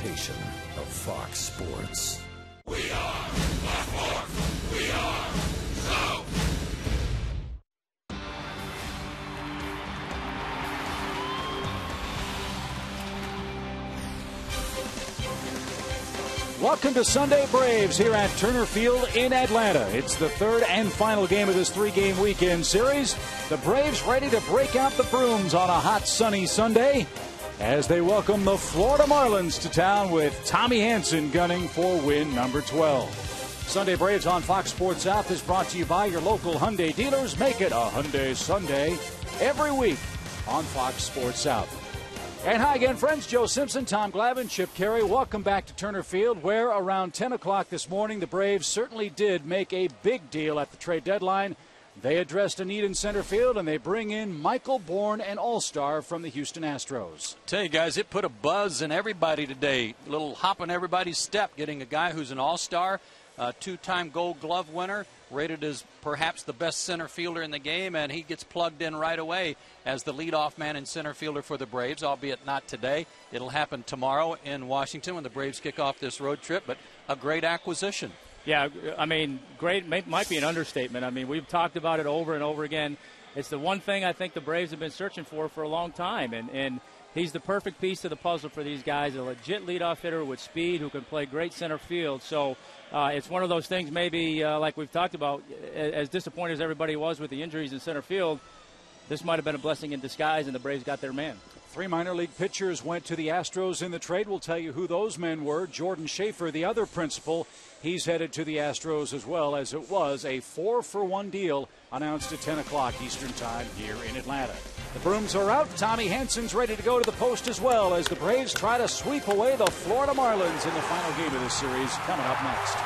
presentation of Fox Sports. We are the Fourth. We are so. Welcome to Sunday Braves here at Turner Field in Atlanta. It's the third and final game of this three-game weekend series. The Braves ready to break out the brooms on a hot, sunny Sunday as they welcome the Florida Marlins to town with Tommy Hanson gunning for win number 12. Sunday Braves on Fox Sports South is brought to you by your local Hyundai dealers. Make it a Hyundai Sunday every week on Fox Sports South. And hi again, friends. Joe Simpson, Tom Glavine, Chip Carey. Welcome back to Turner Field, where around 10 o'clock this morning, the Braves certainly did make a big deal at the trade deadline. They addressed a need in center field, and they bring in Michael Bourn, an all-star from the Houston Astros. Tell you guys, it put a buzz in everybody today. A little hop in everybody's step, getting a guy who's an all-star, two-time Gold Glove winner, rated as perhaps the best center fielder in the game, and he gets plugged in right away as the leadoff man and center fielder for the Braves, albeit not today. It'll happen tomorrow in Washington when the Braves kick off this road trip, but a great acquisition. Yeah, I mean, great might be an understatement. I mean, we've talked about it over and over again. It's the one thing I think the Braves have been searching for a long time, and he's the perfect piece of the puzzle for these guys, a legit leadoff hitter with speed who can play great center field. So it's one of those things maybe like we've talked about, as disappointed as everybody was with the injuries in center field, this might have been a blessing in disguise, and the Braves got their man. 3 minor league pitchers went to the Astros in the trade. We'll tell you who those men were. Jordan Schaefer, the other principal, he's headed to the Astros as well, as it was a 4-for-1 deal announced at 10 o'clock Eastern time here in Atlanta. The brooms are out. Tommy Hanson's ready to go to the post as well as the Braves try to sweep away the Florida Marlins in the final game of this series. Coming up next.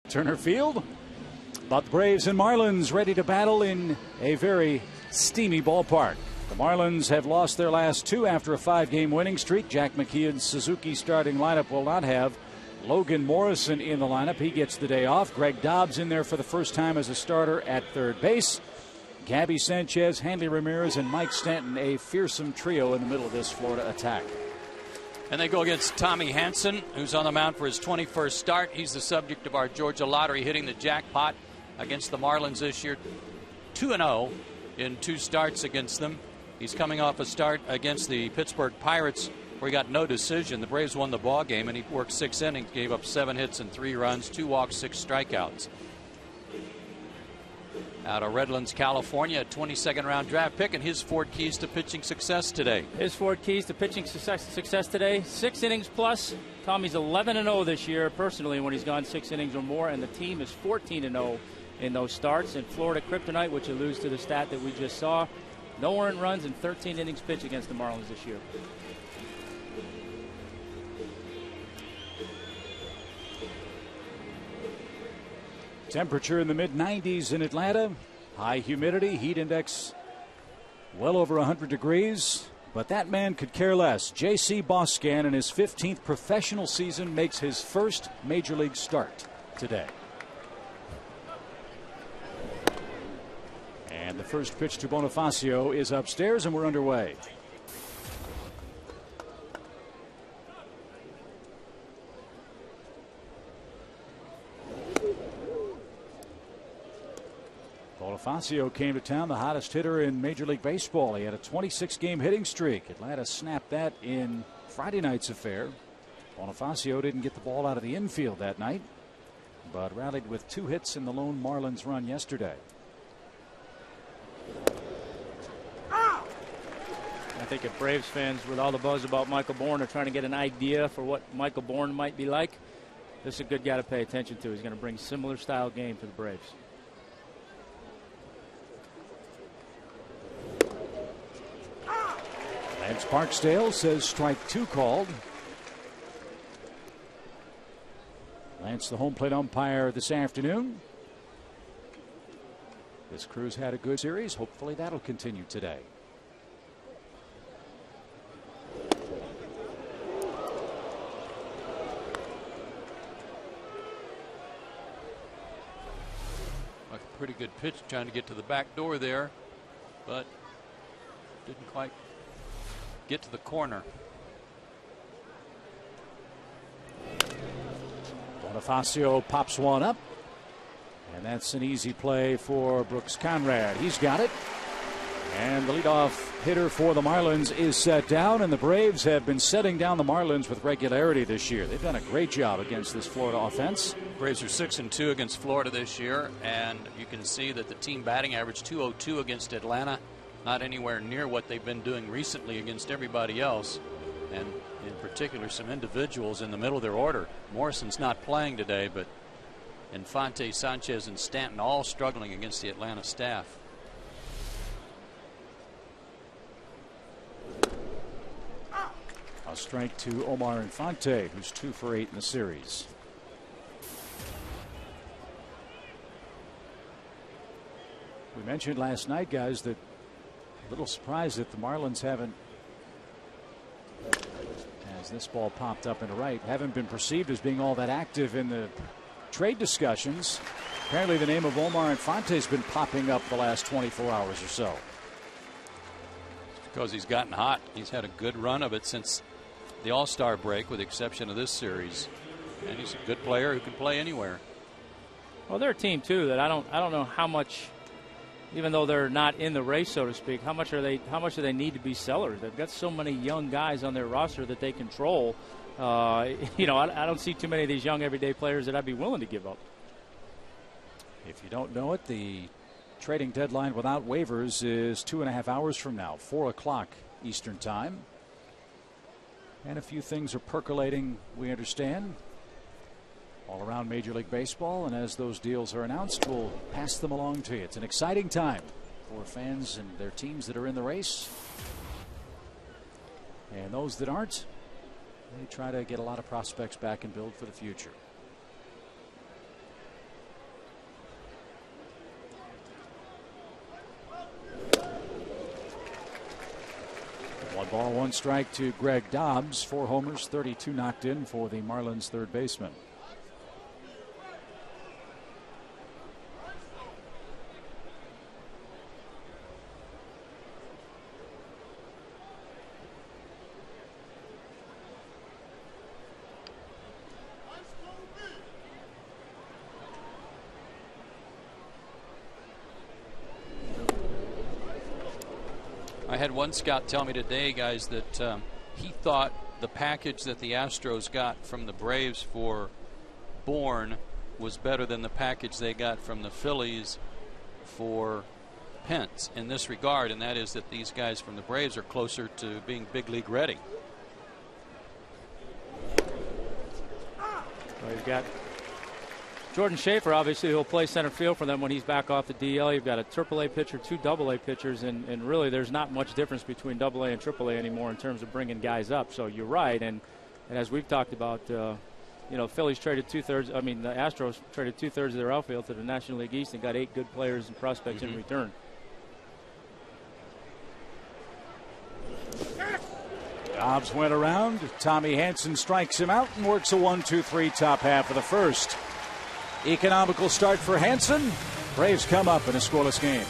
Turner Field. About the Braves and Marlins ready to battle in a very steamy ballpark. The Marlins have lost their last 2 after a 5-game winning streak. Jack McKeon's Suzuki starting lineup will not have Logan Morrison in the lineup. He gets the day off. Greg Dobbs in there for the first time as a starter at third base. Gabby Sanchez, Hanley Ramirez, and Mike Stanton, a fearsome trio in the middle of this Florida attack. And they go against Tommy Hanson, who's on the mound for his 21st start. He's the subject of our Georgia lottery, hitting the jackpot against the Marlins this year. 2-0 in 2 starts against them. He's coming off a start against the Pittsburgh Pirates where he got no decision. The Braves won the ball game, and he worked 6 innings, gave up 7 hits and 3 runs, 2 walks, 6 strikeouts. Out of Redlands, California, a 22nd round draft pick, and his 4 keys to pitching success today. His 4 keys to pitching success today: 6 innings plus. Tommy's 11-0 this year personally when he's gone 6 innings or more, and the team is 14-0 in those starts. And Florida Kryptonite, which alludes to the stat that we just saw, no earned runs in 13 innings pitched against the Marlins this year. Temperature in the mid-90s in Atlanta. High humidity, heat index well over 100 degrees. But that man could care less. J.C. Boscan, in his 15th professional season, makes his first major league start today. And the first pitch to Bonifacio is upstairs, and we're underway. Bonifacio came to town, the hottest hitter in Major League Baseball. He had a 26-game hitting streak. Atlanta snapped that in Friday night's affair. Bonifacio didn't get the ball out of the infield that night, but rallied with 2 hits in the lone Marlins run yesterday. I think if Braves fans, with all the buzz about Michael Bourn, are trying to get an idea for what Michael Bourn might be like, this is a good guy to pay attention to. He's going to bring similar style game to the Braves. Lance Barksdale says strike 2 called. Lance, the home plate umpire this afternoon. This crew's had a good series. Hopefully that'll continue today. Like a pretty good pitch, trying to get to the back door there, but didn't quite get to the corner. Bonifacio pops one up, and that's an easy play for Brooks Conrad. He's got it, and the leadoff hitter for the Marlins is set down, and the Braves have been setting down the Marlins with regularity this year. They've done a great job against this Florida offense. Braves are 6-2 against Florida this year, and you can see that the team batting average .202 against Atlanta. Not anywhere near what they've been doing recently against everybody else, and in particular some individuals in the middle of their order. Morrison's not playing today, but Infante, Sanchez, and Stanton all struggling against the Atlanta staff. A strike to Omar Infante, who's 2 for 8 in the series. We mentioned last night, guys, that a little surprised that the Marlins haven't, as this ball popped up into right, haven't been perceived as being all that active in the trade discussions. Apparently the name of Omar Infante has been popping up the last 24 hours or so. Because he's gotten hot. He's had a good run of it since the All-Star break, with the exception of this series. And he's a good player who can play anywhere. Well, they're a team too that I don't know how much, even though they're not in the race, so to speak, how much do they need to be sellers? They've got so many young guys on their roster that they control. I don't see too many of these young everyday players that I'd be willing to give up. If you don't know it, the trading deadline without waivers is 2.5 hours from now, 4 o'clock Eastern time. And a few things are percolating, we understand, all around Major League Baseball, and as those deals are announced, we'll pass them along to you. It's an exciting time for fans and their teams that are in the race, and those that aren't, they try to get a lot of prospects back and build for the future. Ball, 1 strike to Greg Dobbs. 4 homers, 32 knocked in for the Marlins third baseman. I had one scout tell me today, guys, that he thought the package that the Astros got from the Braves for Bourne was better than the package they got from the Phillies for Pence in this regard, and that is that these guys from the Braves are closer to being big league ready. Well, you've got Jordan Schaefer, obviously, who'll play center field for them when he's back off the DL. You've got a AAA pitcher, 2 AA pitchers, and really there's not much difference between AA and AAA anymore in terms of bringing guys up. So you're right, and as we've talked about, Phillies traded 2/3. I mean, the Astros traded 2/3 of their outfield to the National League East and got 8 good players and prospects in return. Dobbs went around. Tommy Hanson strikes him out and works a 1-2-3 top half of the first. Economical start for Hanson. Braves come up in a scoreless game.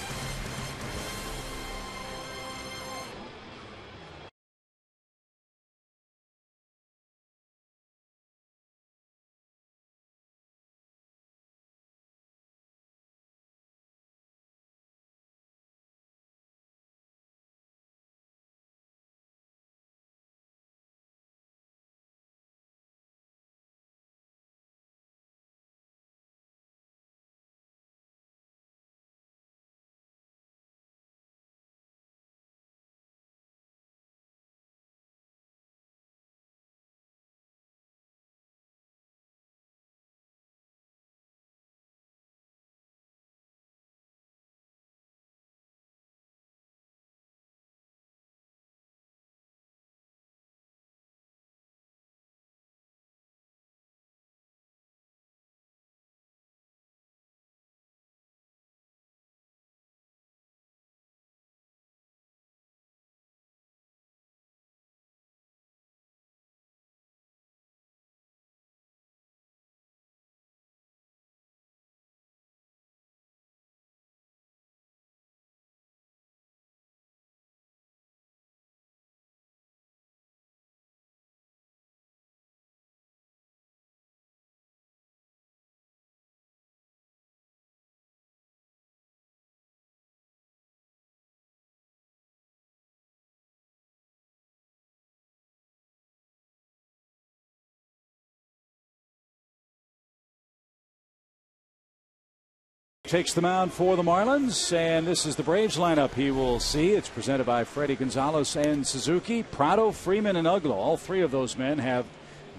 Takes the mound for the Marlins, and this is the Braves lineup he will see. It's presented by Freddie Gonzalez and Suzuki. Prado, Freeman, and Uglo. All 3 of those men have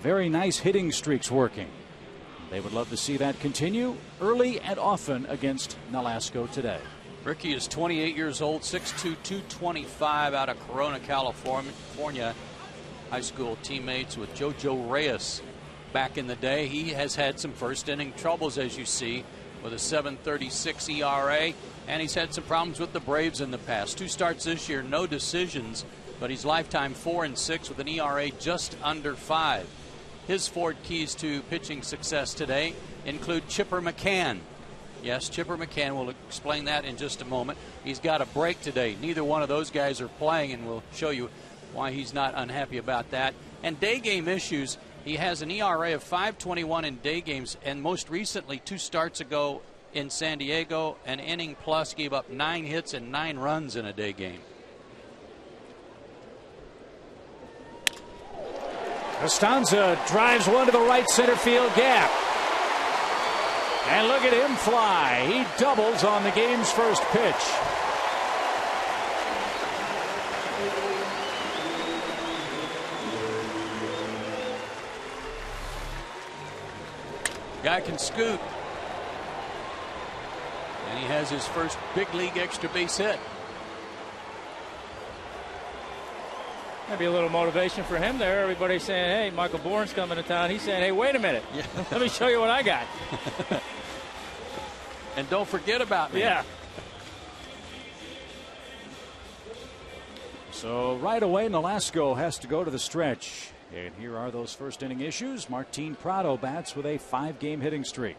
very nice hitting streaks working. They would love to see that continue early and often against Nolasco today. Ricky is 28 years old, 6'2", 225, out of Corona, California. High school teammates with JoJo Reyes back in the day. He has had some first inning troubles, as you see, with a 7.36 ERA, and he's had some problems with the Braves in the past. 2 starts this year, no decisions, but he's lifetime 4-6 with an ERA just under 5. His 4 keys to pitching success today include Chipper McCann. Yes, Chipper McCann, will explain that in just a moment. He's got a break today. Neither one of those guys are playing, and we'll show you why he's not unhappy about that. And day game issues. He has an ERA of 5.21 in day games, and most recently 2 starts ago in San Diego, an inning plus, gave up 9 hits and 9 runs in a day game. Costanza drives one to the right center field gap. And look at him fly. He doubles on the game's first pitch. Guy can scoot. And he has his first big league extra base hit. Maybe a little motivation for him there. Everybody's saying, hey, Michael Bourne's coming to town. He's saying, hey, wait a minute. Yeah. Let me show you what I got. And don't forget about me. Yeah. So right away, Nolasco has to go to the stretch. And here are those first inning issues. Martin Prado bats with a 5-game hitting streak.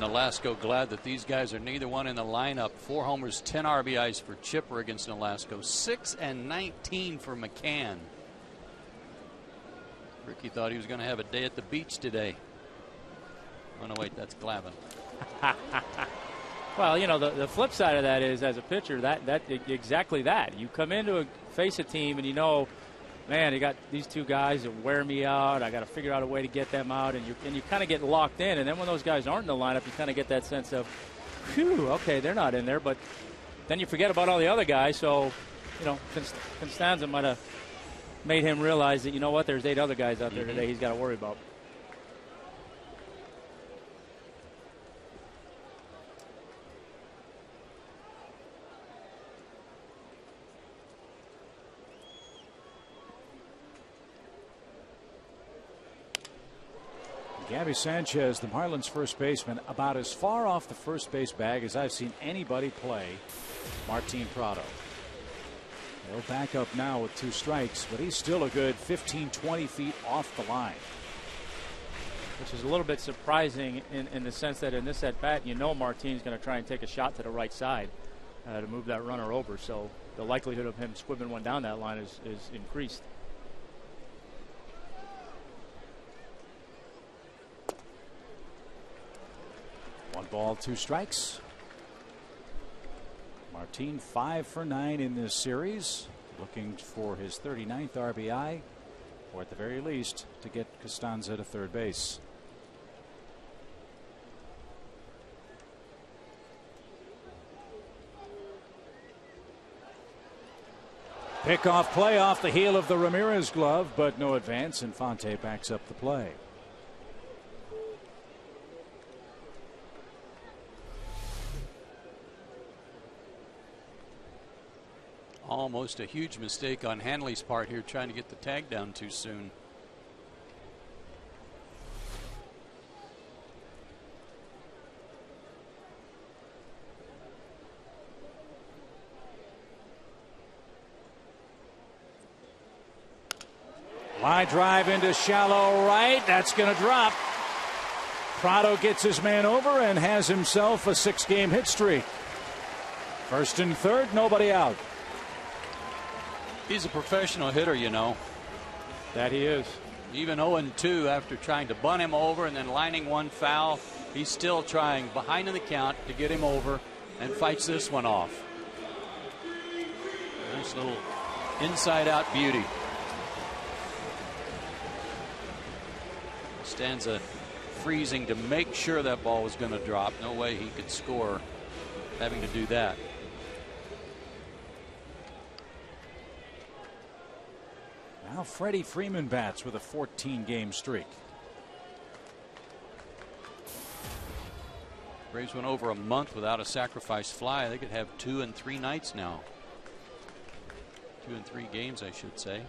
Nolasco glad that these guys are neither one in the lineup. 4 homers, 10 RBIs for Chipper against Nolasco. 6 and 19 for McCann. Ricky thought he was going to have a day at the beach today. Oh, no, wait, that's Glavine. Well, you know, the flip side of that is, as a pitcher, that exactly that. You come into face a team and you know, man, you got these 2 guys that wear me out. I got to figure out a way to get them out, and you kind of get locked in. And then when those guys aren't in the lineup, you kind of get that sense of, phew, okay, they're not in there. But then you forget about all the other guys. So, you know, Constanza might have made him realize that, you know what, there's 8 other guys out there today he's got to worry about. Gabby Sanchez, the Marlins first baseman, about as far off the first base bag as I've seen anybody play Martin Prado. He'll back up now with 2 strikes, but he's still a good 15-20 feet off the line. Which is a little bit surprising in the sense that in this at-bat, you know Martin's going to try and take a shot to the right side to move that runner over. So the likelihood of him squibbing one down that line is increased. One ball, 2 strikes. Martin 5 for 9 in this series, looking for his 39th RBI, or at the very least to get Costanza to third base. Pickoff play off the heel of the Ramirez glove, but no advance. Infante backs up the play. Almost a huge mistake on Hanley's part here, trying to get the tag down too soon. Line drive into shallow right. That's going to drop. Prado gets his man over and has himself a 6-game hit streak. First and third, nobody out. He's a professional hitter, you know. That he is. Even 0-2 after trying to bunt him over and then lining one foul, he's still trying behind in the count to get him over and fights this one off. Nice little inside-out beauty. Stanza freezing to make sure that ball was going to drop. No way he could score having to do that. Now Freddie Freeman bats with a 14-game streak. Braves went over a month without a sacrifice fly. They could have 2 and 3 nights now. 2 and 3 games, I should say.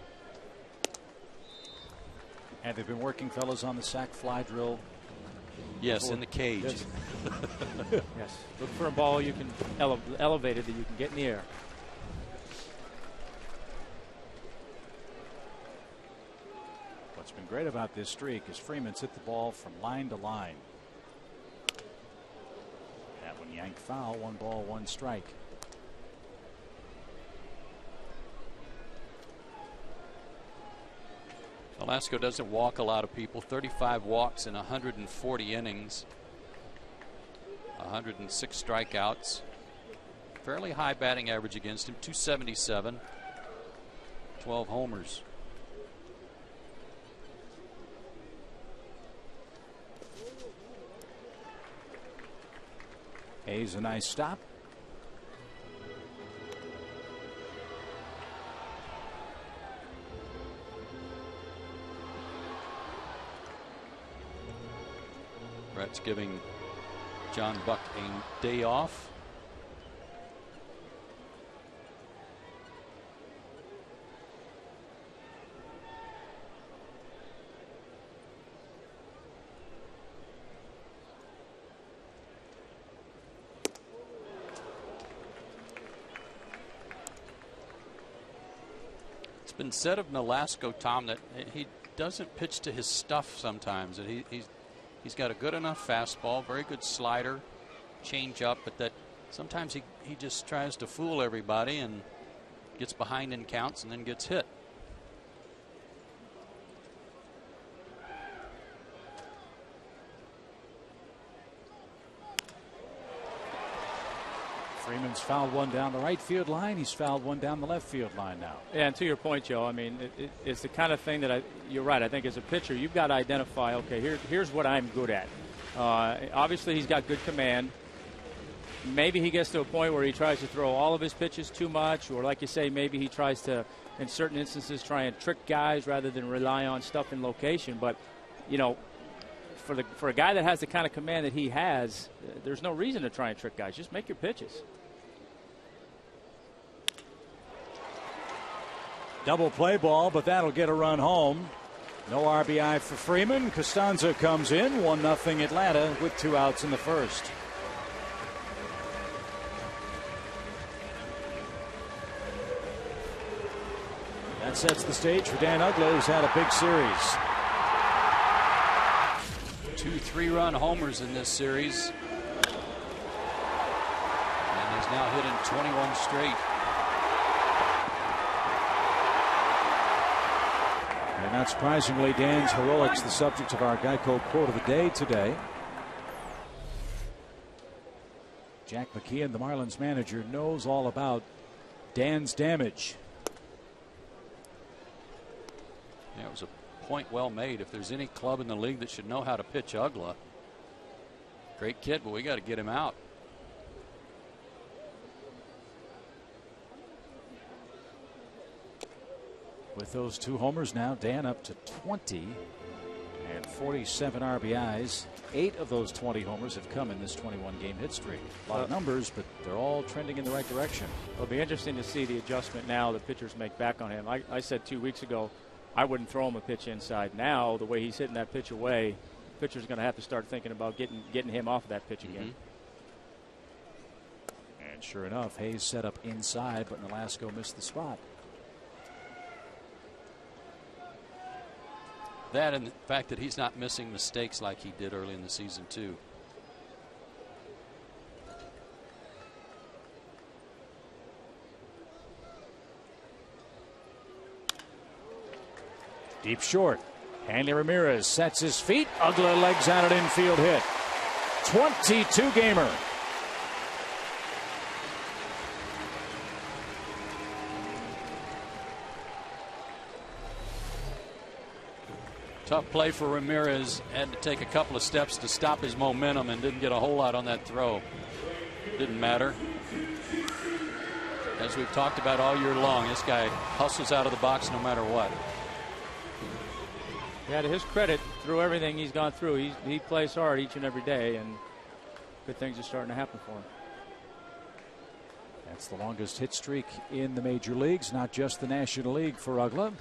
And they've been working, fellas, on the sac fly drill. Yes, in the cage. Yes. Yes. Look for a ball you can elevated that you can get in the air. What's been great about this streak is Freeman's hit the ball from line to line. That one yanked foul. 1 ball, 1 strike. Nolasco doesn't walk a lot of people. 35 walks in 140 innings. 106 strikeouts. Fairly high batting average against him. 277. 12 homers. Hayes, a nice stop. Brett's giving John Buck a day off. been said of Nolasco, Tom, that he doesn't pitch to his stuff sometimes. That he's got a good enough fastball, very good slider, change up, but that sometimes he just tries to fool everybody and gets behind in counts and then gets hit. Freeman's fouled one down the right field line. He's fouled one down the left field line now. Yeah, and to your point, Joe, I mean, it's the kind of thing that you're right. I think as a pitcher, you've got to identify, okay, here's what I'm good at. Obviously, he's got good command. Maybe he gets to a point where he tries to throw all of his pitches too much, or like you say, maybe he tries to, in certain instances, try and trick guys rather than rely on stuff in location. But, you know, for a guy that has the kind of command that he has, there's no reason to try and trick guys. Just make your pitches. Double play ball, but that'll get a run home. No RBI for Freeman. Costanza comes in, 1-0 Atlanta with 2 outs in the first. That sets the stage for Dan Uggla, who's had a big series. 2 3-run homers in this series. And he's now hit in 21 straight. And not surprisingly, Dan's heroics the subject of our Geico quote of the day today. Jack McKeon, the Marlins manager, knows all about Dan's damage. Yeah, it was a point well made. If there's any club in the league that should know how to pitch Uggla, great kid, but we got to get him out. With those 2 homers now, Dan up to 20 and 47 RBIs. 8 of those 20 homers have come in this 21-game hit streak. A lot of numbers, but they're all trending in the right direction. It'll be interesting to see the adjustment now the pitchers make back on him. I said 2 weeks ago I wouldn't throw him a pitch inside. Now, the way he's hitting that pitch away, the pitcher's going to have to start thinking about getting him off of that pitch again. And sure enough, Hayes set up inside, but Nolasco missed the spot. That and the fact that he's not missing mistakes like he did early in the season, too. Deep short. Hanley Ramirez sets his feet. Uggla legs out an infield hit. 22-gamer. Tough play for Ramirez. Had to take a couple of steps to stop his momentum and didn't get a whole lot on that throw. Didn't matter. As we've talked about all year long, this guy hustles out of the box no matter what. Yeah, to his credit, through everything he's gone through, he plays hard each and every day, and good things are starting to happen for him. That's the longest hit streak in the major leagues, not just the National League for Uggla.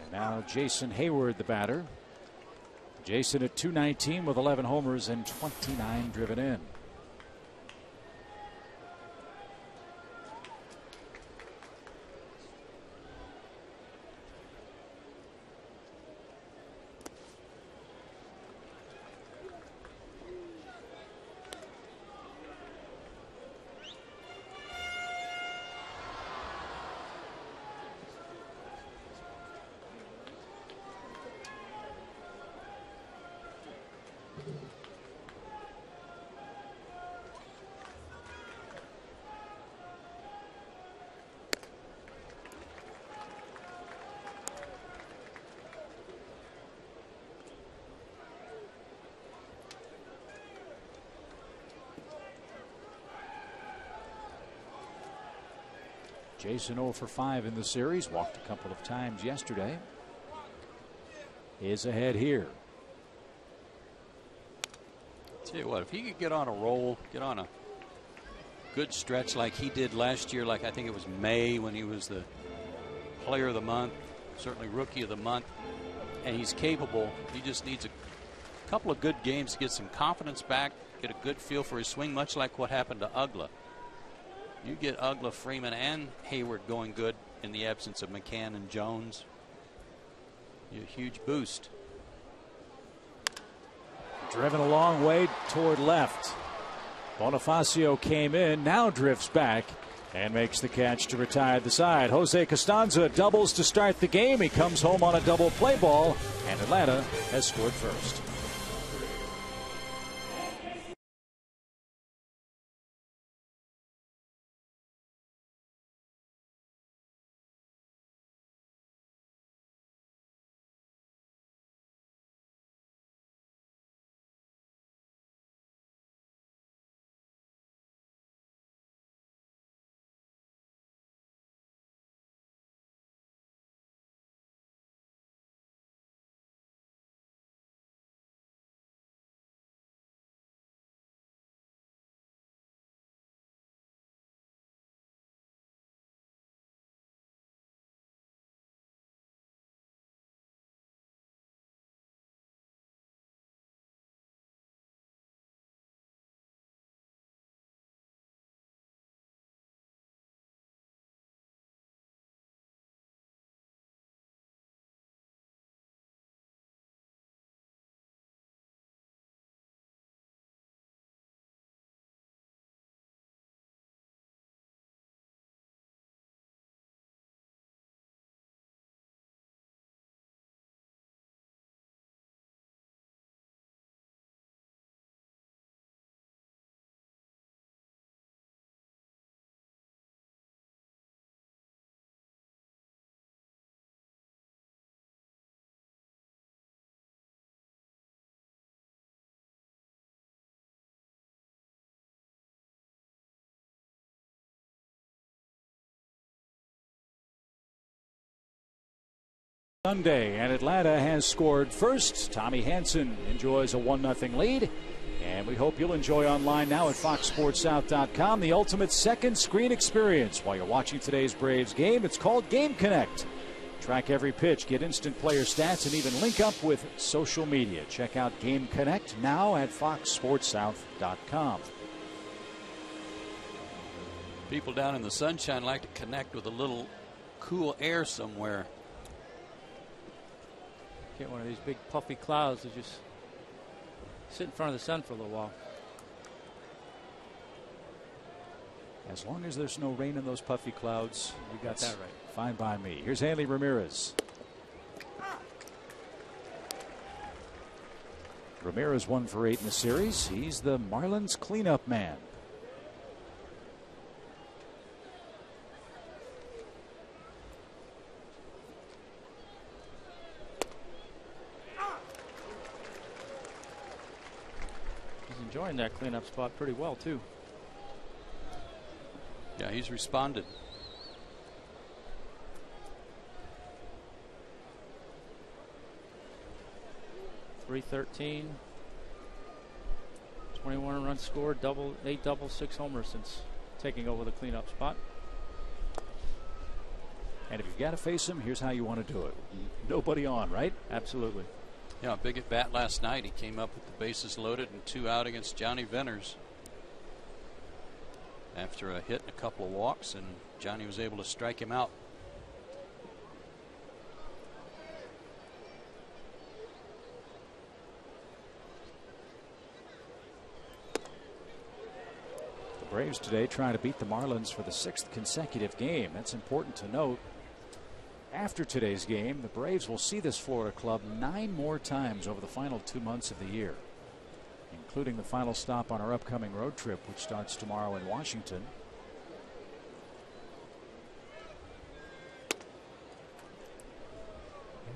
And now Jason Hayward, the batter. Jason at .219 with 11 homers and 29 driven in. Jason 0 for 5 in the series. Walked a couple of times yesterday. Is ahead here. Tell you what, if he could get on a roll, get on a good stretch like he did last year, like I think it was May when he was the player of the month, certainly rookie of the month, and he's capable. He just needs a couple of good games to get some confidence back, get a good feel for his swing, much like what happened to Uggla. You get Uggla, Freeman, and Hayward going good, in the absence of McCann and Jones. A huge boost. Driven a long way toward left. Bonifacio came in, now drifts back and makes the catch to retire the side. Jose Costanza doubles to start the game. He comes home on a double play ball, and Atlanta has scored first. Sunday, and Atlanta has scored first. Tommy Hanson enjoys a 1-0 lead, and we hope you'll enjoy online now at FoxSportsSouth.com the ultimate second screen experience while you're watching today's Braves game. It's called Game Connect. Track every pitch, get instant player stats, and even link up with social media. Check out Game Connect now at FoxSportsSouth.com. People down in the sunshine like to connect with a little cool air somewhere. Get one of these big puffy clouds to just sit in front of the sun for a little while. As long as there's no rain in those puffy clouds, you got that right. Fine by me. Here's Hanley Ramirez. Ramirez 1 for 8 in the series. He's the Marlins cleanup man. Enjoying that cleanup spot pretty well too. Yeah, he's responded. .313, 21 runs scored, 8 doubles, 6 homers since taking over the cleanup spot. And if you've got to face him, here's how you want to do it. Nobody on, right? Absolutely. Yeah, big at bat last night. He came up with the bases loaded and 2 out against Johnny Venners after a hit and a couple of walks, and Johnny was able to strike him out. The Braves today trying to beat the Marlins for the 6th consecutive game. That's important to note. After today's game, the Braves will see this Florida club 9 more times over the final 2 months of the year, including the final stop on our upcoming road trip, which starts tomorrow in Washington. And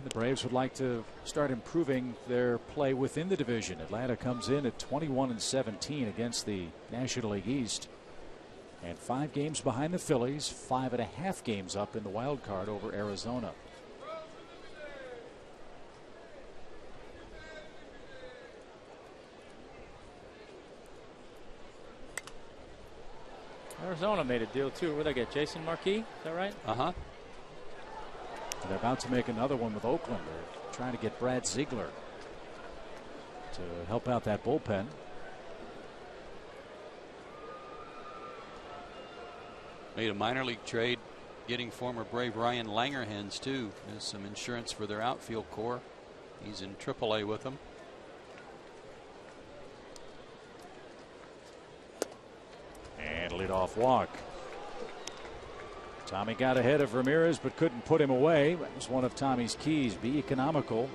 the Braves would like to start improving their play within the division. Atlanta comes in at 21-17 against the National League East, and 5 games behind the Phillies, 5.5 games up in the wild card over Arizona. Arizona made a deal too. Where they get Jason Marquis? Is that right? Uh-huh. They're about to make another one with Oakland. They're trying to get Brad Ziegler to help out that bullpen. Made a minor league trade getting former Brave Ryan Langerhans too as some insurance for their outfield core. He's in AAA with them. And leadoff walk. Tommy got ahead of Ramirez but couldn't put him away. That was one of Tommy's keys. Be economical.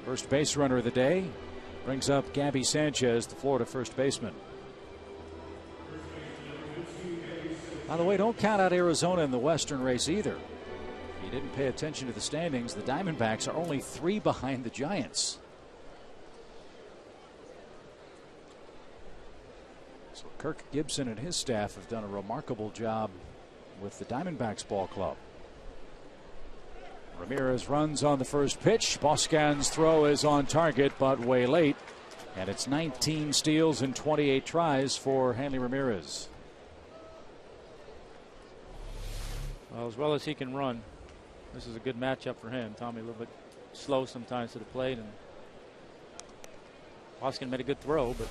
First base runner of the day brings up Gabby Sanchez, the Florida first baseman. By the way, don't count out Arizona in the Western race either. If you didn't pay attention to the standings, the Diamondbacks are only 3 behind the Giants. So Kirk Gibson and his staff have done a remarkable job with the Diamondbacks ball club. Ramirez runs on the first pitch. Boscan's throw is on target, but way late. And it's 19 steals and 28 tries for Hanley Ramirez. Well as he can run, this is a good matchup for him. Tommy a little bit slow sometimes to the plate, and Boscan made a good throw, but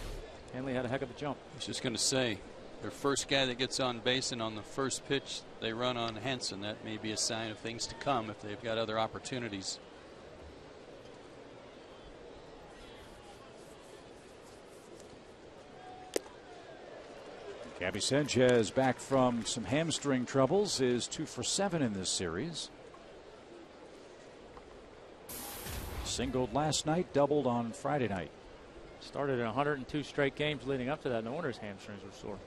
Hanley had a heck of a jump. I was just going to say, their first guy that gets on base, and on the first pitch they run on Hanson. That may be a sign of things to come if they've got other opportunities. Gabby Sanchez, back from some hamstring troubles, is 2 for 7 in this series. Singled last night, doubled on Friday night. Started in 102 straight games leading up to that. No wonder his hamstrings were sore.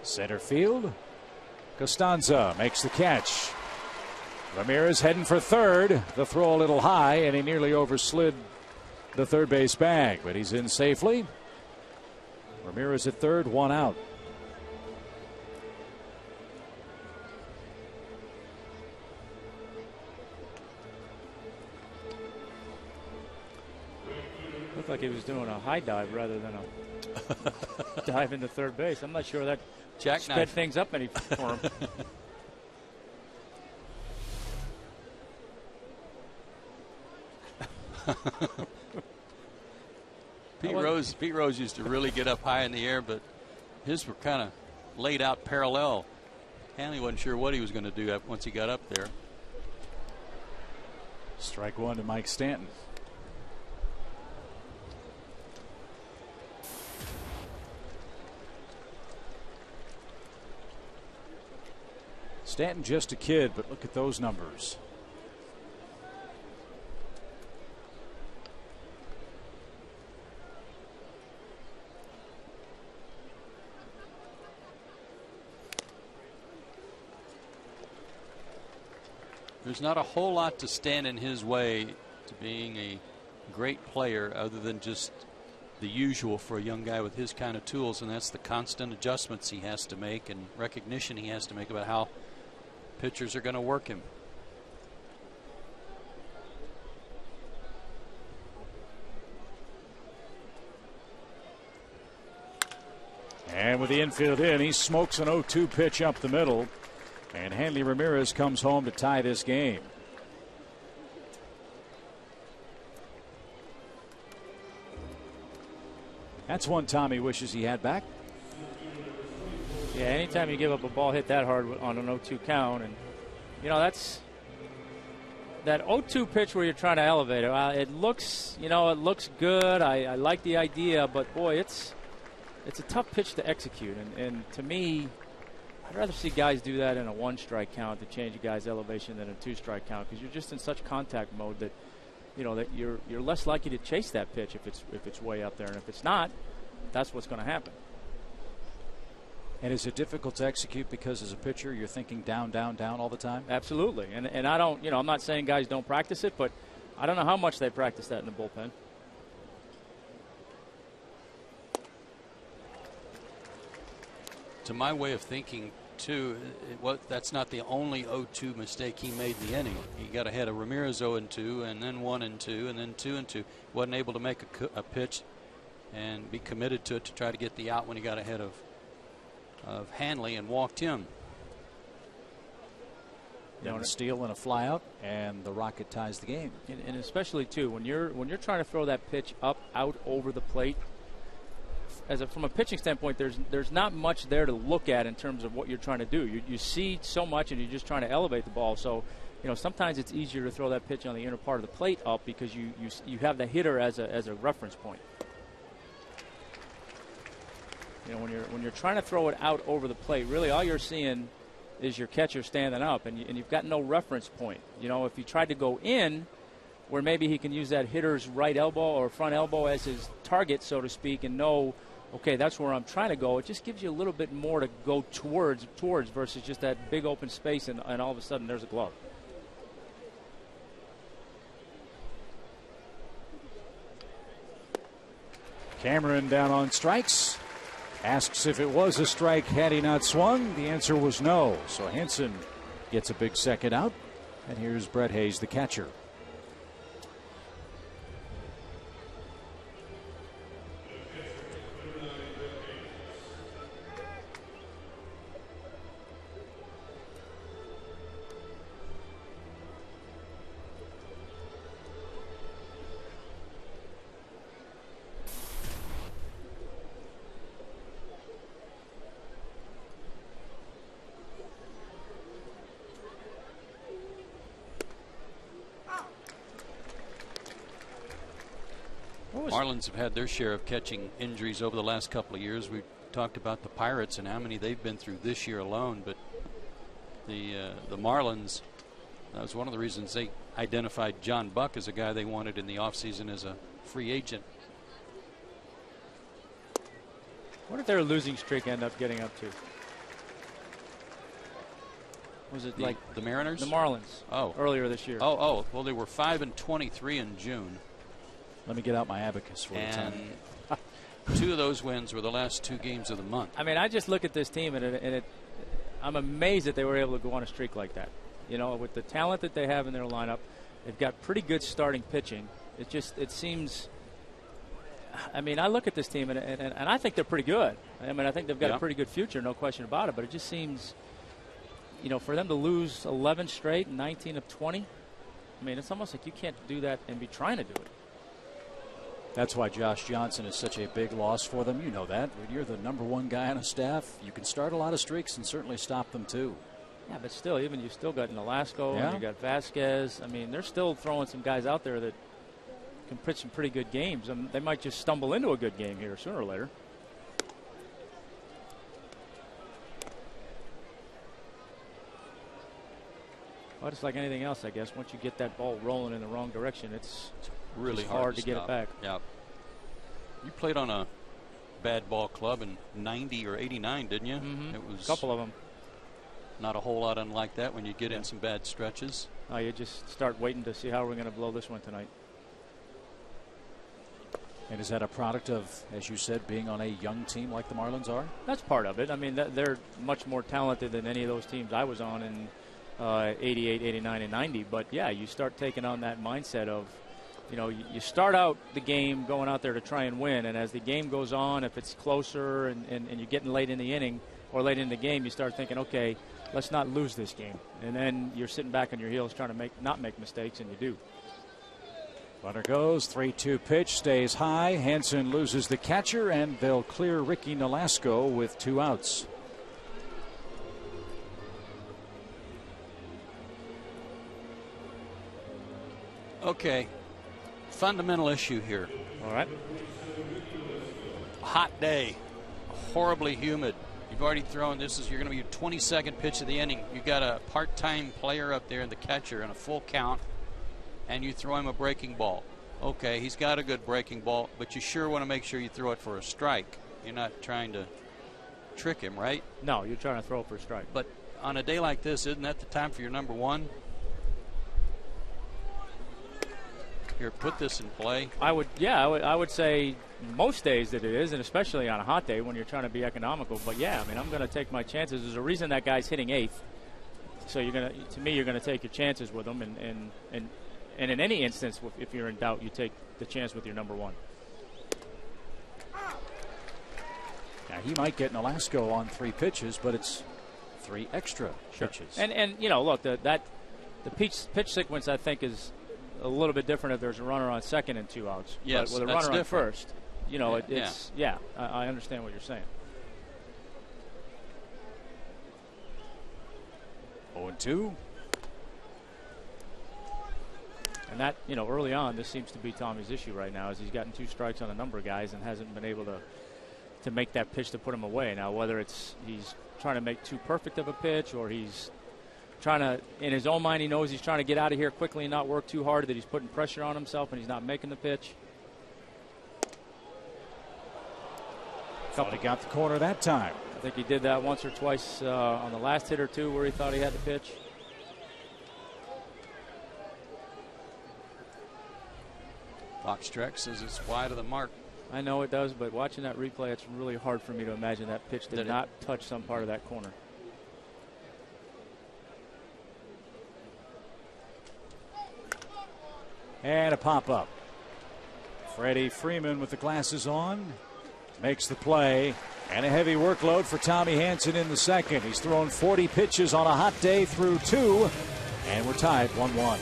Center field. Costanza makes the catch. Ramirez heading for third. The throw a little high, and he nearly overslid the third base bag, but he's in safely. Ramirez at third, 1 out. Looked like he was doing a high dive rather than a dive into third base. I'm not sure that sped things up any for him. Pete Rose used to really get up high in the air, but his were kind of laid out parallel. Hanley wasn't sure what he was going to do once he got up there. Strike one to Mike Stanton. Stanton just a kid, but look at those numbers. There's not a whole lot to stand in his way to being a great player other than just the usual for a young guy with his kind of tools, and that's the constant adjustments he has to make and recognition he has to make about how pitchers are going to work him. And with the infield in, he smokes an 0-2 pitch up the middle. And Hanley Ramirez comes home to tie this game. That's one Tommy wishes he had back. Yeah, anytime you give up a ball hit that hard on an 0-2 count, and you know that's that 0-2 pitch where you're trying to elevate it. It looks, it looks good. I like the idea, but boy, it's a tough pitch to execute. And to me, I'd rather see guys do that in a 1-strike count to change a guy's elevation than a 2-strike count, because you're just in such contact mode that that you're less likely to chase that pitch if it's way up there, and if it's not, that's what's going to happen. And is it difficult to execute because as a pitcher you're thinking down, down, down all the time? Absolutely. And I don't, I'm not saying guys don't practice it, but I don't know how much they practice that in the bullpen. To my way of thinking, too, that's not the only 0-2 mistake he made in the inning. He got ahead of Ramirez 0-2, and then 1-2, and then 2-2. Wasn't able to make a pitch and be committed to it to try to get the out when he got ahead of Hanley and walked him. You know, a steal and a flyout, and the Rocket ties the game. And especially too when you're trying to throw that pitch up, out, over the plate. From a pitching standpoint, there's not much there to look at in terms of what you're trying to do. You see so much, and you're just trying to elevate the ball. So, you know, sometimes it's easier to throw that pitch on the inner part of the plate up because you have the hitter as a reference point. You know, when you're trying to throw it out over the plate, really all you're seeing is your catcher standing up, and you've got no reference point. You know, if you tried to go in, where maybe he can use that hitter's right elbow or front elbow as his target, so to speak, and know, okay, that's where I'm trying to go. It just gives you a little bit more to go towards versus just that big open space, and all of a sudden there's a glove. Cameron down on strikes. Asks if it was a strike had he not swung. The answer was no. So Hansen gets a big second out. And here's Brett Hayes, the catcher. Marlins have had their share of catching injuries over the last couple of years. We talked about the Pirates and how many they've been through this year alone, but the Marlins, that was one of the reasons they identified John Buck as a guy they wanted in the offseason as a free agent. What did their losing streak end up getting up to? Was it like the Mariners? The Marlins. Oh, earlier this year. Oh, well, they were 5-23 in June. Let me get out my abacus for and 2 of those wins were the last 2 games of the month. I mean, I just look at this team, and I'm amazed that they were able to go on a streak like that. You know, with the talent that they have in their lineup, they've got pretty good starting pitching. It seems. I mean, I look at this team, and I think they're pretty good. I mean, I think they've got a pretty good future, no question about it. But it just seems, you know, for them to lose 11 straight, 19 of 20. I mean, it's almost like you can't do that and be trying to do it. That's why Josh Johnson is such a big loss for them. You know that. When you're the #1 guy on a staff, you can start a lot of streaks and certainly stop them too. Yeah, but still, even you still got Nolasco and you got Vasquez. I mean, they're still throwing some guys out there that can pitch some pretty good games. I mean, they might just stumble into a good game here sooner or later. Well, it's like anything else, I guess. Once you get that ball rolling in the wrong direction, it's really hard to get it back. Yeah. You played on a bad ball club in 90 or 89, didn't you? Mm-hmm. It was a couple of them. Not a whole lot unlike that when you get in some bad stretches. Oh, you just start waiting to see how we're going to blow this one tonight. And is that a product of, as you said, being on a young team like the Marlins are? That's part of it. I mean, they're much more talented than any of those teams I was on in 88, 89, and 90. But, yeah, you start taking on that mindset of, you know, you start out the game going out there to try and win, and as the game goes on, if it's closer and you're getting late in the inning or late in the game, you start thinking, okay, let's not lose this game. And then you're sitting back on your heels trying to not make mistakes, and you do. Runner goes, 3-2 pitch, stays high. Hansen loses the catcher, and they'll clear Ricky Nolasco with 2 outs. Okay. Fundamental issue here. All right. Hot day, horribly humid. You've already thrown you're going to be your 22nd pitch of the inning. You got a part-time player up there in the catcher in a full count, and you throw him a breaking ball. Okay, he's got a good breaking ball, but you sure want to make sure you throw it for a strike. You're not trying to trick him, right? No, you're trying to throw it for a strike. But on a day like this, isn't that the time for your #1? Here, put this in play. I would say most days that it is, and especially on a hot day when you're trying to be economical. But yeah, I mean, I'm going to take my chances. There's a reason that guy's hitting 8th. So you're going to take your chances with him, and in any instance, if you're in doubt, you take the chance with your #1. Now, he might get Nolasco on 3 pitches, but it's 3 extra pitches. And you know, look, the pitch sequence I think is a little bit different if there's a runner on second and 2 outs. Yes, but with a runner on first, you know, I understand what you're saying. 0-2. And that, you know, early on, this seems to be Tommy's issue right now, is he's gotten 2 strikes on a number of guys and hasn't been able to make that pitch to put him away. Now, whether it's he's trying to make too perfect of a pitch, or he's trying to, in his own mind, he knows he's trying to get out of here quickly and not work too hard, that he's putting pressure on himself and he's not making the pitch. Thought he got the corner that time. I think he did that once or twice on the last hit or two where he thought he had the pitch. Fox Trek says it's wide of the mark. I know it does, but watching that replay, it's really hard for me to imagine that pitch did not touch some part of that corner. And a pop-up. Freddie Freeman with the glasses on makes the play, and a heavy workload for Tommy Hanson in the second. He's thrown 40 pitches on a hot day through 2, and we're tied 1-1.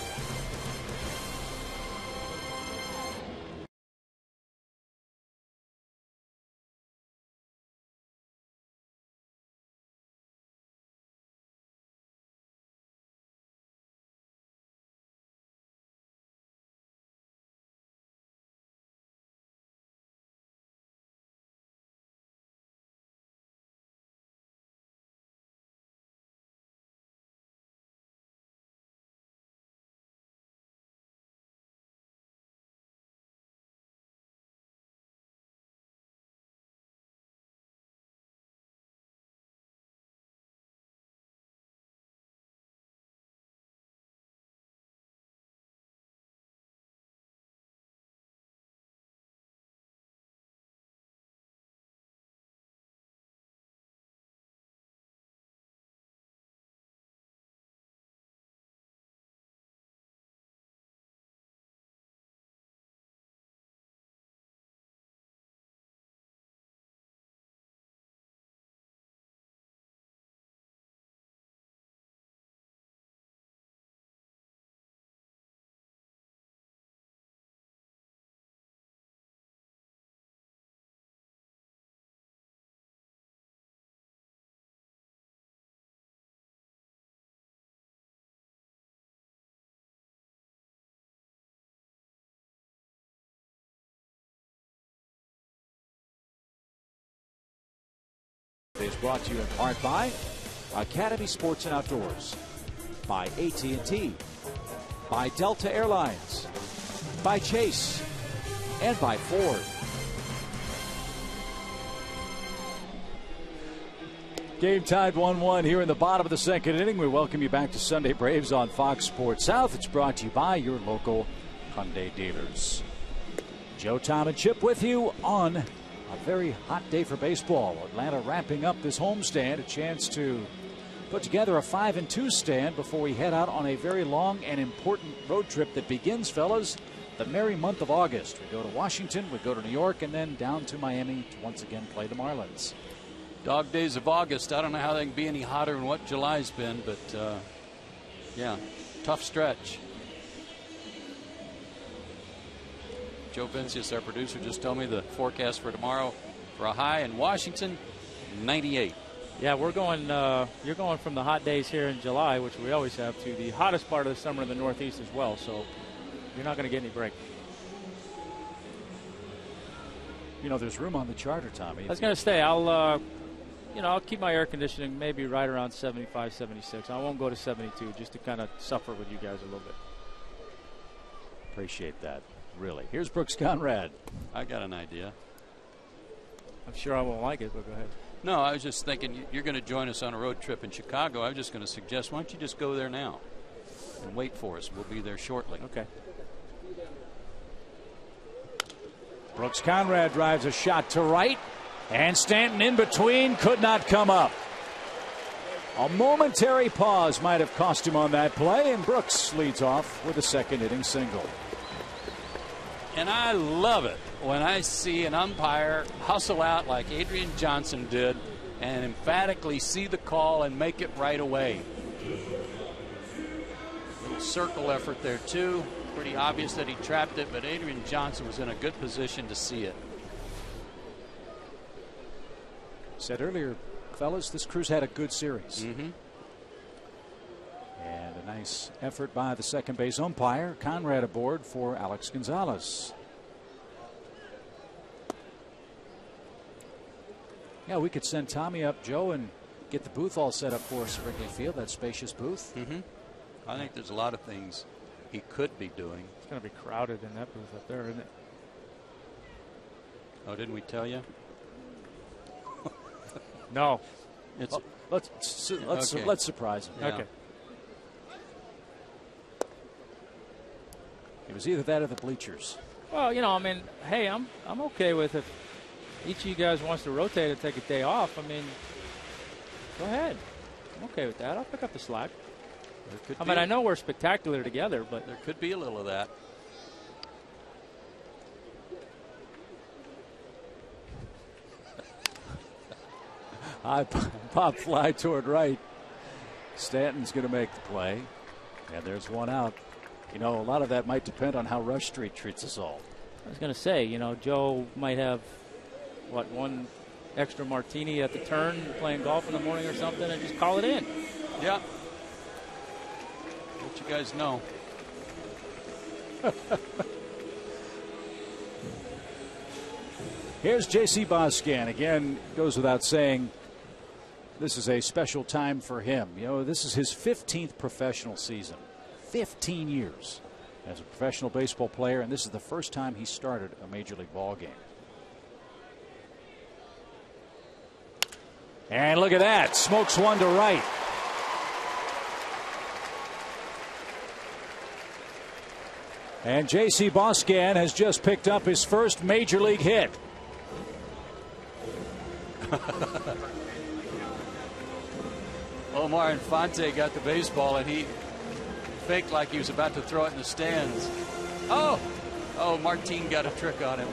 Is brought to you in part by Academy Sports and Outdoors, by AT&T, by Delta Airlines, by Chase, and by Ford. Game tied 1-1 here in the bottom of the second inning. We welcome you back to Sunday Braves on Fox Sports South. It's brought to you by your local Hyundai dealers. Joe, Tom, and Chip with you on a very hot day for baseball. Atlanta wrapping up this homestand, a chance to put together a 5-2 stand before we head out on a very long and important road trip that begins, fellas, the merry month of August. We go to Washington, we go to New York, and then down to Miami to once again play the Marlins. Dog days of August. I don't know how they can be any hotter than what July's been, but yeah, tough stretch. Joe Vincius, our producer, just told me the forecast for tomorrow for a high in Washington, 98. Yeah, we're going. You're going from the hot days here in July, which we always have, to the hottest part of the summer in the Northeast as well. So you're not going to get any break. You know, there's room on the charter, Tommy. I was going to say, I'll keep my air conditioning maybe right around 75, 76. I won't go to 72, just to kind of suffer with you guys a little bit. Appreciate that. Really. Here's Brooks Conrad. I got an idea. I'm sure I won't like it, but go ahead. No, I was just thinking you're going to join us on a road trip in Chicago. I was just going to suggest, why don't you just go there now and wait for us? We'll be there shortly. Okay. Brooks Conrad drives a shot to right, and Stanton in between, could not come up. A momentary pause might have cost him on that play, and Brooks leads off with a second inning single. And I love it when I see an umpire hustle out like Adrian Johnson did and emphatically see the call and make it right away. Little circle effort there too. Pretty obvious that he trapped it, but Adrian Johnson was in a good position to see it. Said earlier, fellas, this crew's had a good series. Mm-hmm. And a nice effort by the second base umpire. Conrad aboard for Alex Gonzalez. Yeah, we could send Tommy up, Joe, and get the booth all set up for us at Wrigley Field, that spacious booth. Mm-hmm. I think there's a lot of things he could be doing. It's going to be crowded in that booth up there, isn't it? Oh, didn't we tell you? No. It's let's surprise him. Yeah. Okay. It was either that or the bleachers. Well, you know, I mean, hey, I'm okay with if each of you guys wants to rotate and take a day off. I mean, go ahead. I'm okay with that. I'll pick up the slack. I mean, I know we're spectacular together, but there could be a little of that. I pop fly toward right. Stanton's going to make the play. And there's one out. You know, a lot of that might depend on how Rush Street treats us all. I was going to say, you know, Joe might have, what, one extra martini at the turn, playing golf in the morning or something, and just call it in. Yeah. Let you guys know. Here's J.C. Boscan. Again, goes without saying, this is a special time for him. You know, this is his 15th professional season. 15 years as a professional baseball player, and this is the first time he started a major league ball game. And look at that. Smokes one to right. And J.C. Boscan has just picked up his first major league hit. Omar Infante got the baseball, and he faked like he was about to throw it in the stands. Oh, Martin got a trick on him.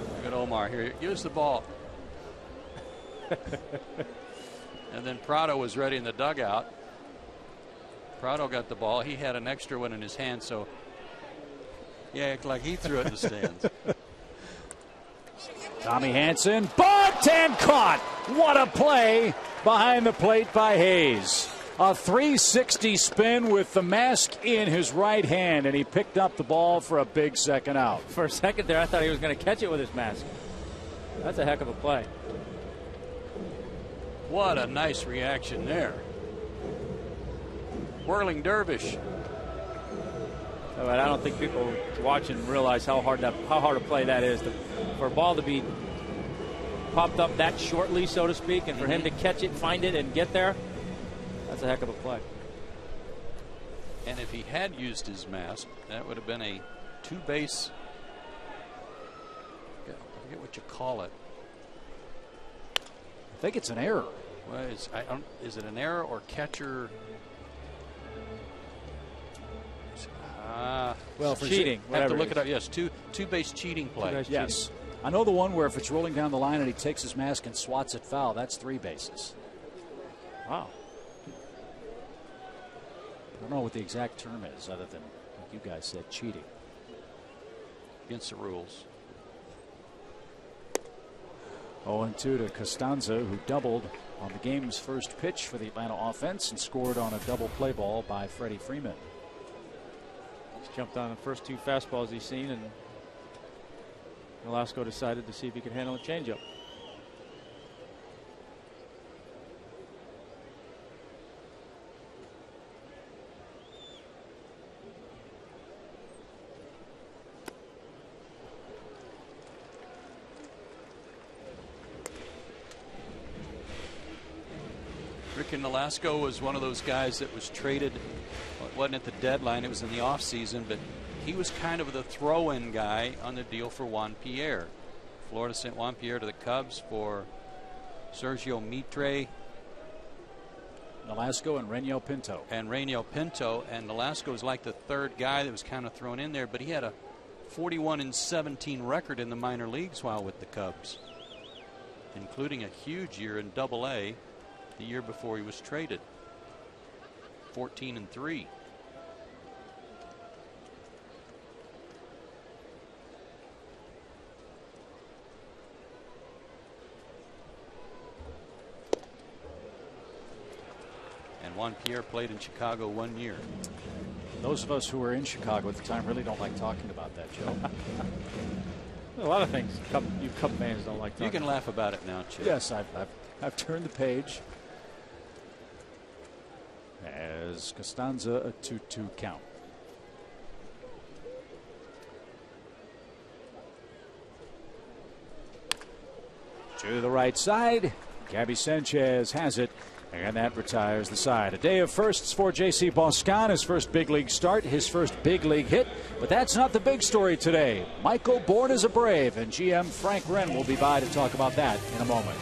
Look at Omar here. Give us the ball. And then Prado was ready in the dugout. Prado got the ball. He had an extra one in his hand, so yeah, like he threw it in the stands. Tommy Hansen, bunt and caught. What a play behind the plate by Hayes. A 360 spin with the mask in his right hand, and he picked up the ball for a big second out. For a second there, I thought he was going to catch it with his mask. That's a heck of a play. What a nice reaction there. Whirling dervish. I don't think people watching realize how hard a play that is. For a ball to be popped up that shortly, so to speak, and for him to catch it, find it, and get there, that's a heck of a play. And if he had used his mask, that would have been a two-base, I forget what you call it. I think it's an error. Well, is it an error or catcher? Well, for cheating. Have to look it up. Yes, two-base cheating play. Yes. Cheating. I know the one where if it's rolling down the line and he takes his mask and swats it foul, that's 3 bases. Wow. I don't know what the exact term is other than, like you guys said, cheating. Against the rules. 0-2 to Costanza, who doubled on the game's first pitch for the Atlanta offense and scored on a double play ball by Freddie Freeman. He's jumped on the first 2 fastballs he's seen, and Velasco decided to see if he could handle a changeup. Ricky Velasco was one of those guys that was traded. Well, it wasn't at the deadline, it was in the offseason, but he was kind of the throw-in guy on the deal for Juan Pierre. Florida sent Juan Pierre to the Cubs for Sergio Mitre. Nolasco and Reniel Pinto. And Nolasco was like the third guy that was kind of thrown in there, but he had a 41-17 record in the minor leagues while with the Cubs, including a huge year in Double-A the year before he was traded. 14-3. And Juan Pierre played in Chicago 1 year. Those of us who were in Chicago at the time really don't like talking about that, Joe. A lot of things you Cub fans don't like talking You can laugh about it now, Chip. Yes, I've turned the page. As Costanza, a 2-2 count. To the right side, Gabby Sanchez has it, and that retires the side. A day of firsts for J.C. Boscan, his first big league start, his first big league hit. But that's not the big story today. Michael Bourn is a Brave, and GM Frank Wren will be by to talk about that in a moment.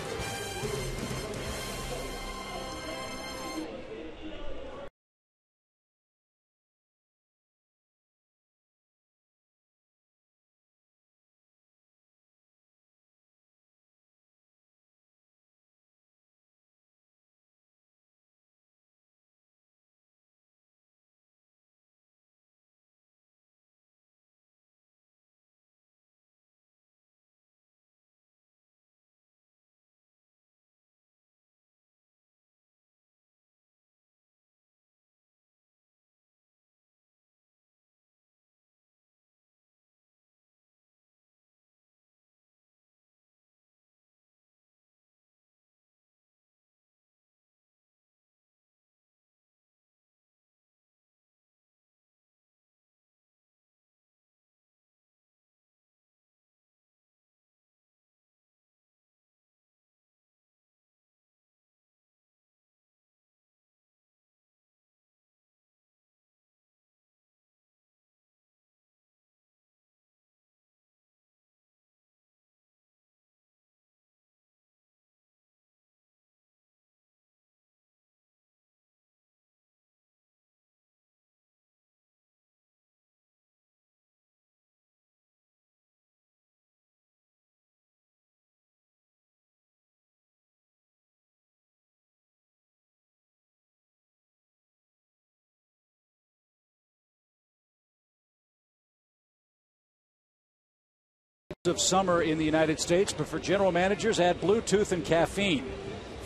Of summer in the United States, but for general managers, add Bluetooth and caffeine.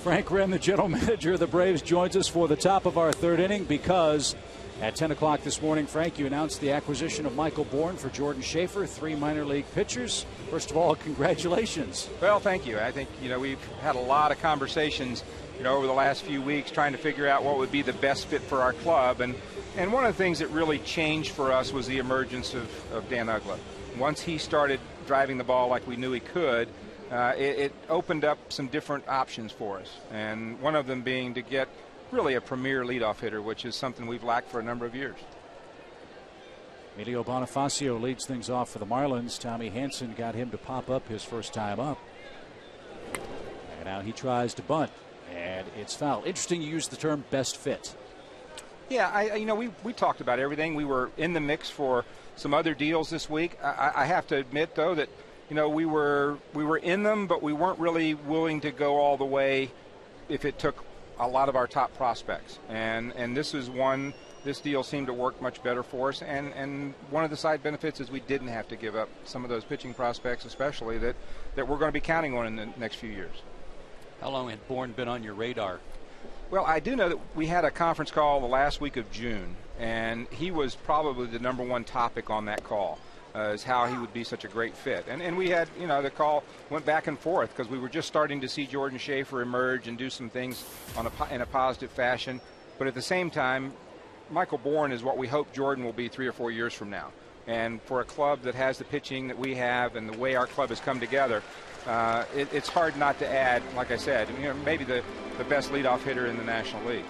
Frank Wren, the general manager of the Braves, joins us for the top of our third inning because at 10 o'clock this morning, Frank, you announced the acquisition of Michael Bourn for Jordan Schaefer, 3 minor league pitchers. First of all, congratulations. Well, thank you. I think, we've had a lot of conversations, over the last few weeks trying to figure out what would be the best fit for our club. And one of the things that really changed for us was the emergence of Dan Uggla. Once he started driving the ball like we knew he could, it opened up some different options for us. And one of them being to get really a premier leadoff hitter, which is something we've lacked for a number of years. Emilio Bonifacio leads things off for the Marlins. Tommy Hanson got him to pop up his first time up. And now he tries to bunt, and it's foul. Interesting you use the term best fit. Yeah, we talked about everything. We were in the mix for some other deals this week. I have to admit, though, that we were in them, but we weren't really willing to go all the way if it took a lot of our top prospects. And this is one. This deal seemed to work much better for us. And one of the side benefits is we didn't have to give up some of those pitching prospects, especially that we're going to be counting on in the next few years. How long had Bourn been on your radar? Well, I do know that we had a conference call the last week of June, and he was probably the number one topic on that call, is how he would be such a great fit. And we had, the call went back and forth because we were just starting to see Jordan Schaefer emerge and do some things in a positive fashion. But at the same time, Michael Bourn is what we hope Jordan will be 3 or 4 years from now. And for a club that has the pitching that we have and the way our club has come together, it's hard not to add, like I said, maybe the best leadoff hitter in the National League.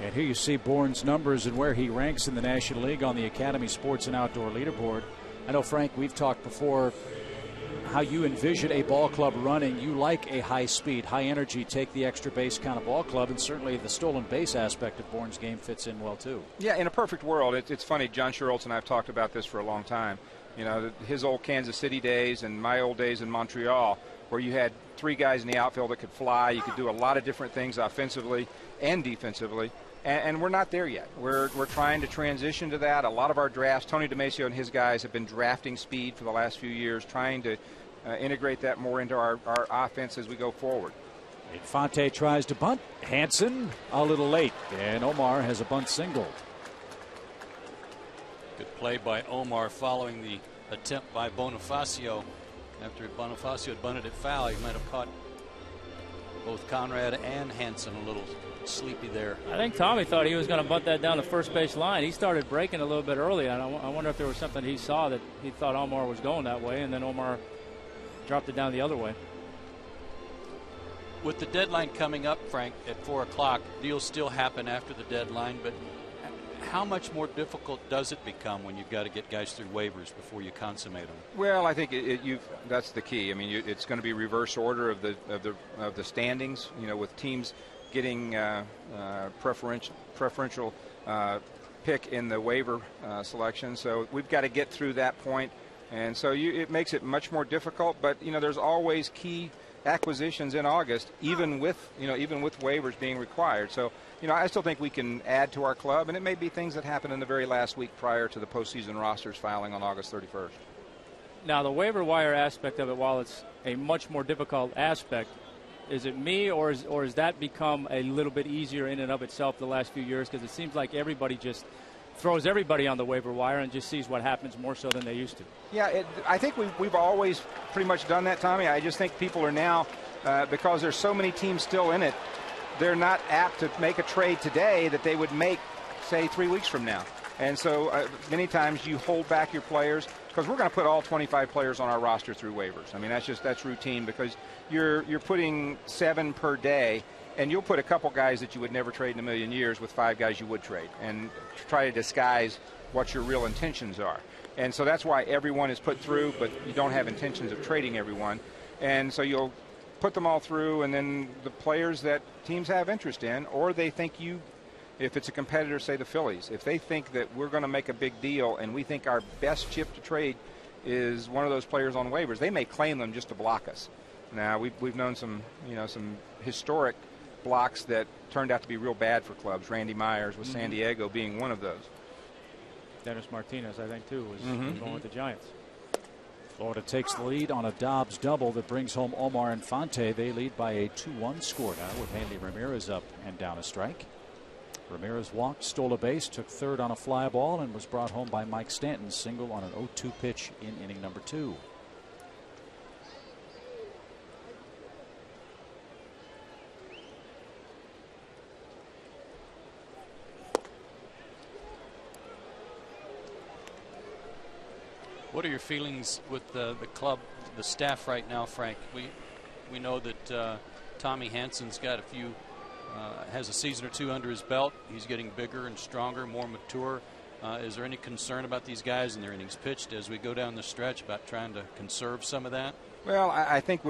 And here you see Bourne's numbers and where he ranks in the National League on the Academy Sports and Outdoor Leaderboard. I know, Frank, we've talked before. how you envision a ball club running, you like a high speed, high energy, take the extra base kind of ball club, and certainly the stolen base aspect of Bourne's game fits in well too. Yeah, in a perfect world, it's funny. John Scheroltz and I have talked about this for a long time. You know, his old Kansas City days and my old days in Montreal, where you had 3 guys in the outfield that could fly. You could do a lot of different things offensively and defensively. And we're not there yet. We're trying to transition to that. A lot of our drafts, Tony DiMacio and his guys have been drafting speed for the last few years, trying to integrate that more into our offense as we go forward. Infante tries to bunt. Hansen a little late, and Omar has a bunt singled. Good play by Omar following the attempt by Bonifacio. After Bonifacio had bunted it foul, he might have caught both Conrad and Hansen a little sleepy there. I think Tommy thought he was going to bunt that down the first base line. He started breaking a little bit early, and I wonder if there was something he saw that he thought Omar was going that way, and then Omar dropped it down the other way. With the deadline coming up, Frank, at 4 o'clock, deals still happen after the deadline, but how much more difficult does it become when you've got to get guys through waivers before you consummate them? Well, I think that's the key. I mean, it's going to be reverse order of the standings. You know, with teams getting preferential pick in the waiver selection. So we've got to get through that point, and so it makes it much more difficult. But you know, there's always key acquisitions in August, even with waivers being required. So you know, I still think we can add to our club, and it may be things that happen in the very last week prior to the postseason rosters filing on August 31st. Now, the waiver wire aspect of it, while it's a much more difficult aspect, is it me, or has that become a little bit easier in and of itself the last few years? Because it seems like everybody just throws everybody on the waiver wire and just sees what happens more so than they used to. Yeah, I think we've always pretty much done that, Tommy. I just think people are now, because there's so many teams still in it, they're not apt to make a trade today that they would make, say, 3 weeks from now. And so many times you hold back your players, because we're going to put all 25 players on our roster through waivers. I mean, that's routine, because you're putting 7 per day, and you'll put a couple guys that you would never trade in a million years with 5 guys you would trade, and try to disguise what your real intentions are. And so that's why everyone is put through, but you don't have intentions of trading everyone. And so you'll put them all through, and then the players that teams have interest in, or they think if it's a competitor, say the Phillies, if they think that we're going to make a big deal and we think our best chip to trade is one of those players on waivers, they may claim them just to block us. Now, we've known some historic blocks that turned out to be real bad for clubs. Randy Myers with San Diego being one of those. Dennis Martinez, I think, too, was going with the Giants. Florida takes the lead on a Dobbs double that brings home Omar Infante. They lead by a 2-1 score now, with Hanley Ramirez up and down a strike. Ramirez walked, stole a base, took third on a fly ball, and was brought home by Mike Stanton's single on an 0-2 pitch in inning number 2. What are your feelings with the club, the staff right now, Frank? We know that Tommy Hansen's got has a season or 2 under his belt. He's getting bigger and stronger, more mature. Is there any concern about these guys and their innings pitched as we go down the stretch, about trying to conserve some of that? Well, I think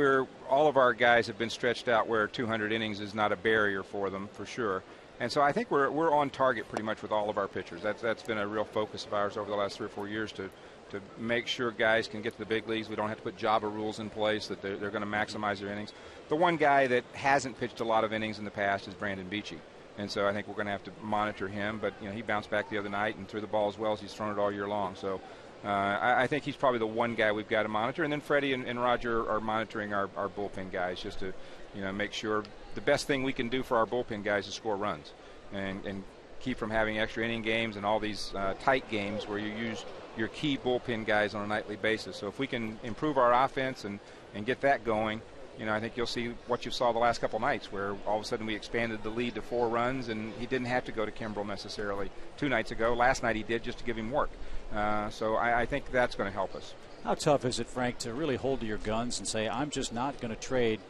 all of our guys have been stretched out where 200 innings is not a barrier for them, for sure. And so I think we're on target pretty much with all of our pitchers. That's been a real focus of ours over the last 3 or 4 years to make sure guys can get to the big leagues. We don't have to put Java rules in place that they're going to maximize their innings. The one guy that hasn't pitched a lot of innings in the past is Brandon Beachy. And so I think we're going to have to monitor him. But, he bounced back the other night and threw the ball as well as he's thrown it all year long. So I think he's probably the one guy we've got to monitor. And then Freddie and Roger are monitoring our bullpen guys just to, make sure the best thing we can do for our bullpen guys is score runs and keep from having extra inning games and all these tight games where you use your key bullpen guys on a nightly basis. So if we can improve our offense and get that going, I think you'll see what you saw the last couple nights, where all of a sudden we expanded the lead to 4 runs, and he didn't have to go to Kimbrel necessarily 2 nights ago. Last night he did, just to give him work. So I think that's going to help us. How tough is it, Frank, to really hold to your guns and say, I'm just not going to trade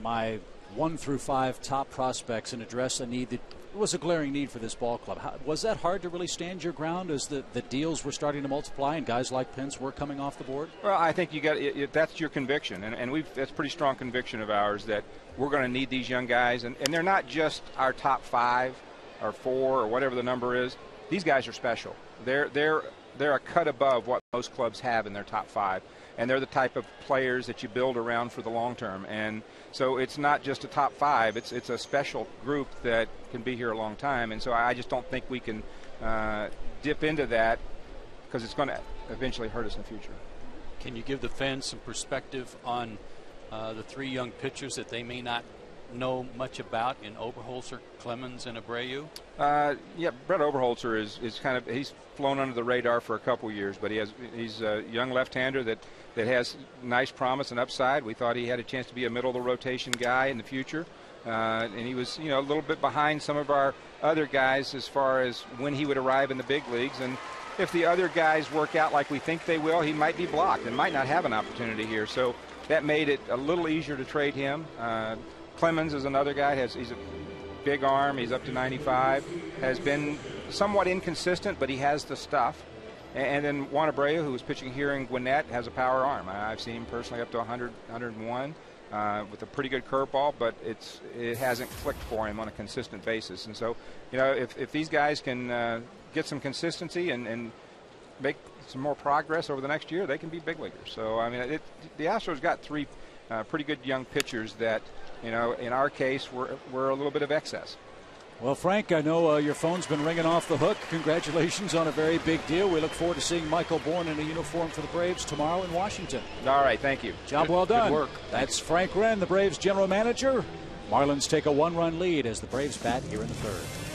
my 1 through 5 top prospects and address a need that was a glaring need for this ball club. Was that hard to really stand your ground as the deals were starting to multiply and guys like Pence were coming off the board? Well, I think you got that's your conviction, and that's pretty strong conviction of ours that we're going to need these young guys, and they're not just our top 5 or 4 or whatever the number is. These guys are special. They're a cut above what most clubs have in their top 5. And they're the type of players that you build around for the long term. And so it's not just a top 5. It's a special group that can be here a long time. And so I just don't think we can dip into that because it's going to eventually hurt us in the future. Can you give the fans some perspective on the 3 young pitchers that they may not know much about in Oberholzer, Clemens, and Abreu? Yeah, Brett Oberholzer is kind of, he's flown under the radar for a couple years, but he's a young left-hander that has nice promise and upside. We thought he had a chance to be a middle of the rotation guy in the future, and he was a little bit behind some of our other guys as far as when he would arrive in the big leagues. And if the other guys work out like we think they will, he might be blocked and might not have an opportunity here. So that made it a little easier to trade him. Clemens is another guy. He's a big arm. He's up to 95. Has been somewhat inconsistent, but he has the stuff. And then Juan Abreu, who was pitching here in Gwinnett, has a power arm. I've seen him personally up to 100, 101 with a pretty good curveball, but it hasn't clicked for him on a consistent basis. And so, if these guys can get some consistency and make some more progress over the next year, they can be big leaguers. So, I mean, the Astros got 3 pretty good young pitchers that, in our case, we're a little bit of excess. Well, Frank, I know your phone's been ringing off the hook. Congratulations on a very big deal. We look forward to seeing Michael Bourne in a uniform for the Braves tomorrow in Washington. All right, thank you. Job well done. Good work. That's Frank Wren, the Braves general manager. Marlins take a 1-run lead as the Braves bat here in the 3rd.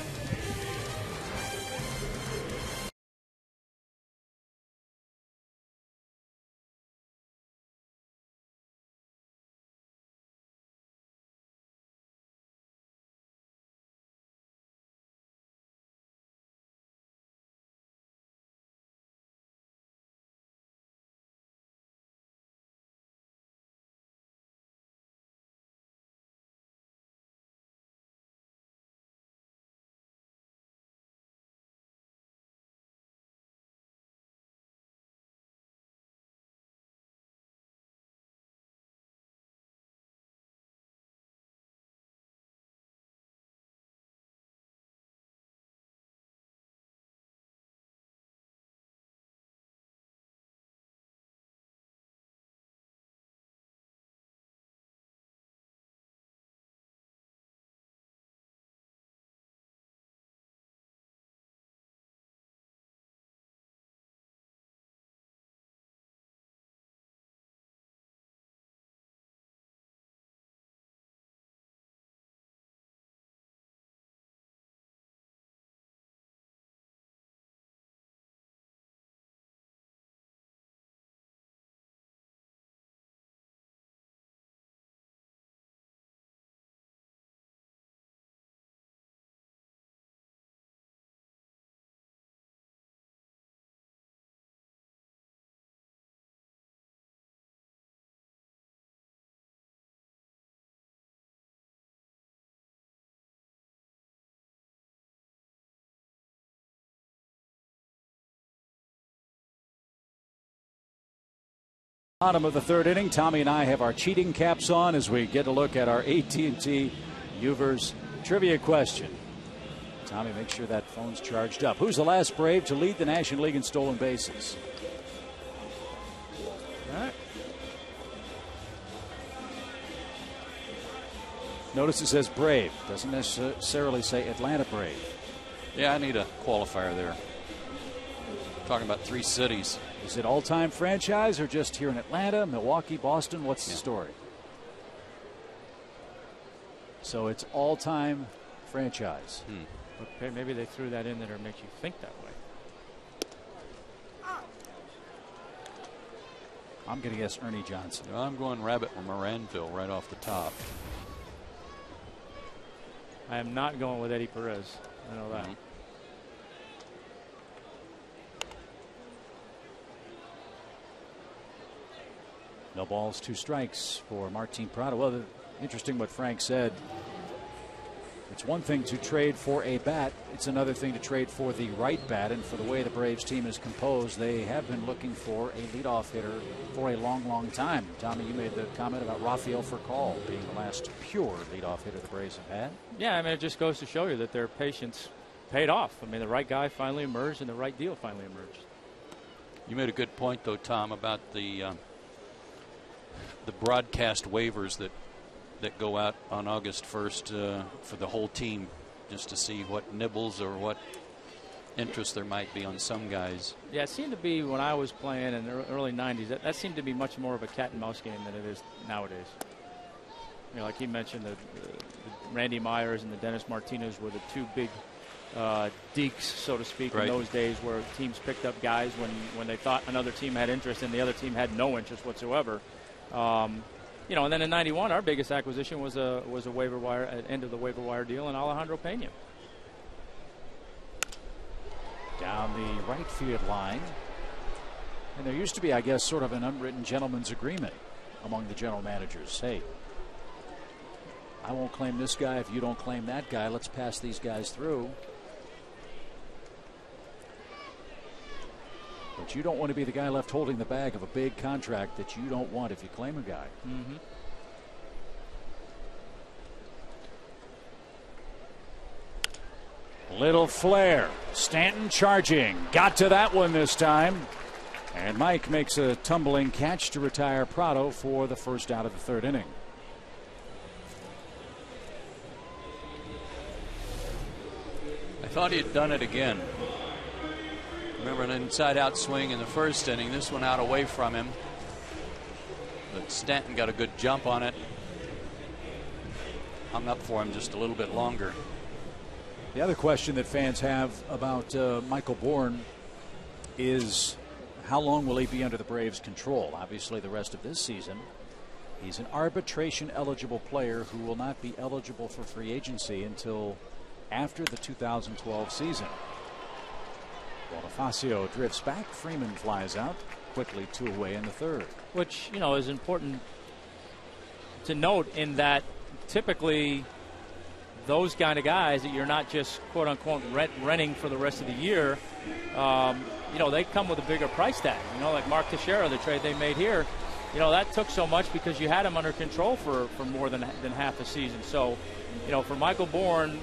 Bottom of the 3rd inning. Tommy and I have our cheating caps on as we get a look at our AT&T Uvers trivia question. Tommy, make sure that phone's charged up. Who's the last Brave to lead the National League in stolen bases? All right. Notice it says Brave. Doesn't necessarily say Atlanta Brave. Yeah, I need a qualifier there. Talking about 3 cities. Is it all-time franchise or just here in Atlanta, Milwaukee, Boston? What's the story? So it's all-time franchise. Okay, maybe they threw that in there to make you think that way. I'm going to guess Ernie Johnson. Well, I'm going Rabbit or Moranville right off the top. I am not going with Eddie Perez. I know that. No balls, 2 strikes for Martin Prado. Well, Interesting what Frank said. It's one thing to trade for a bat. It's another thing to trade for the right bat. And for the way the Braves team is composed, they have been looking for a leadoff hitter for a long, long time. Tommy, you made the comment about Rafael Furcal being the last pure leadoff hitter the Braves have had. Yeah, I mean, it just goes to show you that their patience paid off. I mean, the right guy finally emerged, and the right deal finally emerged. You made a good point, though, Tom, about the broadcast waivers that go out on August 1st for the whole team, just to see what nibbles or what interest there might be on some guys. Yeah, it seemed to be when I was playing in the early 90s, that seemed to be much more of a cat and mouse game than it is nowadays. You know, like he mentioned, the Randy Myers and the Dennis Martinez were the two big deeks, so to speak, in those days, where teams picked up guys when they thought another team had interest and the other team had no interest whatsoever. You know, and then in '91, our biggest acquisition was a waiver wire, at end of the waiver wire deal, in Alejandro Pena. Down the right field line. And there used to be, I guess, sort of an unwritten gentleman's agreement among the general managers. Hey, I won't claim this guy if you don't claim that guy. Let's pass these guys through. But you don't want to be the guy left holding the bag of a big contract that you don't want if you claim a guy. Mm-hmm. Little flare. Stanton charging. Got to that one this time. And Mike makes a tumbling catch to retire Prado for the first out of the third inning. I thought he had done it again. Remember an inside-out swing in the first inning. This one out away from him. But Stanton got a good jump on it. Hung up for him just a little bit longer. The other question that fans have about Michael Bourne is how long will he be under the Braves' control? Obviously the rest of this season. He's an arbitration-eligible player who will not be eligible for free agency until after the 2012 season. Bonifacio drifts back. Freeman flies out. Quickly 2 away in the third. Which, you know, is important to note in that typically those kind of guys that you're not just quote-unquote renting for the rest of the year, you know, they come with a bigger price tag. You know, like Mark Teixeira, the trade they made here, you know, that took so much because you had him under control for more than half a season. So, you know, for Michael Bourne,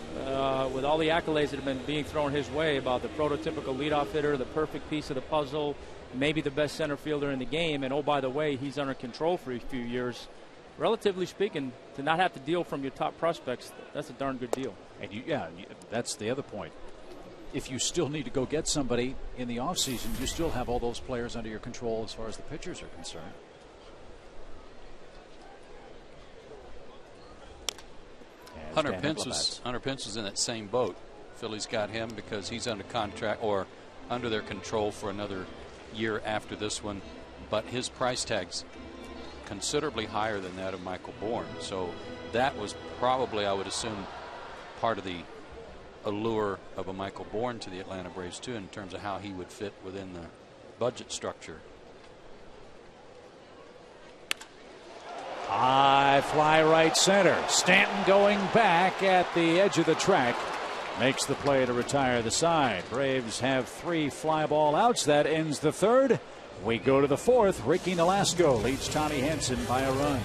with all the accolades that have been being thrown his way about the prototypical leadoff hitter, the perfect piece of the puzzle, maybe the best center fielder in the game, and oh, by the way, he's under control for a few years, relatively speaking, to not have to deal from your top prospects, that's a darn good deal. And that's the other point. If you still need to go get somebody in the offseason, you still have all those players under your control as far as the pitchers are concerned. Hunter Pence was in that same boat. Phillies got him because he's under contract or under their control for another year after this one, but his price tag's considerably higher than that of Michael Bourne. So that was probably, I would assume, part of the allure of a Michael Bourne to the Atlanta Braves too, in terms of how he would fit within the budget structure. High fly right center. Stanton going back at the edge of the track makes the play to retire the side. Braves have 3 fly ball outs. That ends the third. We go to the fourth. Ricky Nolasco leads Tommy Henson by a run.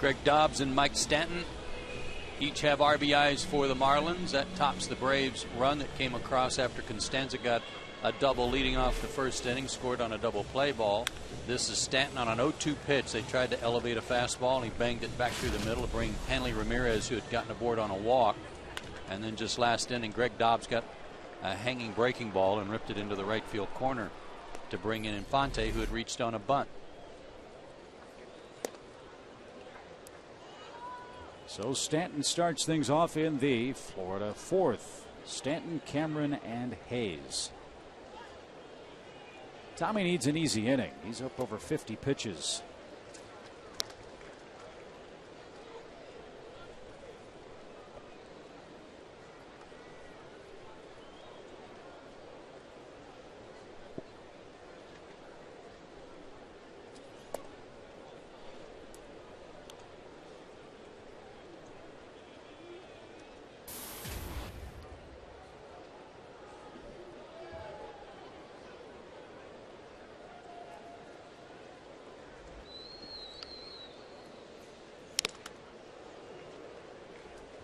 Greg Dobbs and Mike Stanton each have RBIs for the Marlins. That tops the Braves' run that came across after Constanza got a double leading off the first inning, scored on a double play ball. This is Stanton on an 0-2 pitch. They tried to elevate a fastball, and he banged it back through the middle to bring Hanley Ramirez, who had gotten aboard on a walk. And then just last inning, Greg Dobbs got a hanging breaking ball and ripped it into the right field corner to bring in Infante, who had reached on a bunt. So Stanton starts things off in the Florida fourth. Stanton, Cameron, and Hayes. Tommy needs an easy inning. He's up over 50 pitches.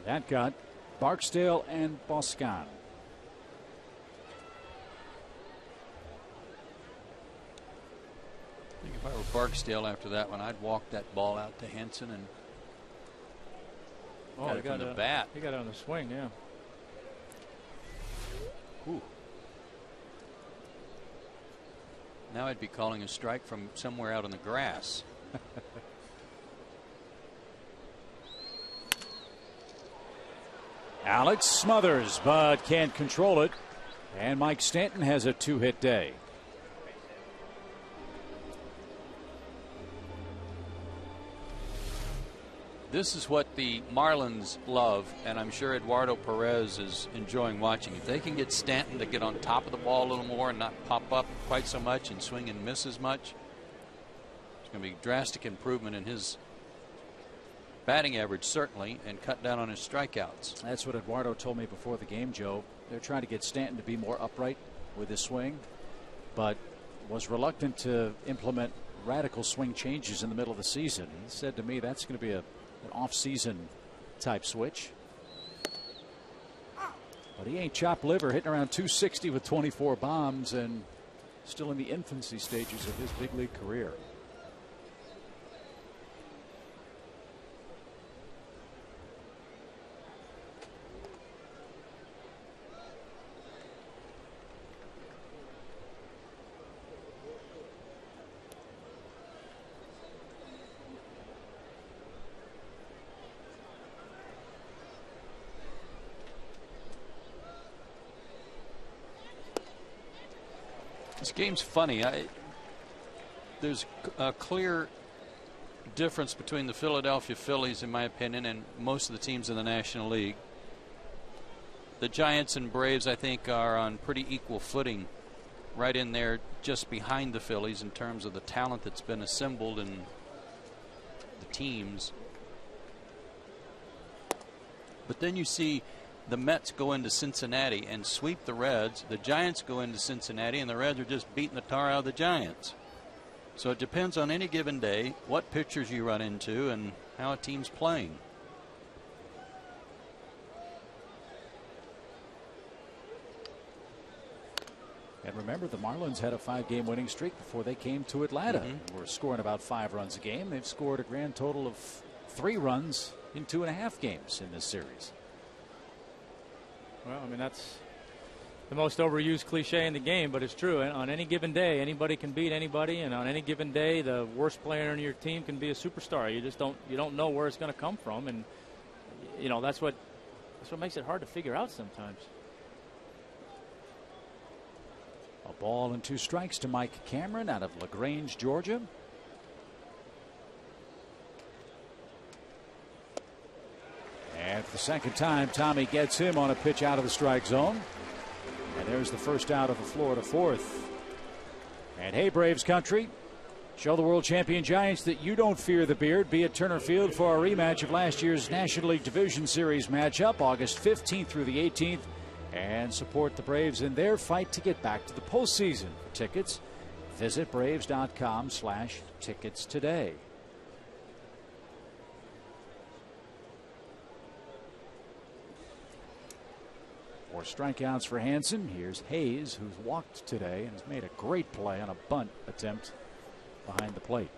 That got Barksdale and Boscan. I think if I were Barksdale after that one, I'd walk that ball out to Henson and got it from the bat. He got it on the swing, yeah. Ooh. Now I'd be calling a strike from somewhere out on the grass. Alex smothers, but can't control it. And Mike Stanton has a 2-hit day. This is what the Marlins love, and I'm sure Eduardo Perez is enjoying watching. If they can get Stanton to get on top of the ball a little more and not pop up quite so much and swing and miss as much, it's going to be drastic improvement in his batting average, certainly, and cut down on his strikeouts. That's what Eduardo told me before the game, Joe. They're trying to get Stanton to be more upright with his swing, but was reluctant to implement radical swing changes in the middle of the season. He said to me that's going to be an off-season type switch. But he ain't chopped liver, hitting around 260 with 24 bombs and still in the infancy stages of his big league career. This game's funny. There's a clear difference between the Philadelphia Phillies, in my opinion, and most of the teams in the National League. The Giants and Braves, I think, are on pretty equal footing, right in there just behind the Phillies in terms of the talent that's been assembled in the teams. But then you see the Mets go into Cincinnati and sweep the Reds. The Giants go into Cincinnati and the Reds are just beating the tar out of the Giants. So it depends on any given day what pitchers you run into and how a team's playing. And remember, the Marlins had a 5-game winning streak before they came to Atlanta. We're scoring about 5 runs a game. They've scored a grand total of 3 runs in 2.5 games in this series. Well, I mean, that's the most overused cliche in the game, but it's true. And on any given day, anybody can beat anybody, and on any given day, the worst player in your team can be a superstar. You just don't know where it's going to come from, and you know that's what makes it hard to figure out sometimes. A ball and 2 strikes to Mike Cameron out of LaGrange, Georgia. And for the second time, Tommy gets him on a pitch out of the strike zone. And there's the first out of the Florida fourth. And hey, Braves country, show the world champion Giants that you don't fear the beard. Be at Turner Field for a rematch of last year's National League Division Series matchup, August 15th through the 18th. And support the Braves in their fight to get back to the postseason. For tickets, visit Braves.com/tickets today. 4 strikeouts for Hansen. Here's Hayes, who's walked today and has made a great play on a bunt attempt behind the plate.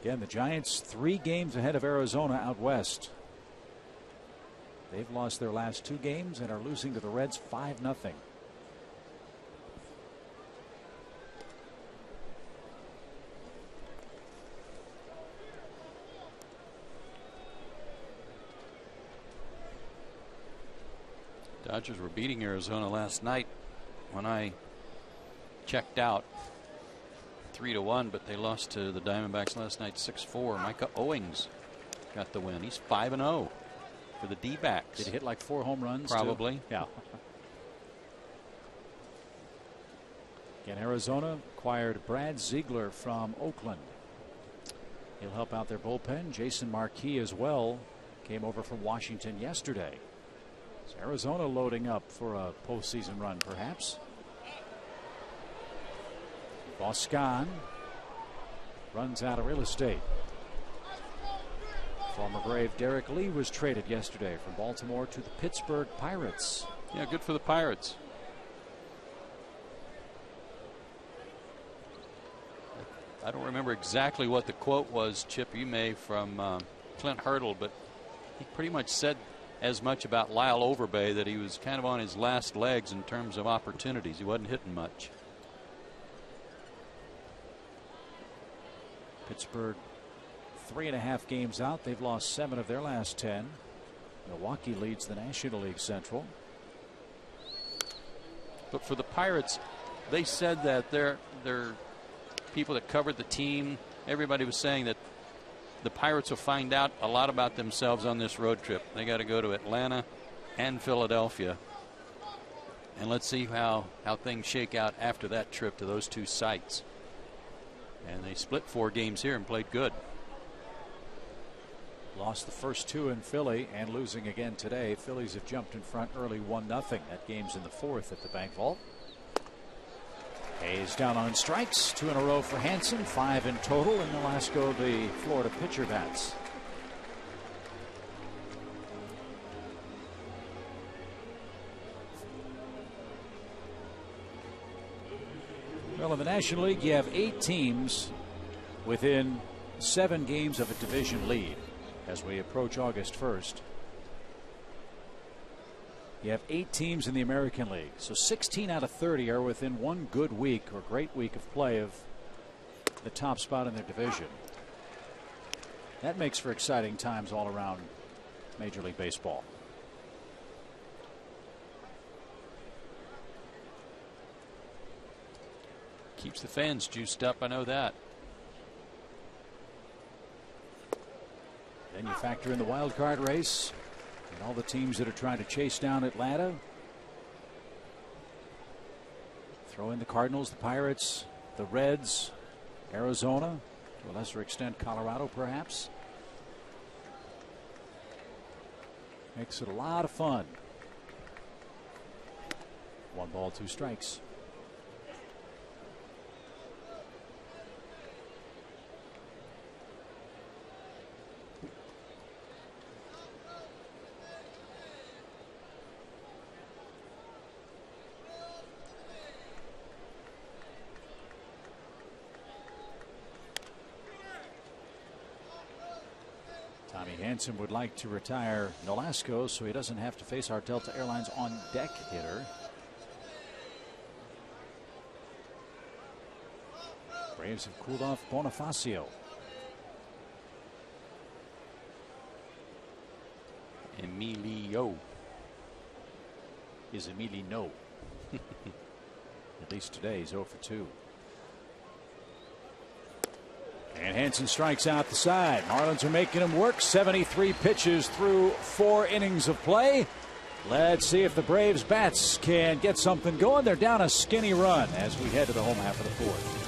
Again, the Giants 3 games ahead of Arizona out west. They've lost their last 2 games and are losing to the Reds 5-0. Dodgers were beating Arizona last night when I checked out 3-1, but they lost to the Diamondbacks last night 6-4. Micah Owings got the win. He's 5-0 for the D-backs. Did he hit like 4 home runs? Probably. Too? Yeah. Again, Arizona acquired Brad Ziegler from Oakland. He'll help out their bullpen. Jason Marquis as well came over from Washington yesterday. So Arizona loading up for a postseason run, perhaps. Boscan runs out of real estate. Former Brave Derek Lee was traded yesterday from Baltimore to the Pittsburgh Pirates. Yeah, good for the Pirates. I don't remember exactly what the quote was, Chip, you may, from Clint Hurdle, but he pretty much said as much about Lyle Overbay, that he was kind of on his last legs in terms of opportunities. He wasn't hitting much. Pittsburgh 3.5 games out. They've lost 7 of their last 10. Milwaukee leads the National League Central. But for the Pirates, they said that their people that covered the team, everybody was saying that the Pirates will find out a lot about themselves on this road trip. They got to go to Atlanta and Philadelphia. And let's see how things shake out after that trip to those 2 sites. And they split 4 games here and played good. Lost the first 2 in Philly and losing again today. Phillies have jumped in front early 1-0. That game's in the 4th at the Bank Vault. Hayes down on strikes. 2 in a row for Hansen. 5 in total. And the last go the Florida pitcher bats. Well, in the National League, you have 8 teams within 7 games of a division lead as we approach August 1st. You have 8 teams in the American League, so 16 out of 30 are within 1 good week or great week of play of the top spot in their division. That makes for exciting times all around Major League Baseball. Keeps the fans juiced up, I know that. Then you factor in the wild card race and all the teams that are trying to chase down Atlanta. Throw in the Cardinals, the Pirates, the Reds, Arizona, to a lesser extent Colorado perhaps. Makes it a lot of fun. 1 ball, 2 strikes. Hansen would like to retire Nolasco so he doesn't have to face our Delta Airlines on deck hitter. Braves have cooled off Bonifacio. Emilio. Is Emilio. At least today he's 0 for 2. And Hansen strikes out the side. Marlins are making him work. 73 pitches through 4 innings of play. Let's see if the Braves bats can get something going. They're down a skinny run as we head to the home half of the 4th.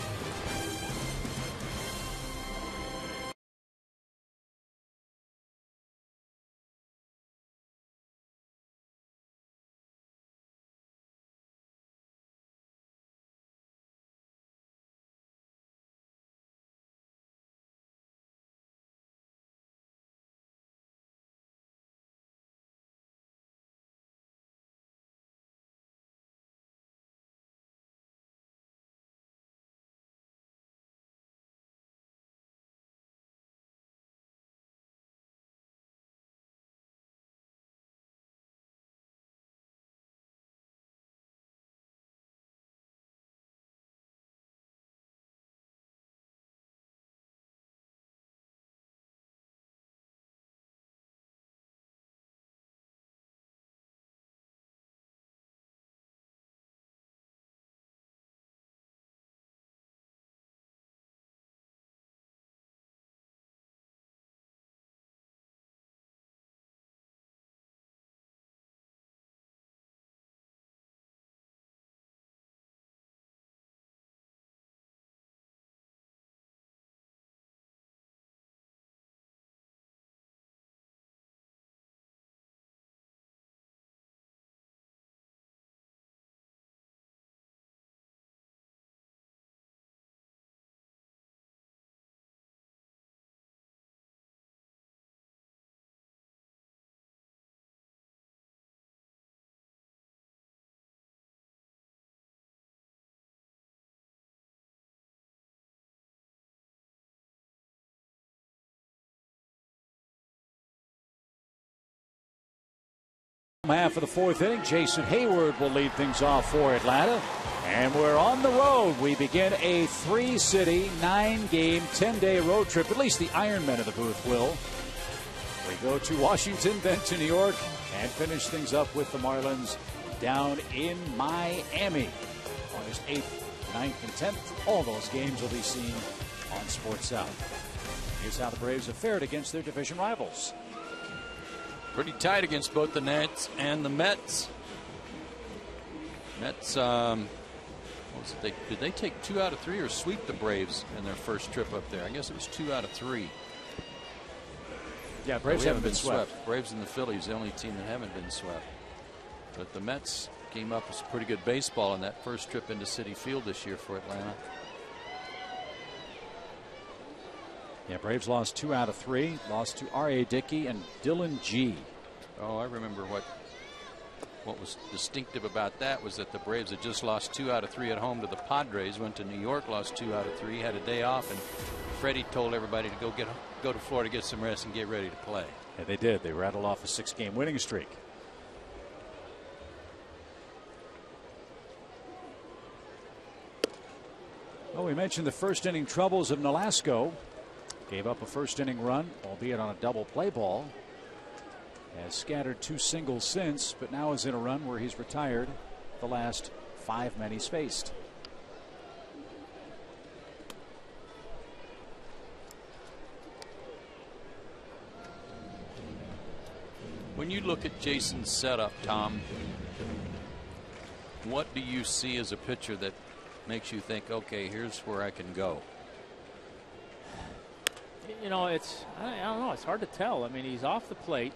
Half of the fourth inning, Jason Hayward will lead things off for Atlanta. And we're on the road. We begin a 3-city, 9-game, 10-day road trip. At least the Ironmen of the booth will. We go to Washington, then to New York, and finish things up with the Marlins down in Miami. August 8th, 9th, and 10th. All those games will be seen on Sports South. Here's how the Braves have fared against their division rivals. Pretty tight against both the Nats and the Mets. Mets, what was it? Did they take 2 out of 3 or sweep the Braves in their first trip up there? I guess it was 2 out of 3. Yeah, Braves haven't been swept. Braves and the Phillies, the only team that haven't been swept. But the Mets came up with some pretty good baseball in that first trip into Citi Field this year for Atlanta. Yeah, Braves lost 2 out of 3. Lost to R.A. Dickey and Dylan G. Oh, I remember what was distinctive about that was that the Braves had just lost 2 out of 3 at home to the Padres. Went to New York, lost 2 out of 3, had a day off, and Freddie told everybody to go to Florida, get some rest, and get ready to play. Yeah, they did. They rattled off a 6-game winning streak. Well, we mentioned the first inning troubles of Nolasco. Gave up a first inning run, albeit on a double play ball. Has scattered 2 singles since, but now is in a run where he's retired the last 5 men he's faced. When you look at Jason's setup, Tom, what do you see as a pitcher that makes you think, okay, here's where I can go? You know, I don't know. It's hard to tell. I mean, he's off the plate,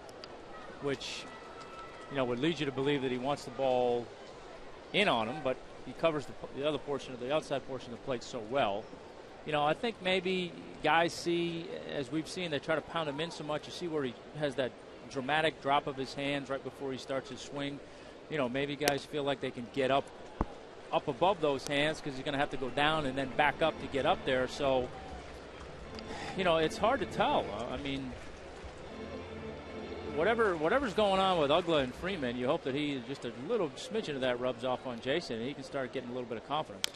which, you know, would lead you to believe that he wants the ball in on him, but he covers the other portion of the outside portion of the plate so well. You know, I think maybe guys see, as we've seen, they try to pound him in so much. You see where he has that dramatic drop of his hands right before he starts his swing. You know, maybe guys feel like they can get up above those hands because he's going to have to go down and then back up to get up there. So, you know, it's hard to tell. I mean, whatever's going on with Ugla and Freeman, you hope that he just a little smidgen of that rubs off on Jason and he can start getting a little bit of confidence.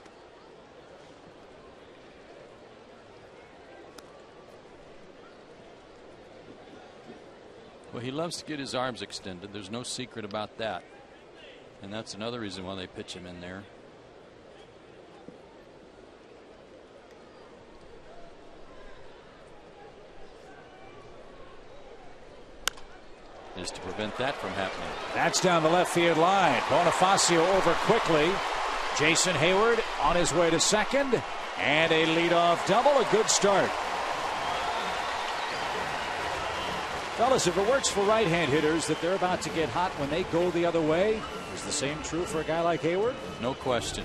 Well, he loves to get his arms extended. There's no secret about that. And that's another reason why they pitch him in there. Is to prevent that from happening. That's down the left field line. Bonifacio over quickly. Jason Hayward on his way to second. And a leadoff double. A good start. Fellas, if it works for right-hand hitters that they're about to get hot when they go the other way, is the same true for a guy like Hayward? No question.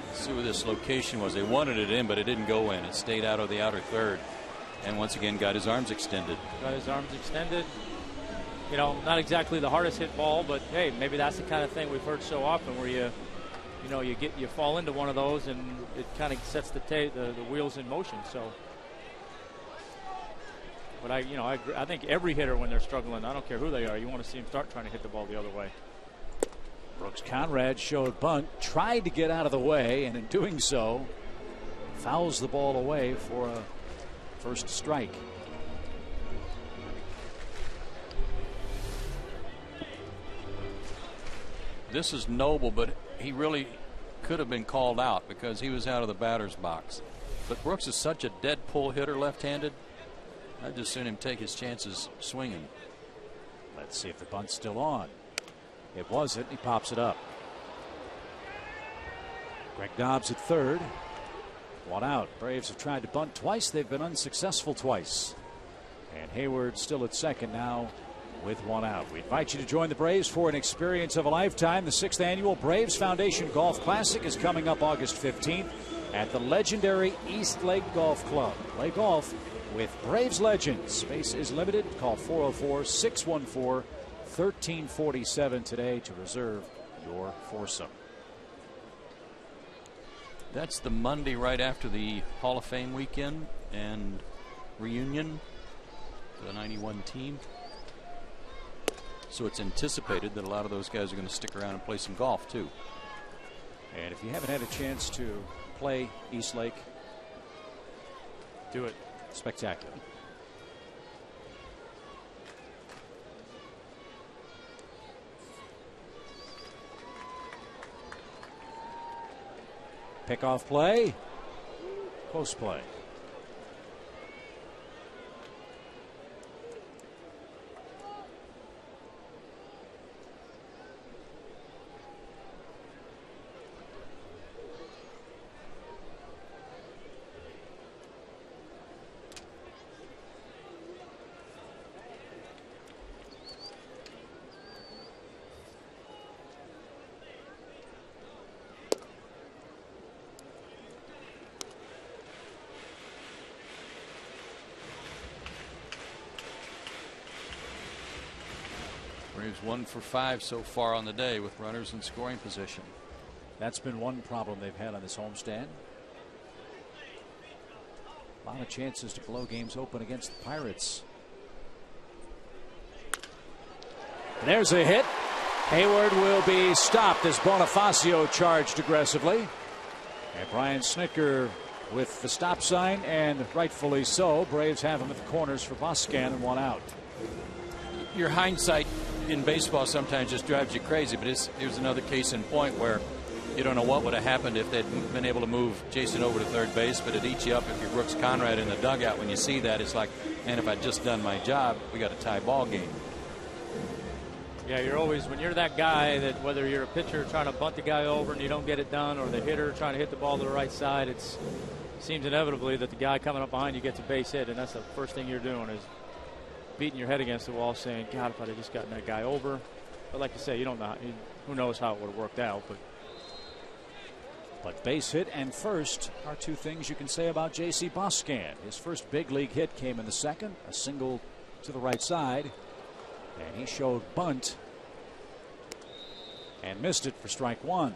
Let's see where this location was. They wanted it in, but it didn't go in. It stayed out of the outer third. And once again, got his arms extended. Got his arms extended. You know, not exactly the hardest hit ball, but hey, maybe that's the kind of thing we've heard so often where you fall into one of those and it kind of sets the wheels in motion. So, but I agree. I think every hitter when they're struggling, I don't care who they are, you want to see them start trying to hit the ball the other way. Brooks Conrad showed bunt, tried to get out of the way, and in doing so, fouls the ball away for a first strike. This is Noble, but he really could have been called out because he was out of the batter's box. But Brooks is such a dead pull hitter left-handed. I'd just seen him take his chances swinging. Let's see if the bunt's still on. It wasn't. He pops it up. Greg Dobbs at third. 1 out. Braves have tried to bunt twice. They've been unsuccessful twice. And Hayward still at second now with 1 out. We invite you to join the Braves for an experience of a lifetime. The 6th annual Braves Foundation Golf Classic is coming up August 15th at the legendary East Lake Golf Club. Play golf with Braves legends. Space is limited. Call 404-614-1347 today to reserve your foursome. That's the Monday right after the Hall of Fame weekend and reunion for the '91 team. So it's anticipated that a lot of those guys are going to stick around and play some golf too. And if you haven't had a chance to play East Lake, do it. Spectacular. Pickoff play. Close play. Braves 1 for 5 so far on the day with runners in scoring position. That's been one problem they've had on this homestand. A lot of chances to blow games open against the Pirates. And there's a hit. Hayward will be stopped as Bonifacio charged aggressively. And Brian Snitker with the stop sign, and rightfully so. Braves have him at the corners for Boscan and 1 out. Your hindsight in baseball sometimes just drives you crazy, but here's another case in point where you don't know what would have happened if they'd been able to move Jason over to third base, but it eats you up if you're Brooks Conrad in the dugout. When you see that, it's like, man, if I'd just done my job, we got a tie ball game. Yeah, you're always, when you're that guy, that whether you're a pitcher trying to bunt the guy over and you don't get it done, or the hitter trying to hit the ball to the right side, it seems inevitably that the guy coming up behind you gets a base hit, and that's the first thing you're doing is beating your head against the wall saying, God, if I'd have just gotten that guy over. But like you say, you don't know, who knows how it would have worked out. But base hit and first are two things you can say about J.C. Boscan. His first big league hit came in the second, a single to the right side, and he showed bunt and missed it for strike 1.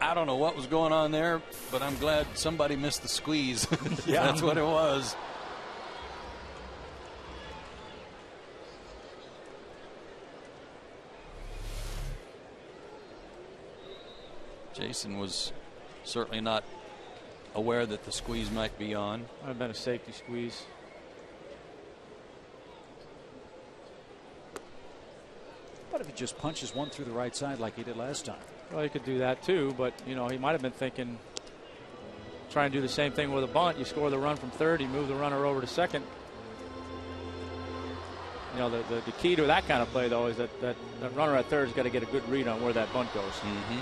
I don't know what was going on there, but I'm glad somebody missed the squeeze. Yeah. That's what it was. Jason was certainly not aware that the squeeze might be on. Might have been a safety squeeze. What if he just punches one through the right side like he did last time? Well, he could do that too, but you know, he might have been thinking, try and do the same thing with a bunt. You score the run from third, you move the runner over to second. You know, the key to that kind of play though is that runner at third has got to get a good read on where that bunt goes. Mm-hmm.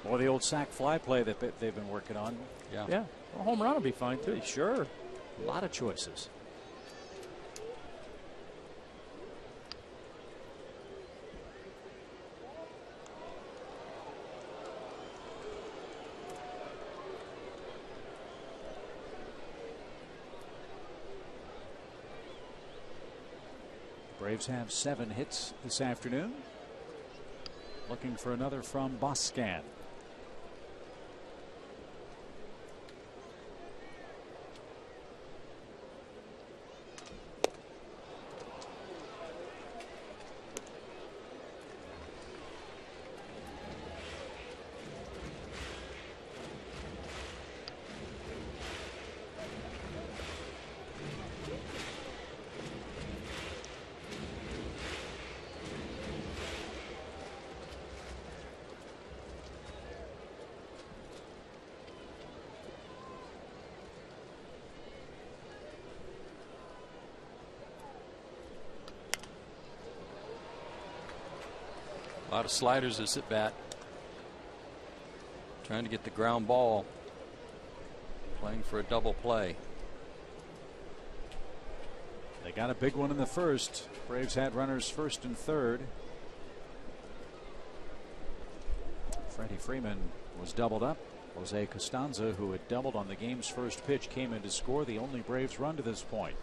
Or the old sack fly play that they've been working on. Yeah. Well, a home run will be fine too. Sure. A lot of choices. Braves have 7 hits this afternoon. Looking for another from Boscan. A lot of sliders as at bat. Trying to get the ground ball. Playing for a double play. They got a big one in the first. Braves had runners first and third. Freddie Freeman was doubled up. Jose Costanza, who had doubled on the game's first pitch, came in to score the only Braves run to this point.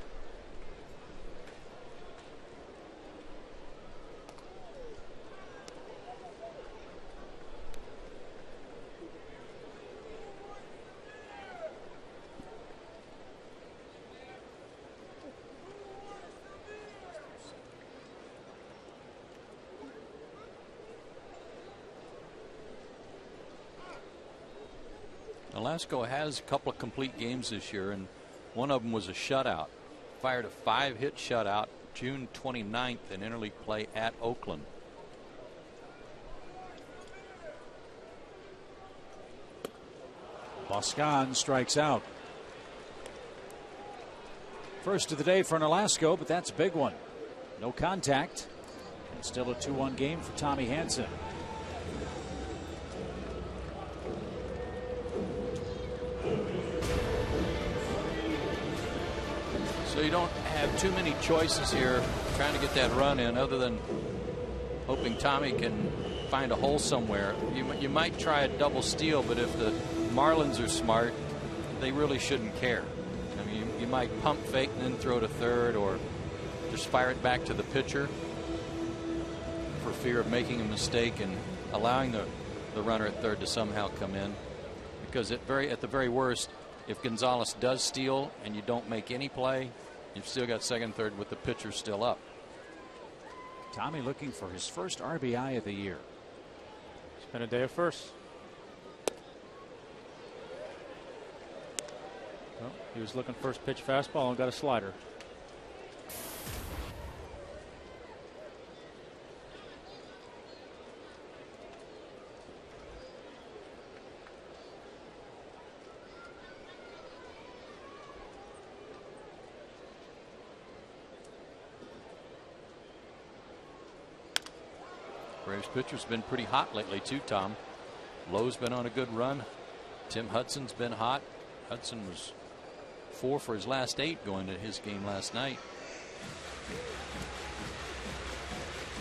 Nolasco has a couple of complete games this year, and one of them was a shutout. Fired a 5-hit shutout June 29th in interleague play at Oakland. Boscan strikes out. First of the day for Nolasco, but that's a big one. No contact. And still a 2-1 game for Tommy Hanson. So you don't have too many choices here trying to get that run in, other than hoping Tommy can find a hole somewhere. You might try a double steal, but if the Marlins are smart, they really shouldn't care. I mean, you might pump fake and then throw to third, or just fire it back to the pitcher for fear of making a mistake and allowing the runner at third to somehow come in. Because at the very worst, if Gonzalez does steal and you don't make any play, you've still got second, third with the pitcher still up. Tommy looking for his first RBI of the year. It's been a day of first. Well, he was looking first pitch fastball and got a slider. Braves pitcher's been pretty hot lately too, Tom. Lowe's been on a good run. Tim Hudson's been hot. Hudson was 4 for his last 8 going to his game last night.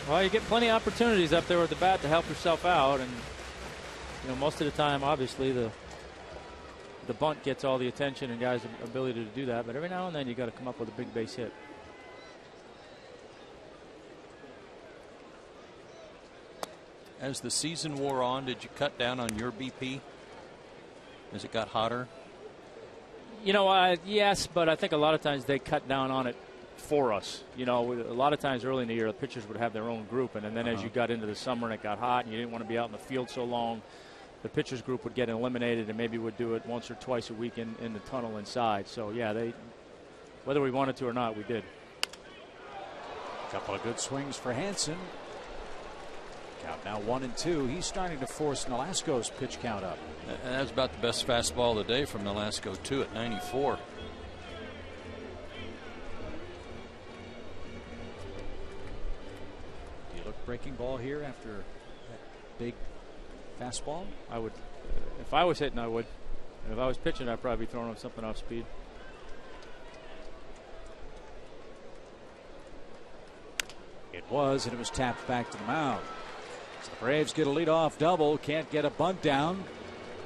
Well, you get plenty of opportunities up there with the bat to help yourself out, and most of the time, obviously, the bunt gets all the attention and guys' ability to do that. But every now and then, you got to come up with a big base hit. As the season wore on, did you cut down on your BP as it got hotter? Yes, but I think a lot of times they cut down on it for us. A lot of times early in the year, the pitchers would have their own group, and then as you got into the summer and it got hot and you didn't want to be out in the field so long, the pitchers group would get eliminated and maybe would do it once or twice a week in the tunnel inside. So, yeah, whether we wanted to or not, we did. A couple of good swings for Hanson. Count now 1-2. He's starting to force Nolasco's pitch count up. And that's about the best fastball of the day from Nolasco, too, at 94. Do you look breaking ball here after that big fastball? I would. If I was hitting, I would. And if I was pitching, I'd probably be throwing him something off speed. It was, and it was tapped back to the mound. So the Braves get a leadoff double, can't get a bunt down,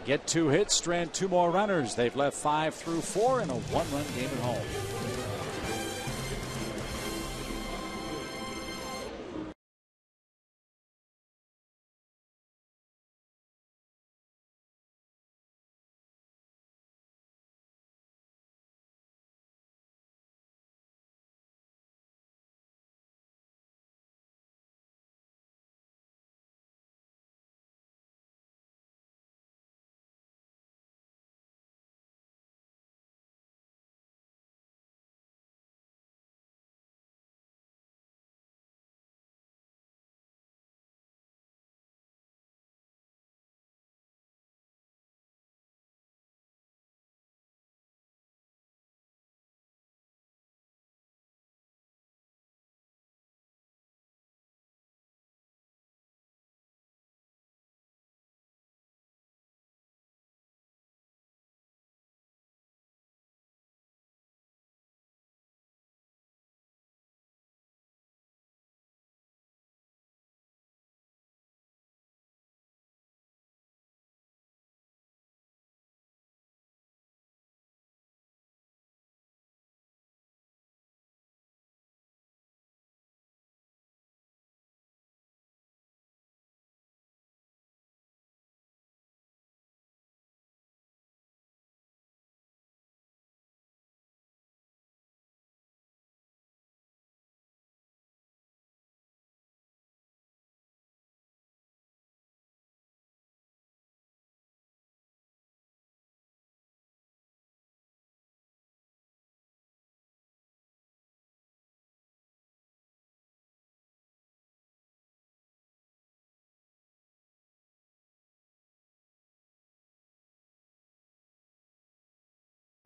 get 2 hits, strand 2 more runners. They've left 5 through 4 in a 1-run game at home.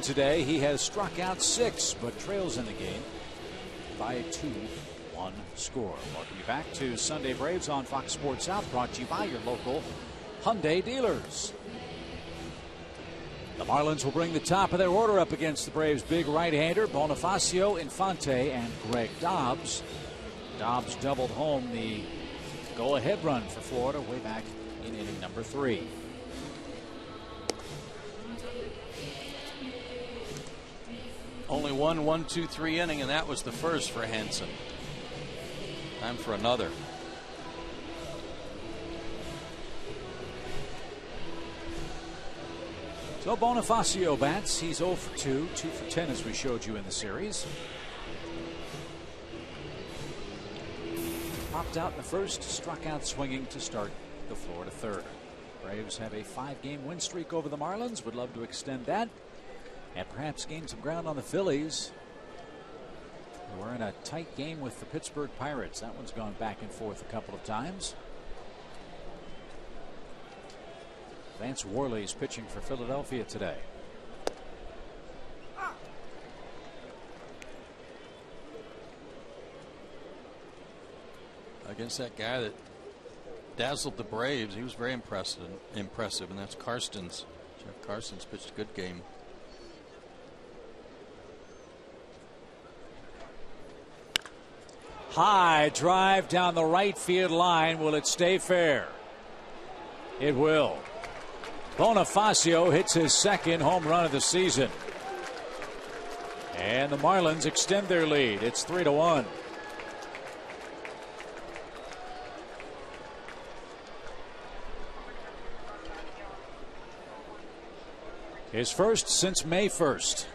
Today he has struck out 6, but trails in the game by a 2-1 score. Welcome you back to Sunday Braves on Fox Sports South, brought to you by your local Hyundai dealers. The Marlins will bring the top of their order up against the Braves' big right-hander Bonifacio, Infante, and Greg Dobbs. Dobbs doubled home the go-ahead run for Florida way back in inning number 3. Only one 1-2-3 inning, and that was the first for Hansen. Time for another. So Bonifacio bats. He's 0 for 2, 2 for 10 as we showed you in the series. Popped out in the first, struck out swinging to start the Florida third. Braves have a 5-game win streak over the Marlins. Would love to extend that and perhaps gain some ground on the Phillies. We're in a tight game with the Pittsburgh Pirates. That one's gone back and forth a couple of times. Vance Worley's pitching for Philadelphia today. Against that guy that dazzled the Braves, he was very impressive, and that's Karstens. Jeff Karstens pitched a good game. High drive down the right field line. Will it stay fair? It will. Bonifacio hits his second home run of the season. And the Marlins extend their lead. It's 3-1. His first since May 1st.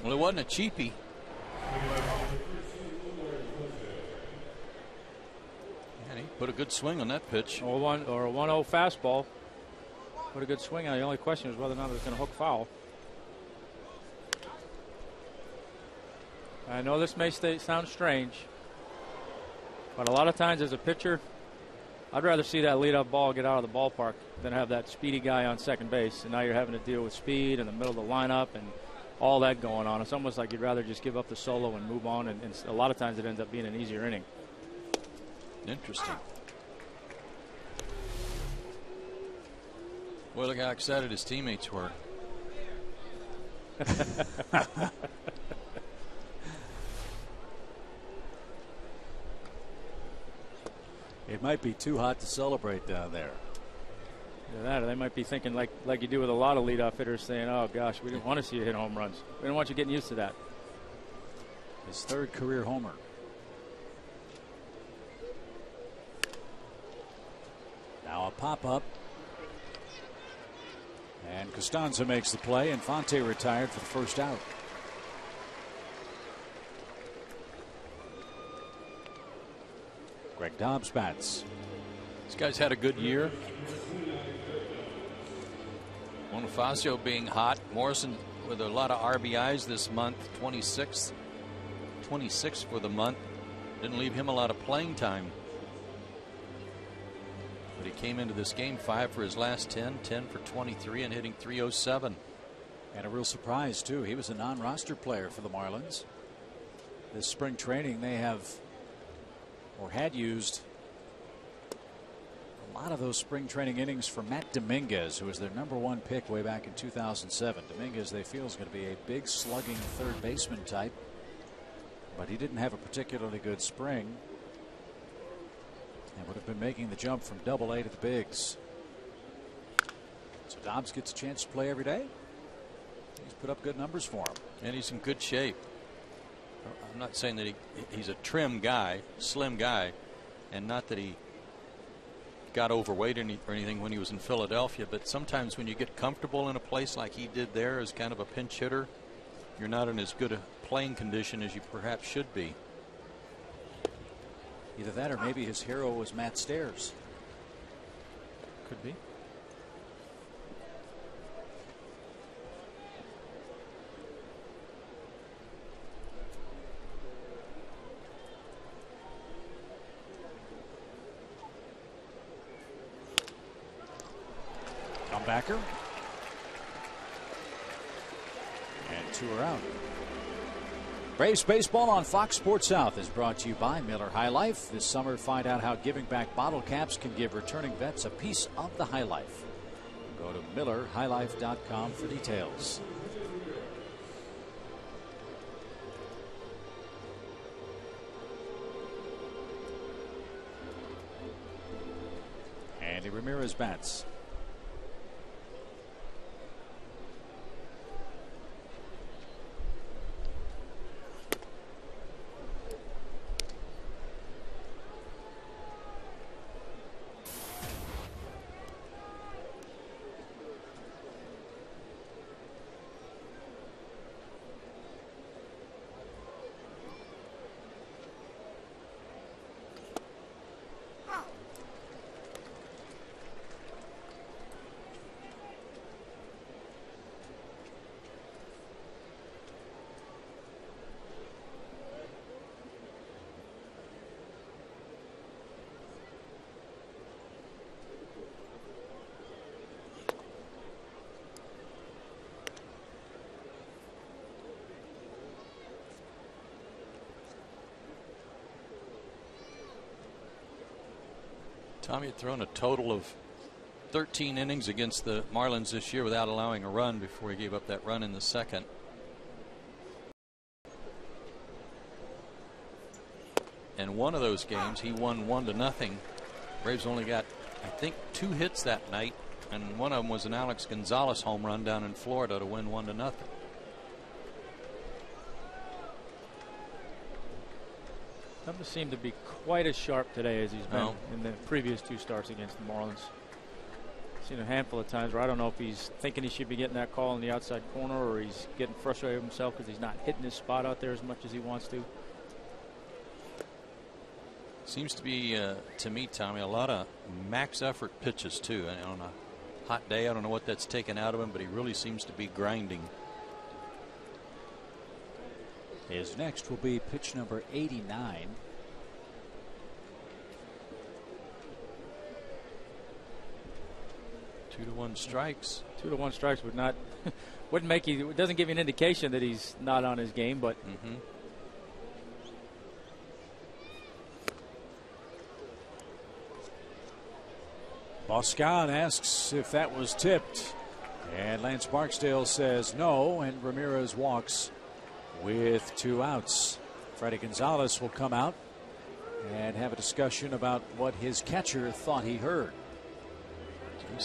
Well, it wasn't a cheapie. And he put a good swing on that pitch. Or a 1-0 fastball. Put a good swing on. The only question is whether or not it was going to hook foul. I know this may sound strange, but a lot of times as a pitcher, I'd rather see that leadoff ball get out of the ballpark than have that speedy guy on second base. And now you're having to deal with speed in the middle of the lineup and all that going on. It's almost like you'd rather just give up the solo and move on. And a lot of times it ends up being an easier inning. Interesting. Well, look how excited his teammates were. It might be too hot to celebrate down there. Either that, or they might be thinking like you do with a lot of leadoff hitters, saying, "Oh gosh, we didn't want to see you hit home runs. We didn't want you getting used to that." His third career homer. Now a pop-up. And Costanza makes the play. Infante retired for the first out. Greg Dobbs bats. This guy's had a good year. Bonifacio being hot. Morrison with a lot of RBIs this month. 26 for the month. Didn't leave him a lot of playing time. But he came into this game 5 for his last 10, 10 for 23, and hitting .307. And a real surprise, too. He was a non-roster player for the Marlins. This spring training, they have, or had used, a lot of those spring training innings for Matt Dominguez, who was their #1 pick way back in 2007. Dominguez, they feel, is going to be a big slugging third baseman type. But he didn't have a particularly good spring. And would have been making the jump from AA to the bigs. So Dobbs gets a chance to play every day. He's put up good numbers for him. And he's in good shape. I'm not saying that he's a trim guy, slim guy, and not that he got overweight or anything when he was in Philadelphia, but sometimes when you get comfortable in a place like he did there as kind of a pinch hitter, you're not in as good a playing condition as you perhaps should be. Either that or maybe his hero was Matt Stairs. Could be. Comebacker. 2 are out. Braves baseball on Fox Sports South is brought to you by Miller High Life. This summer, find out how giving back bottle caps can give returning vets a piece of the high life. Go to MillerHighLife.com for details. Andy Ramirez bats. Tommy had thrown a total of 13 innings against the Marlins this year without allowing a run before he gave up that run in the second. And one of those games he won 1-0. Braves only got, I think, 2 hits that night, and one of them was an Alex Gonzalez home run down in Florida to win 1-0. Doesn't seem to be quite as sharp today as he's been in the previous 2 starts against the Marlins. Seen a handful of times where I don't know if he's thinking he should be getting that call in the outside corner, or he's getting frustrated with himself because he's not hitting his spot out there as much as he wants to. Seems to be, to me, Tommy, a lot of max effort pitches too. And on a hot day, I don't know what that's taken out of him, but he really seems to be grinding. His next will be pitch number 89. Two to one strikes. 2-1 strikes would not wouldn't make you. It doesn't give you an indication that he's not on his game, but. Boscan asks if that was tipped, and Lance Barksdale says no, and Ramirez walks with 2 outs. Freddie Gonzalez will come out and have a discussion about what his catcher thought he heard.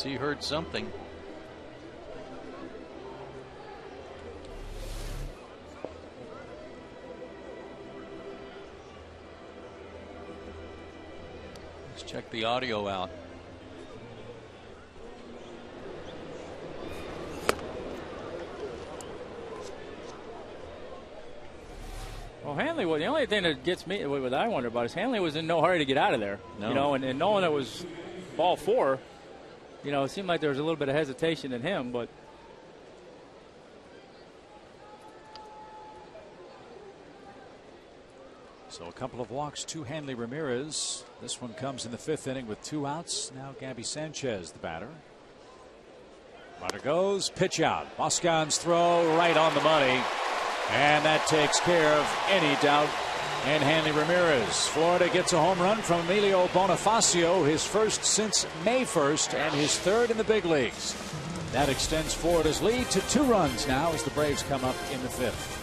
He heard something. Let's check the audio out. Well, Hanley, the only thing that gets me, what I wonder about is Hanley was in no hurry to get out of there. No. You know, and knowing it was ball 4, you know, it seemed like there was a little bit of hesitation in him, but. So a couple of walks to Hanley Ramirez. This one comes in the 5th inning with 2 outs. Now Gabby Sanchez, the batter. Runner goes, pitch out. Boscan's throw right on the money. And that takes care of any doubt. And Hanley Ramirez. Florida gets a home run from Emilio Bonifacio, his first since May 1st and his 3rd in the big leagues. That extends Florida's lead to 2 runs now as the Braves come up in the 5th.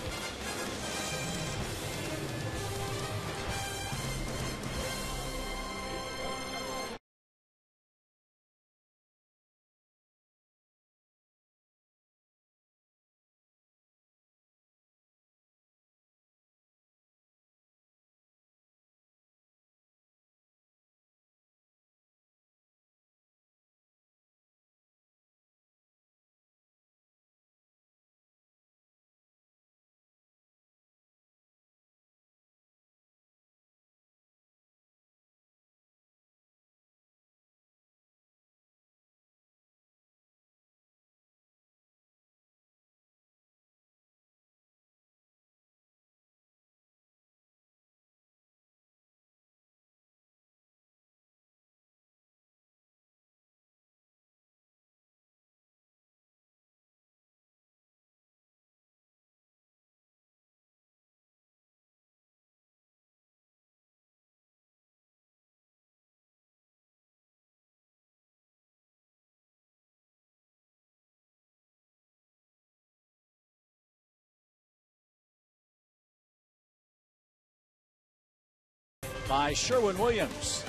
by Sherwin-Williams,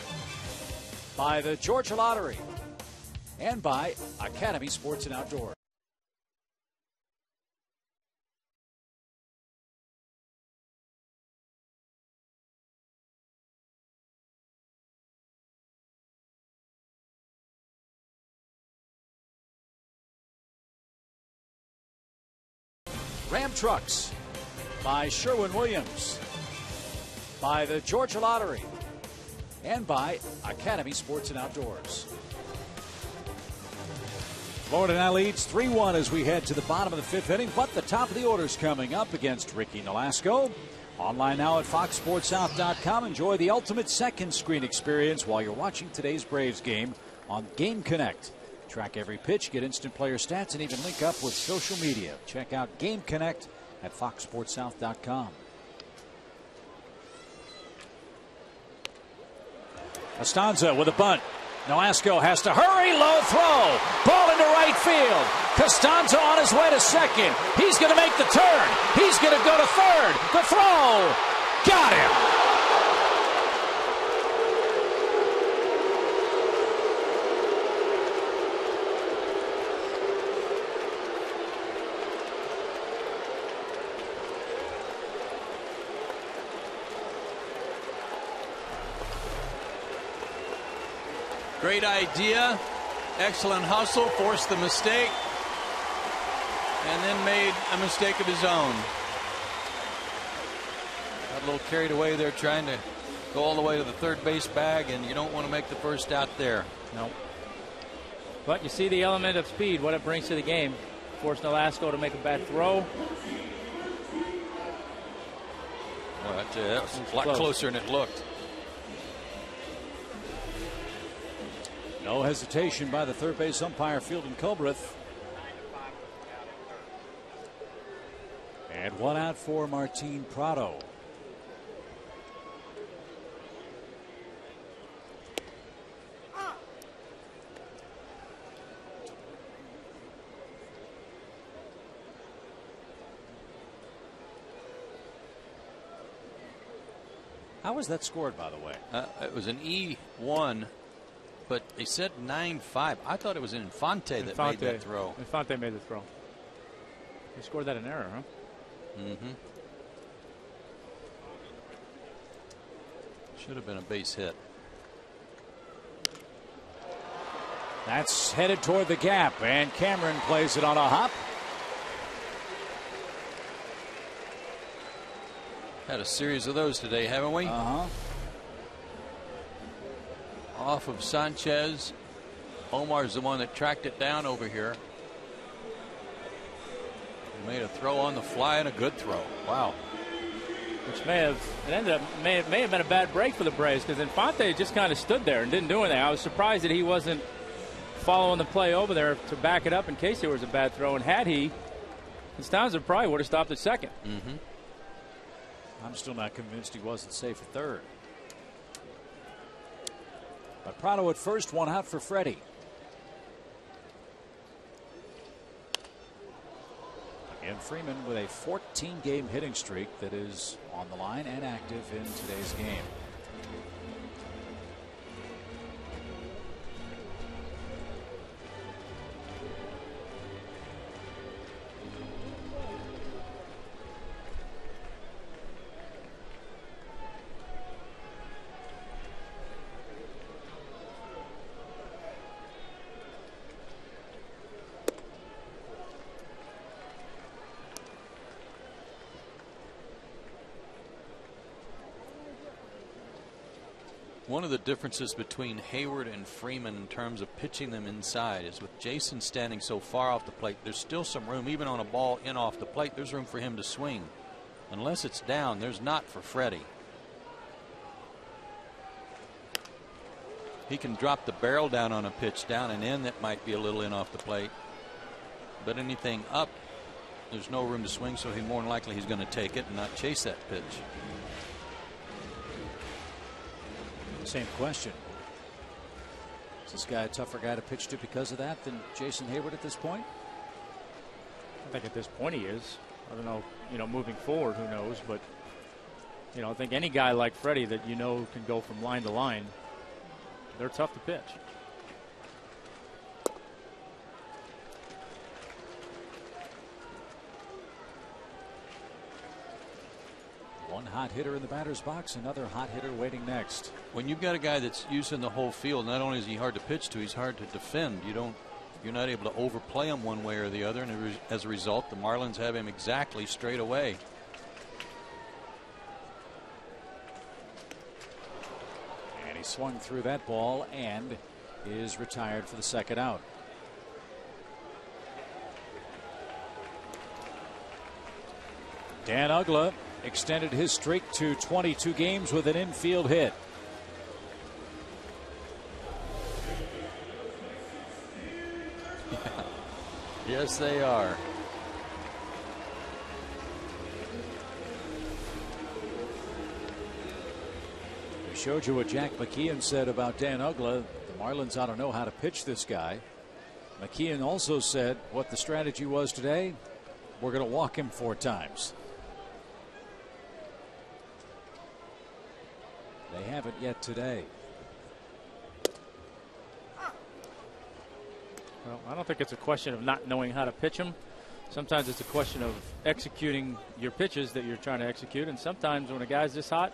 by the Georgia Lottery, and by Academy Sports and Outdoors. Ram Trucks by Sherwin-Williams, by the Georgia Lottery, and by Academy Sports and Outdoors. Florida now leads 3-1 as we head to the bottom of the fifth inning, but the top of the order is coming up against Ricky Nolasco. Online now at foxsportsouth.com. Enjoy the ultimate second screen experience while you're watching today's Braves game on Game Connect. Track every pitch, get instant player stats, and even link up with social media. Check out Game Connect at foxsportsouth.com. Costanza with a bunt. Nolasco has to hurry, low throw. Ball into right field. Costanza on his way to second. He's going to make the turn. He's going to go to third. The throw. Got him. Great idea, excellent hustle, forced the mistake, and then made a mistake of his own. Got a little carried away there trying to go all the way to the third base bag, and you don't want to make the first out there. No. But you see the element of speed, what it brings to the game. Forced Nolasco to make a bad throw. Well, that was a lot closer than it looked. No hesitation by the third base umpire, Fielding Culbreth. And one out for Martin Prado. How was that scored, by the way? It was an E1. But they said 9-5. I thought it was Infante that made that throw. Infante made the throw. He scored that in error, huh? Mm-hmm. Should have been a base hit. That's headed toward the gap, and Cameron plays it on a hop. Had a series of those today, haven't we? Uh-huh. Off of Sanchez. Omar's the one that tracked it down over here. He made a throw on the fly, and a good throw. Wow. Which may have been a bad break for the Braves, because Infante just kind of stood there and didn't do anything. I was surprised that he wasn't following the play over there to back it up in case there was a bad throw. And had he, Costanza probably would have stopped at second. Mm-hmm. I'm still not convinced he wasn't safe at third. But Prado at first, one out for Freddie. Again, Freeman with a 14-game hitting streak that is on the line and active in today's game. One of the differences between Hayward and Freeman in terms of pitching them inside is with Jason standing so far off the plate, there's still some room, even on a ball in off the plate, there's room for him to swing. Unless it's down, there's not for Freddie. He can drop the barrel down on a pitch down and in that might be a little in off the plate. But anything up, there's no room to swing, so more than likely he's going to take it and not chase that pitch. Same question. Is this guy a tougher guy to pitch to because of that than Jason Hayward at this point? I think at this point he is. I don't know, moving forward, who knows, but You know, I think any guy like Freddie that you know can go from line to line, they're tough to pitch. One hot hitter in the batter's box, another hot hitter waiting next. When you've got a guy that's using the whole field, not only is he hard to pitch to, he's hard to defend. You're not able to overplay him one way or the other, and as a result, the Marlins have him exactly straight away. And he swung through that ball and is retired for the second out. Dan Uggla extended his streak to 22 games with an infield hit. Yes, they are. We showed you what Jack McKeon said about Dan Uggla. The Marlins ought to know how to pitch this guy. McKeon also said what the strategy was today. We're going to walk him 4 times. They haven't yet today. Well, I don't think it's a question of not knowing how to pitch him. Sometimes it's a question of executing your pitches that you're trying to execute. And sometimes when a guy's this hot,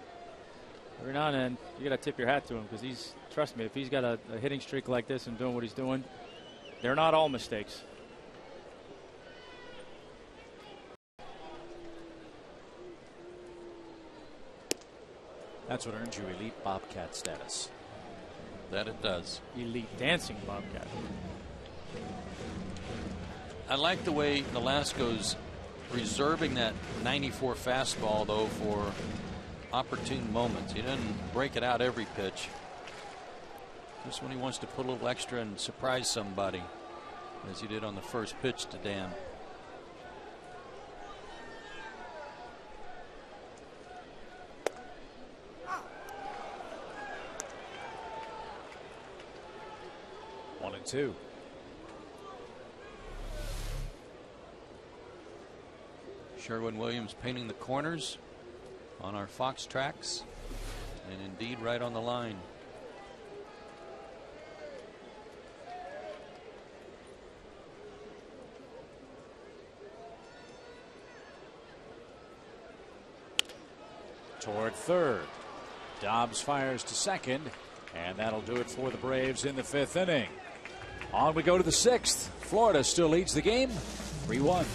every now and then you got to tip your hat to him, because trust me, if he's got a hitting streak like this and doing what he's doing, they're not all mistakes. That's what earns you elite Bobcat status. That it does. Elite dancing Bobcat. I like the way Nolasco's reserving that 94 fastball, though, for opportune moments. He doesn't break it out every pitch. Just when he wants to put a little extra and surprise somebody, as he did on the first pitch to Dan. One and two. Sherwin-Williams painting the corners on our Fox tracks, and indeed right on the line. Toward third. Dobbs fires to second, and that'll do it for the Braves in the 5th inning. On we go to the 6th. Florida still leads the game 3-1.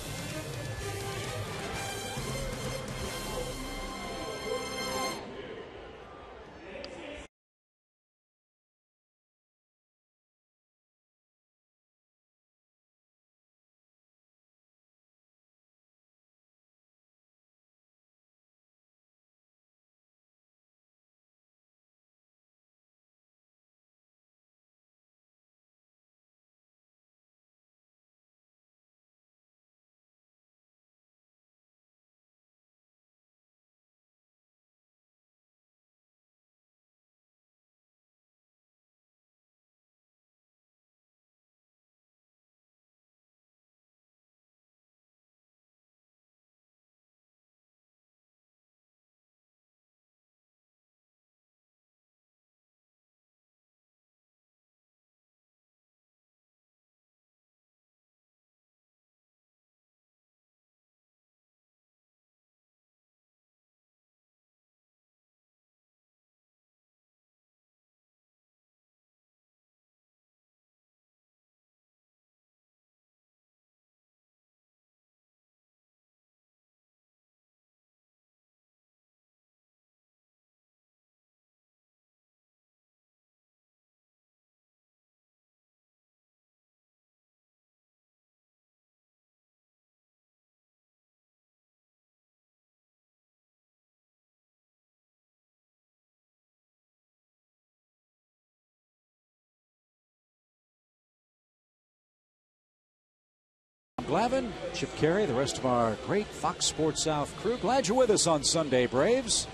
Glavin, Chip Carey, the rest of our great Fox Sports South crew. Glad you're with us on Sunday, Braves.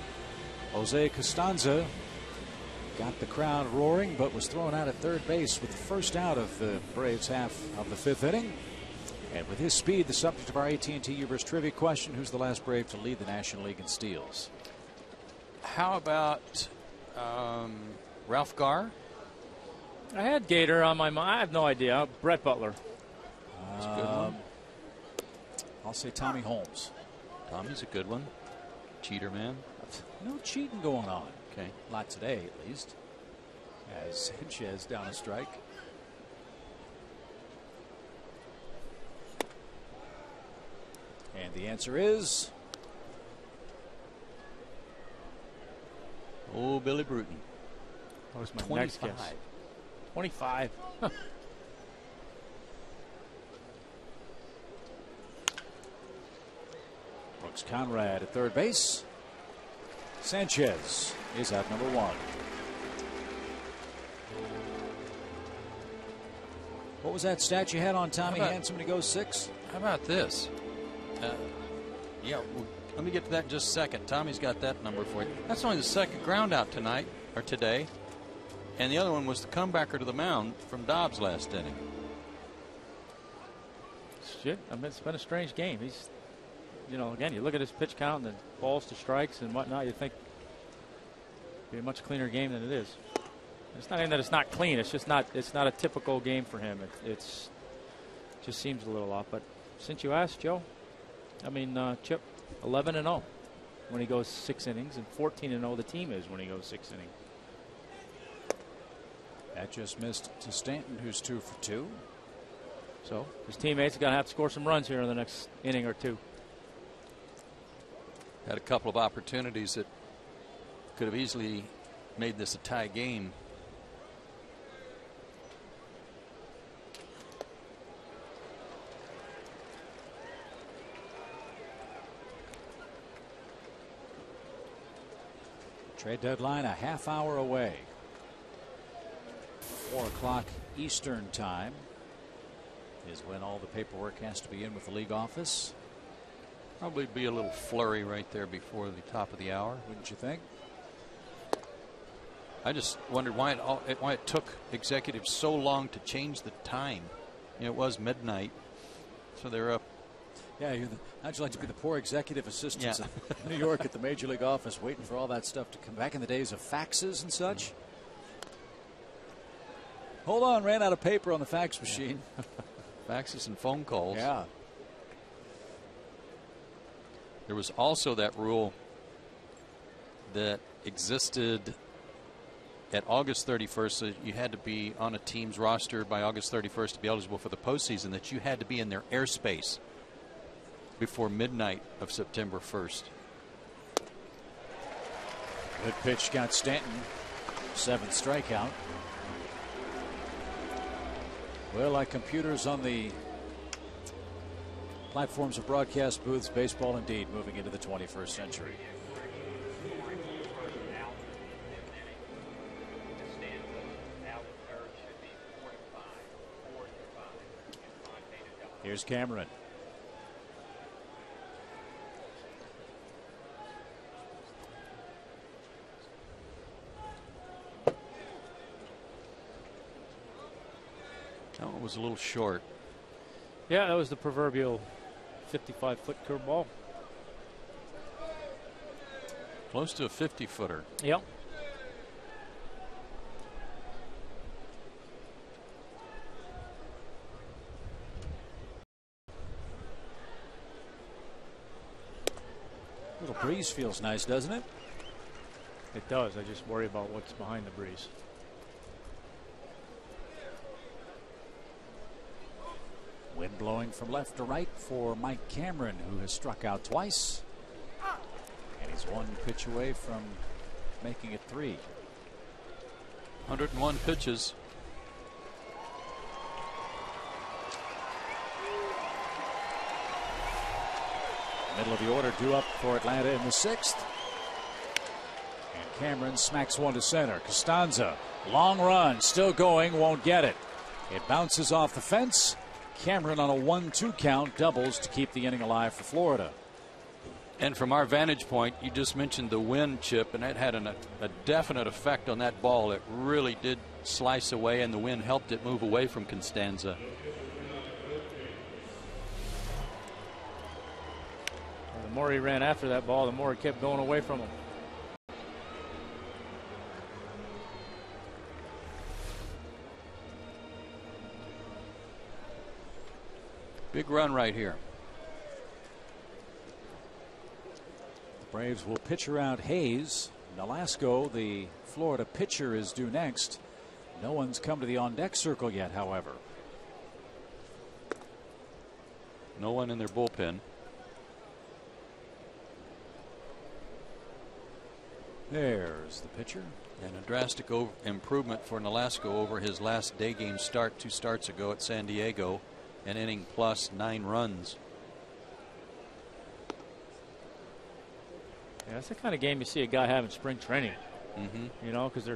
Jose Costanza got the crowd roaring, but was thrown out at third base with the first out of the Braves half of the 5th inning. And with his speed, the subject of our AT&T Ubers trivia question: who's the last Brave to lead the National League in steals? How about Ralph Garr? I had Gator on my mind. I have no idea. Brett Butler. That's a good one. I'll say Tommy Holmes. Tommy's a good one. Cheater man. No cheating going on. Okay. Not today, at least. As Sanchez down a strike. And the answer is... Oh, Billy Bruton. That was my 25. next guess. 25. Brooks Conrad at third base. Sanchez is at number 1. What was that stat you had on Tommy Handsome to go 6? How about this? Yeah, well, let me get to that in just a second. Tommy's got that number for you. That's only the second ground out tonight, or today. And the other one was the comebacker to the mound from Dobbs last inning. Shit, I mean, it's been a strange game. He's, you know, again, you look at his pitch count and the balls to strikes and whatnot, you think it'd be a much cleaner game than it is. It's not even that it's not clean. It's just not. It's not a typical game for him. It's just seems a little off. But since you asked, Joe, I mean, Chip, 11-0 when he goes 6 innings, and 14-0 the team is when he goes 6 innings. That just missed to Stanton, who's 2 for 2. So his teammates are going to have to score some runs here in the next inning or two. Had a couple of opportunities that could have easily made this a tie game. Trade deadline a half hour away. 4 o'clock Eastern time is when all the paperwork has to be in with the league office. Probably be a little flurry right there before the top of the hour. Wouldn't you think? I just wondered why it took executives so long to change the time. You know, it was midnight, so they're up. Yeah, how'd you like to be the poor executive assistants in New York at the Major League office waiting for all that stuff to come back in the days of faxes and such? Hold on, ran out of paper on the fax machine. Faxes and phone calls. Yeah. There was also that rule that existed at August 31st, so you had to be on a team's roster by August 31st to be eligible for the postseason, that you had to be in their airspace before midnight of September 1st. Good pitch, got Stanton. 7th strikeout. Well, like computers on the platforms of broadcast booths, baseball indeed moving into the 21st century. Here's Cameron. That one was a little short. Yeah, that was the proverbial 55-foot curveball. Close to a 50-footer. Yep. Little breeze feels nice, doesn't it? It does. I just worry about what's behind the breeze. Wind blowing from left to right for Mike Cameron, who has struck out twice. And he's 1 pitch away from making it 3. 101 pitches. Middle of the order due up for Atlanta in the 6th. And Cameron smacks one to center. Costanza, long run, still going, won't get it. It bounces off the fence. Cameron on a 1-2 count doubles to keep the inning alive for Florida. And from our vantage point, you just mentioned the wind, Chip, and that had a definite effect on that ball. It really did slice away, and the wind helped it move away from Costanza. The more he ran after that ball, the more it kept going away from him. Big run right here. The Braves will pitcher out Hayes. Nolasco, the Florida pitcher, is due next. No one's come to the on-deck circle yet, however. No one in their bullpen. There's the pitcher. And a drastic improvement for Nolasco over his last day game start 2 starts ago at San Diego. An inning plus 9 runs. Yeah, that's the kind of game you see a guy having spring training. Mm-hmm. You know, because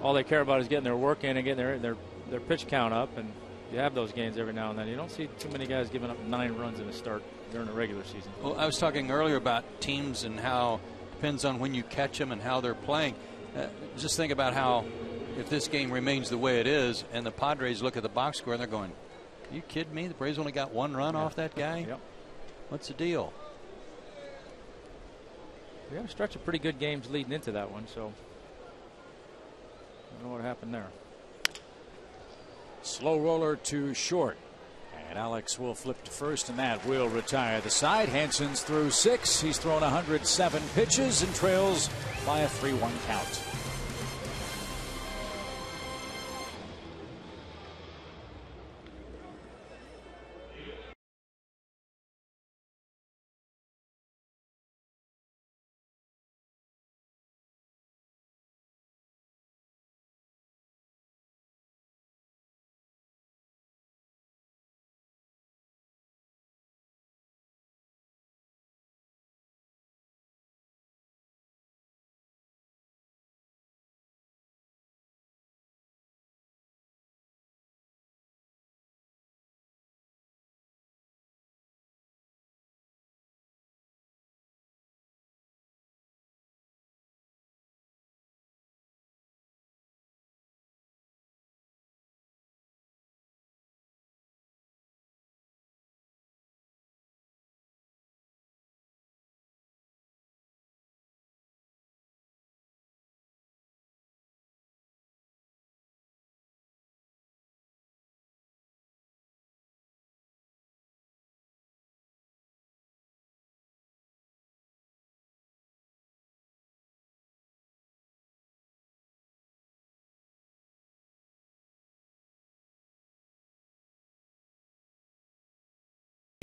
all they care about is getting their work in and getting their pitch count up. And you have those games every now and then. You don't see too many guys giving up 9 runs in a start during the regular season. Well, I was talking earlier about teams and how depends on when you catch them and how they're playing. Just think about how if this game remains the way it is and the Padres look at the box score and they're going, are you kidding me? The Braves only got 1 run off that guy? Yep. What's the deal? We have a stretch of pretty good games leading into that one, so I don't know what happened there. Slow roller to short. And Alex will flip to first, and that will retire the side. Hansen's through 6. He's thrown 107 pitches and trails by a 3-1 count.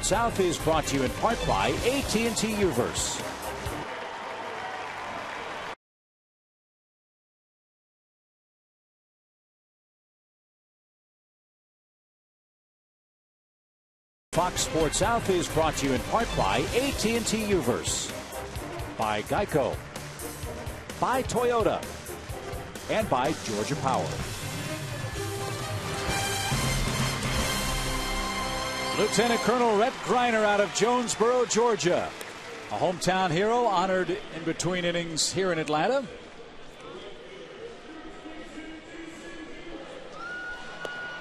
South is brought to you in part by AT&T Uverse. Fox Sports South is brought to you in part by AT&T Uverse, by Geico, by Toyota, and by Georgia Power. Lieutenant Colonel Rhett Greiner out of Jonesboro, Georgia. A hometown hero honored in between innings here in Atlanta.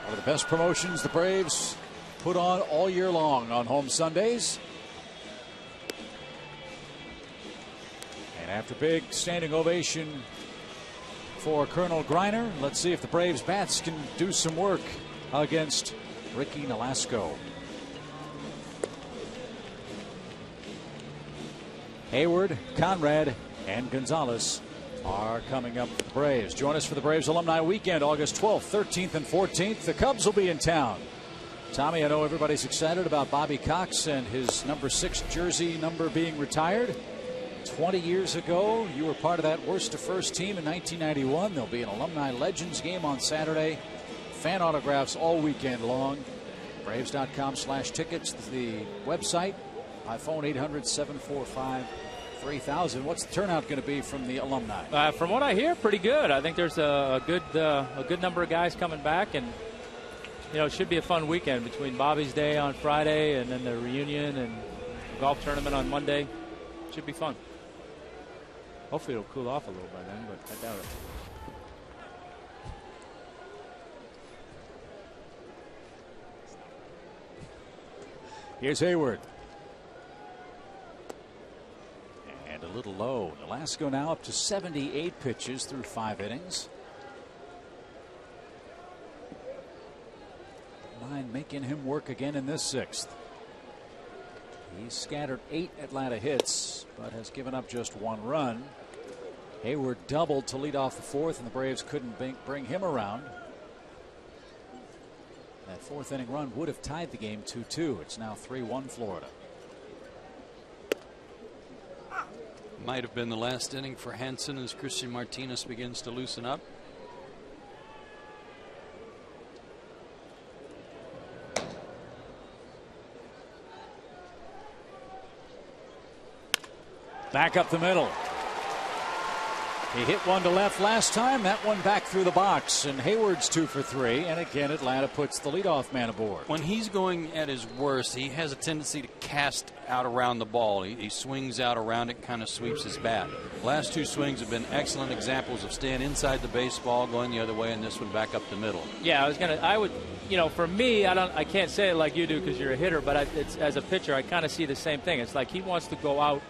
One of the best promotions the Braves put on all year long on home Sundays. And after big standing ovation for Colonel Greiner, let's see if the Braves bats can do some work against Ricky Nolasco. Hayward, Conrad, and Gonzalez are coming up for the Braves. Join us for the Braves Alumni Weekend, August 12th, 13th, and 14th. The Cubs will be in town. Tommy, I know everybody's excited about Bobby Cox and his number 6 jersey number being retired. 20 years ago, you were part of that worst to first team in 1991. There'll be an Alumni Legends game on Saturday. Fan autographs all weekend long. Braves.com/tickets, the website. By phone 800-745-3000. What's the turnout going to be from the alumni? From what I hear, pretty good. I think there's a good number of guys coming back, and it should be a fun weekend between Bobby's Day on Friday and then the reunion and the golf tournament on Monday. Should be fun. Hopefully it'll cool off a little by then, but I doubt it. Here's Hayward. And a little low. Nolasco now up to 78 pitches through 5 innings. mind making him work again in this 6th. He's scattered 8 Atlanta hits, but has given up just 1 run. Hayward doubled to lead off the 4th, and the Braves couldn't bring him around. That 4th inning run would have tied the game 2-2. It's now 3-1 Florida. Might have been the last inning for Hansen as Christian Martinez begins to loosen up. Back up the middle. He hit one to left last time. That one back through the box. And Hayward's 2 for 3. And again, Atlanta puts the leadoff man aboard. When he's going at his worst, he has a tendency to cast out around the ball. He swings out around it, kind of sweeps his bat. Last 2 swings have been excellent examples of staying inside the baseball, going the other way, and this one back up the middle. Yeah, I would, for me, I can't say it like you do because you're a hitter, but as a pitcher, I kind of see the same thing. It's like he wants to go out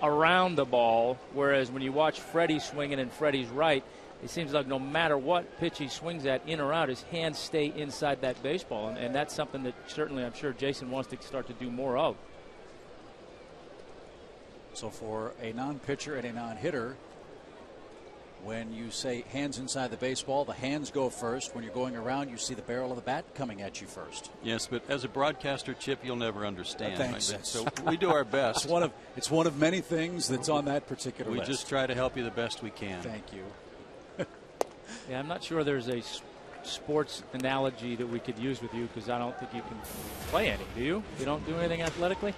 around the ball, whereas when you watch Freddie swinging and Freddie's right, it seems like no matter what pitch he swings at, in or out, his hands stay inside that baseball, and that's something that certainly I'm sure Jason wants to start to do more of. So for a non-pitcher and a non-hitter, when you say hands inside the baseball, the hands go first. When you're going around, you see the barrel of the bat coming at you first. Yes, but as a broadcaster, Chip, you'll never understand. Thanks. So we do our best. It's one of many things that's on that particular list. We just try to help you the best we can. Thank you. Yeah, I'm not sure there's a sports analogy that we could use with you because I don't think you can play any. Do you? You don't do anything athletically?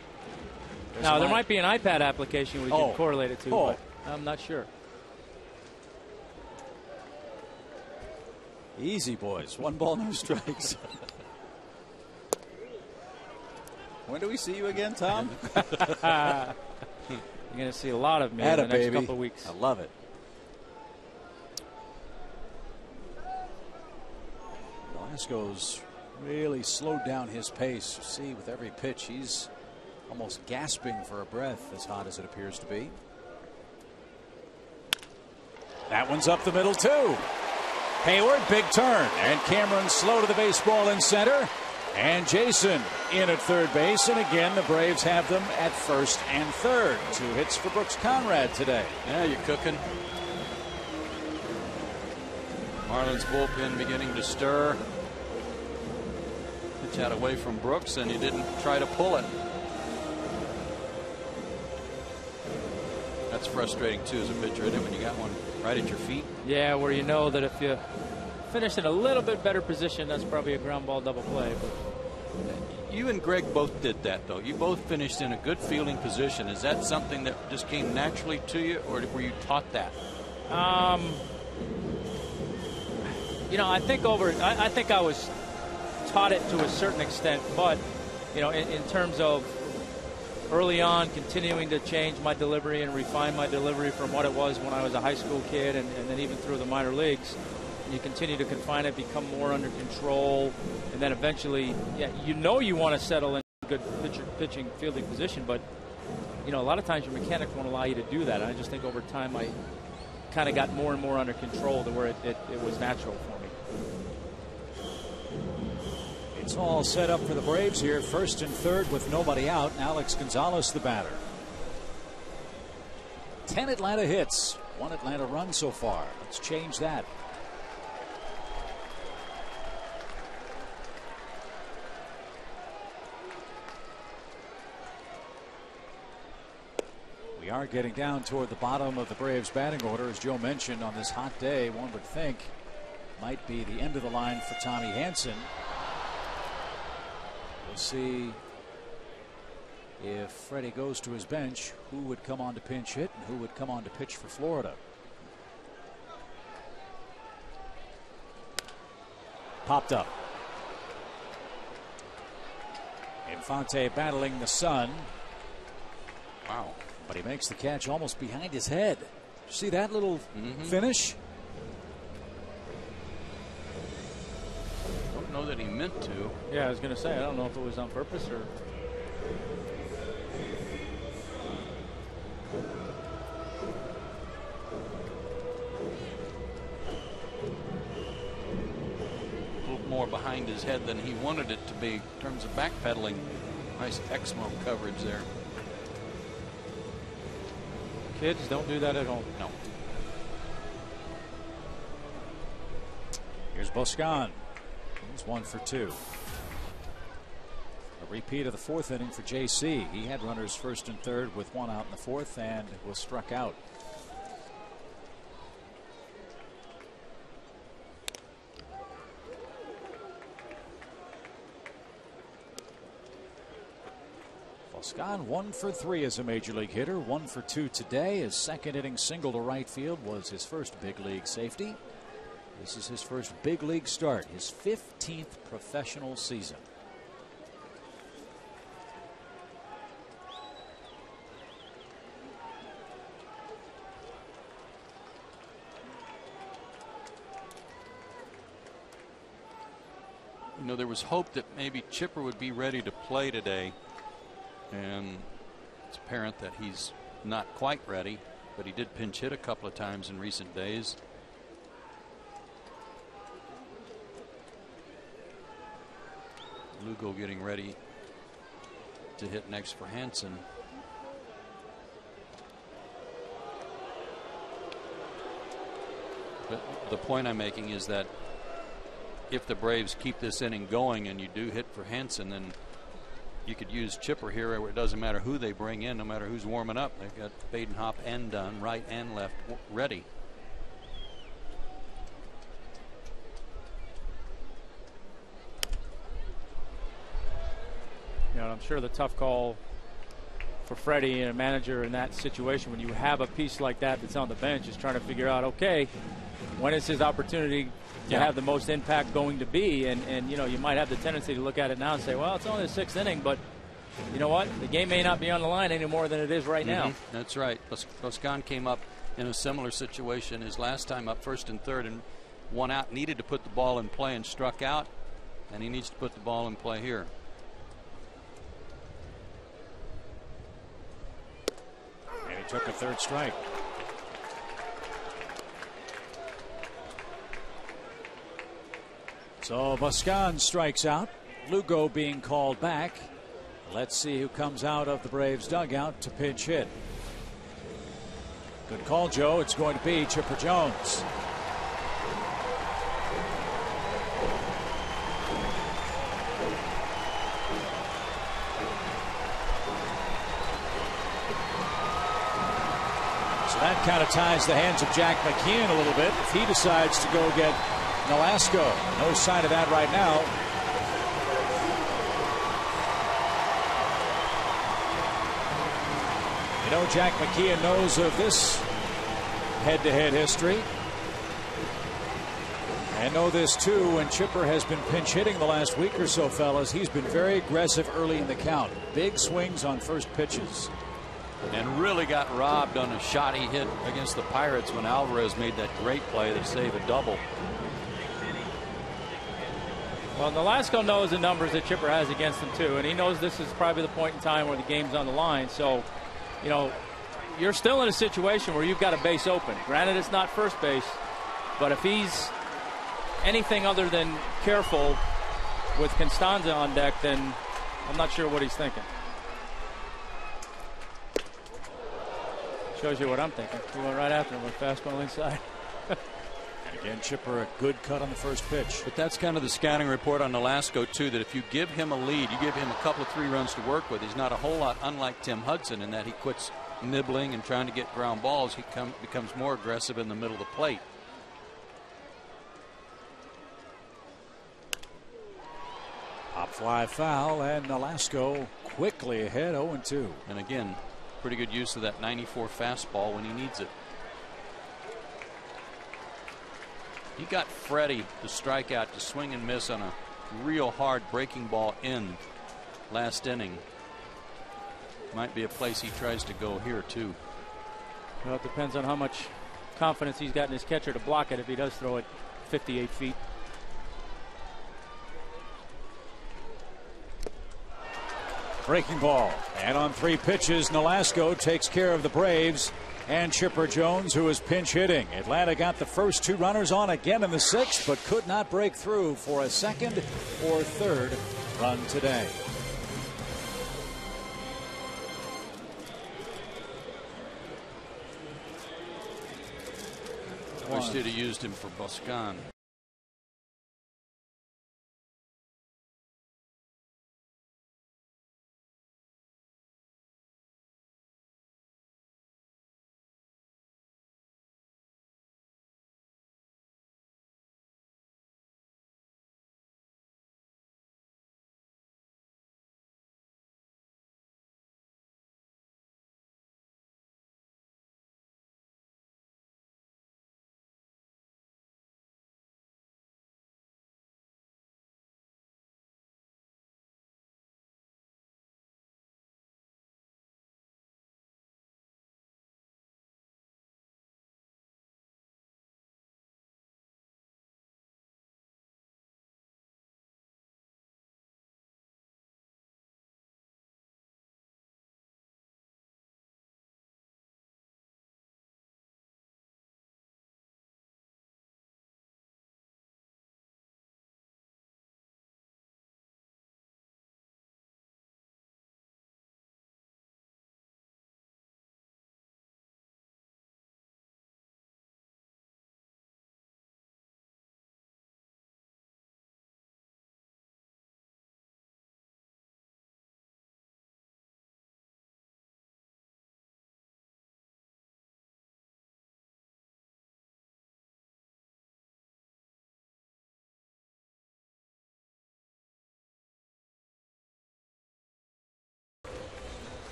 Now, there might be an iPad application we can correlate it to, but I'm not sure. Easy, boys. 1 ball, no strikes. When do we see you again, Tom? You're going to see a lot of me in the next couple of weeks. I love it. Velasco's really slowed down his pace. You see, with every pitch, he's almost gasping for a breath, as hot as it appears to be. That one's up the middle, too. Hayward, big turn, and Cameron slow to the baseball in center, and Jason in at third base, and again the Braves have them at first and third. 2 hits for Brooks Conrad today. Yeah, you're cooking. Marlins bullpen beginning to stir. Pitch out away from Brooks, and he didn't try to pull it. That's frustrating too as a pitcher, isn't it, when you got one right at your feet? Yeah, where you know that if you finish in a little bit better position, that's probably a ground ball double play. But you and Greg both did that, though. You both finished in a good fielding position. Is that something that just came naturally to you, or were you taught that? I think I was taught it to a certain extent, but in terms of early on continuing to change my delivery and refine my delivery from what it was when I was a high school kid and then even through the minor leagues. You continue to confine it, become more under control, and then eventually, you want to settle in a good pitching fielding position, but a lot of times your mechanics won't allow you to do that. And I just think over time I kind of got more and more under control to where it was natural for me. It's all set up for the Braves here, first and third with nobody out. Alex Gonzalez, the batter. 10 Atlanta hits, 1 Atlanta run so far. Let's change that. We are getting down toward the bottom of the Braves batting order. As Joe mentioned, on this hot day, one would think might be the end of the line for Tommy Hanson. We'll see if Freddie goes to his bench, who would come on to pinch hit and who would come on to pitch for Florida. Popped up. Infante battling the sun. Wow. But he makes the catch almost behind his head. See that little finish? Don't know that he meant to. Yeah, I was going to say, I don't know if it was on purpose or. A little more more behind his head than he wanted it to be in terms of backpedaling. Nice Exmo coverage there. Kids don't do that at home. No. Here's Boscan. He's 1 for 2. A repeat of the 4th inning for JC. He had runners first and third with 1 out in the 4th and was struck out. Boscan 1 for 3 as a major league hitter. 1 for 2 today. His second inning single to right field was his first big league safety. This is his first big league start, his 15th professional season. You know, there was hope that maybe Chipper would be ready to play today, and it's apparent that he's not quite ready, but he did pinch hit a couple of times in recent days. Lugo getting ready to hit next for Hansen. But the point I'm making is that if the Braves keep this inning going and you do hit for Hansen, then you could use Chipper here where it doesn't matter who they bring in, no matter who's warming up. They've got Badenhop and Dunn, right and left, ready. You know, I'm sure the tough call for Freddie and a manager in that situation when you have a piece like that that's on the bench is trying to figure out, okay, when is his opportunity to have the most impact going to be? And you know, you might have the tendency to look at it now and say, well, it's only the 6th inning, but you know what? The game may not be on the line any more than it is right now. That's right. Boscan came up in a similar situation his last time up, first and third, and 1 out, needed to put the ball in play and struck out, and he needs to put the ball in play here. And he took a 3rd strike. So Boscan strikes out. Lugo being called back. Let's see who comes out of the Braves dugout to pinch hit. Good call, Joe. It's going to be Chipper Jones. So that kind of ties the hands of Jack McKeon a little bit if he decides to go get Nolasco. No sign of that right now. You know, Jack McKeon knows of this head-to-head history. And know this too, when Chipper has been pinch hitting the last week or so, fellas, he's been very aggressive early in the count. Big swings on first pitches. And really got robbed on a shot he hit against the Pirates when Alvarez made that great play to save a double. Well, Nolasco knows the numbers that Chipper has against him too, and he knows this is probably the point in time where the game's on the line. So, you know, you're still in a situation where you've got a base open. Granted, it's not first base, but if he's anything other than careful with Constanza on deck, then I'm not sure what he's thinking. Shows you what I'm thinking. He went right after him with fastball inside. And again, Chipper, a good cut on the first pitch. But that's kind of the scouting report on Nolasco too, that if you give him a lead, you give him a couple of 3 runs to work with, he's not a whole lot unlike Tim Hudson in that he quits nibbling and trying to get ground balls. He becomes more aggressive in the middle of the plate. Pop fly foul, and Nolasco quickly ahead, 0-2. And again, pretty good use of that 94 fastball when he needs it. He got Freddie to strike out, to swing and miss on a real hard breaking ball in last inning. Might be a place he tries to go here too. Well, it depends on how much confidence he's got in his catcher to block it if he does throw it 58 feet. Breaking ball, and on 3 pitches, Nolasco takes care of the Braves. and Chipper Jones, who is pinch hitting. Atlanta got the first 2 runners on again in the 6th, but could not break through for a 2nd or 3rd run today. I wish they'd have used him for Boscan.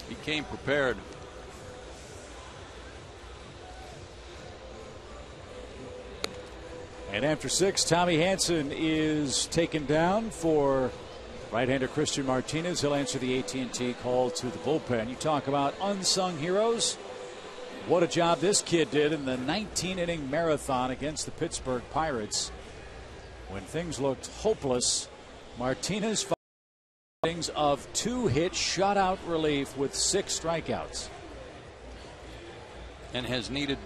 He came prepared. And after 6, Tommy Hanson is taken down for right-hander Christian Martinez. He'll answer the AT&T call to the bullpen. You talk about unsung heroes. What a job this kid did in the 19-inning marathon against the Pittsburgh Pirates. When things looked hopeless, Martinez innings of 2-hit shutout relief with 6 strikeouts. And has needed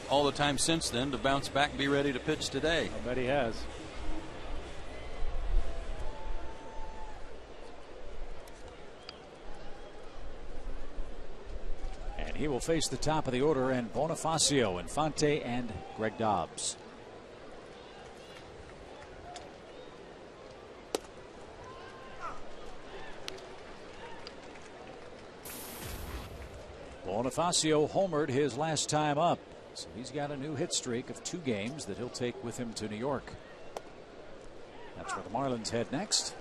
all the time since then to bounce back and be ready to pitch today. I bet he has. And he will face the top of the order and Bonifacio, Infante, and Greg Dobbs. Bonifacio homered his last time up, so he's got a new hit streak of 2 games that he'll take with him to New York. That's where the Marlins head next.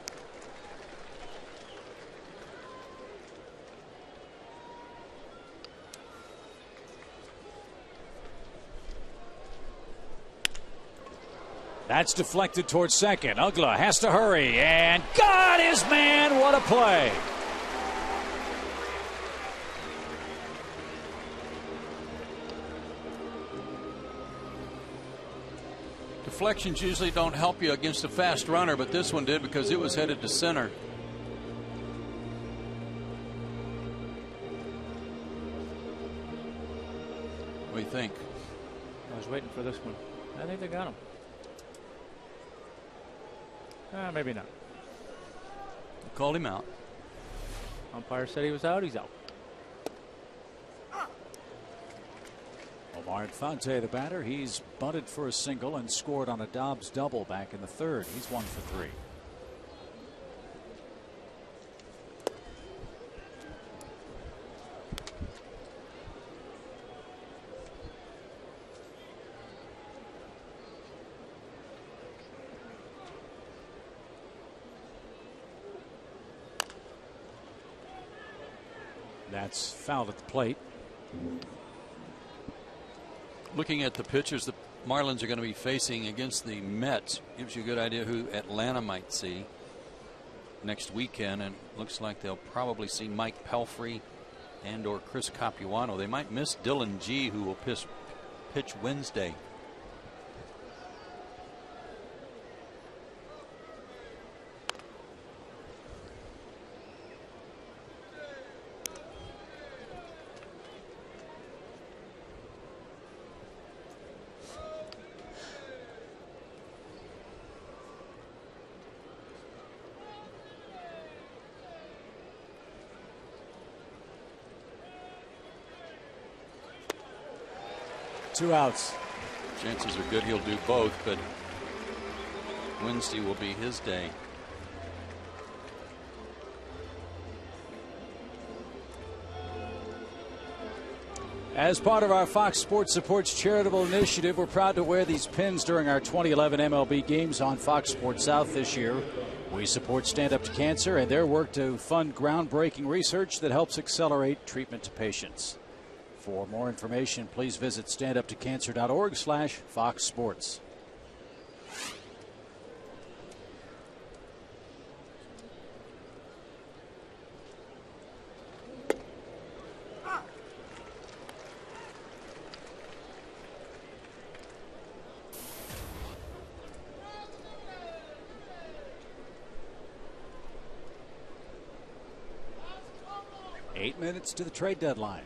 That's deflected towards second. Ugla has to hurry and got his man. What a play. Deflections usually don't help you against a fast runner, but this one did because it was headed to center. What do you think? I was waiting for this one. I think they got him. Maybe not. Called him out. Umpire said he was out. He's out. Omar Infante, the batter, he's bunted for a single and scored on a Dobbs double back in the 3rd. He's 1 for 3. That's fouled at the plate. Looking at the pitchers the Marlins are going to be facing against the Mets gives you a good idea who Atlanta might see next weekend, and looks like they'll probably see Mike Pelfrey and or Chris Capuano. They might miss Dylan G, who will pitch Wednesday. 2 outs. Chances are good he'll do both, but Wednesday will be his day. As part of our Fox Sports Supports charitable initiative, we're proud to wear these pins during our 2011 MLB games on Fox Sports South this year. We support Stand Up to Cancer and their work to fund groundbreaking research that helps accelerate treatment to patients. For more information, please visit standuptocancer.org/Fox Sports. Minutes to the trade deadline.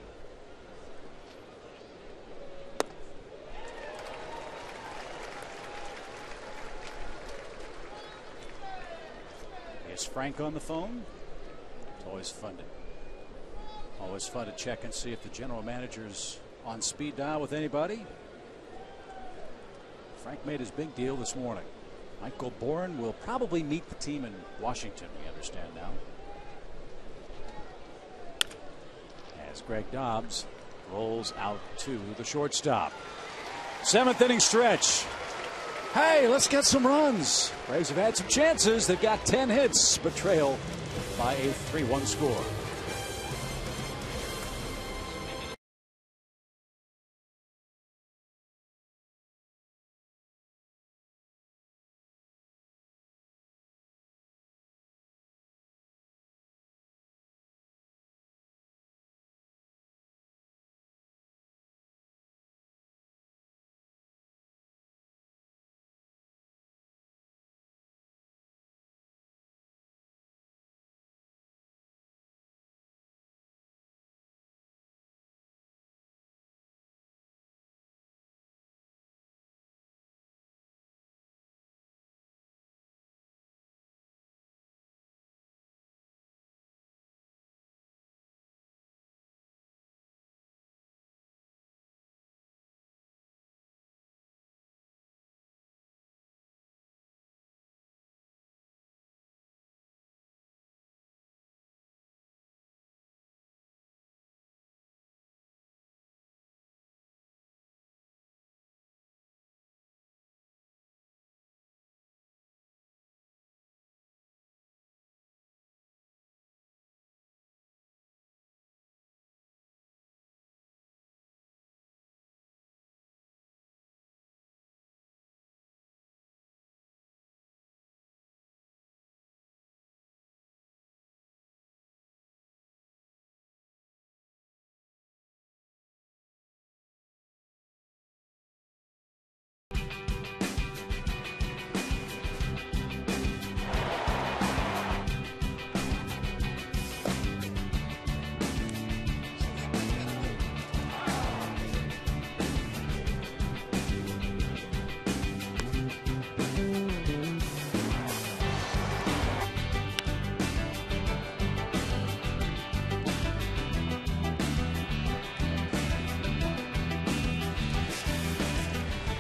Is Frank on the phone? It's always fun to check and see if the general manager's on speed dial with anybody. Frank made his big deal this morning. Michael Bourne will probably meet the team in Washington, we understand now. As Greg Dobbs rolls out to the shortstop. 7th inning stretch. Hey, let's get some runs. Braves have had some chances. They've got 10 hits, but trail by a 3-1 score.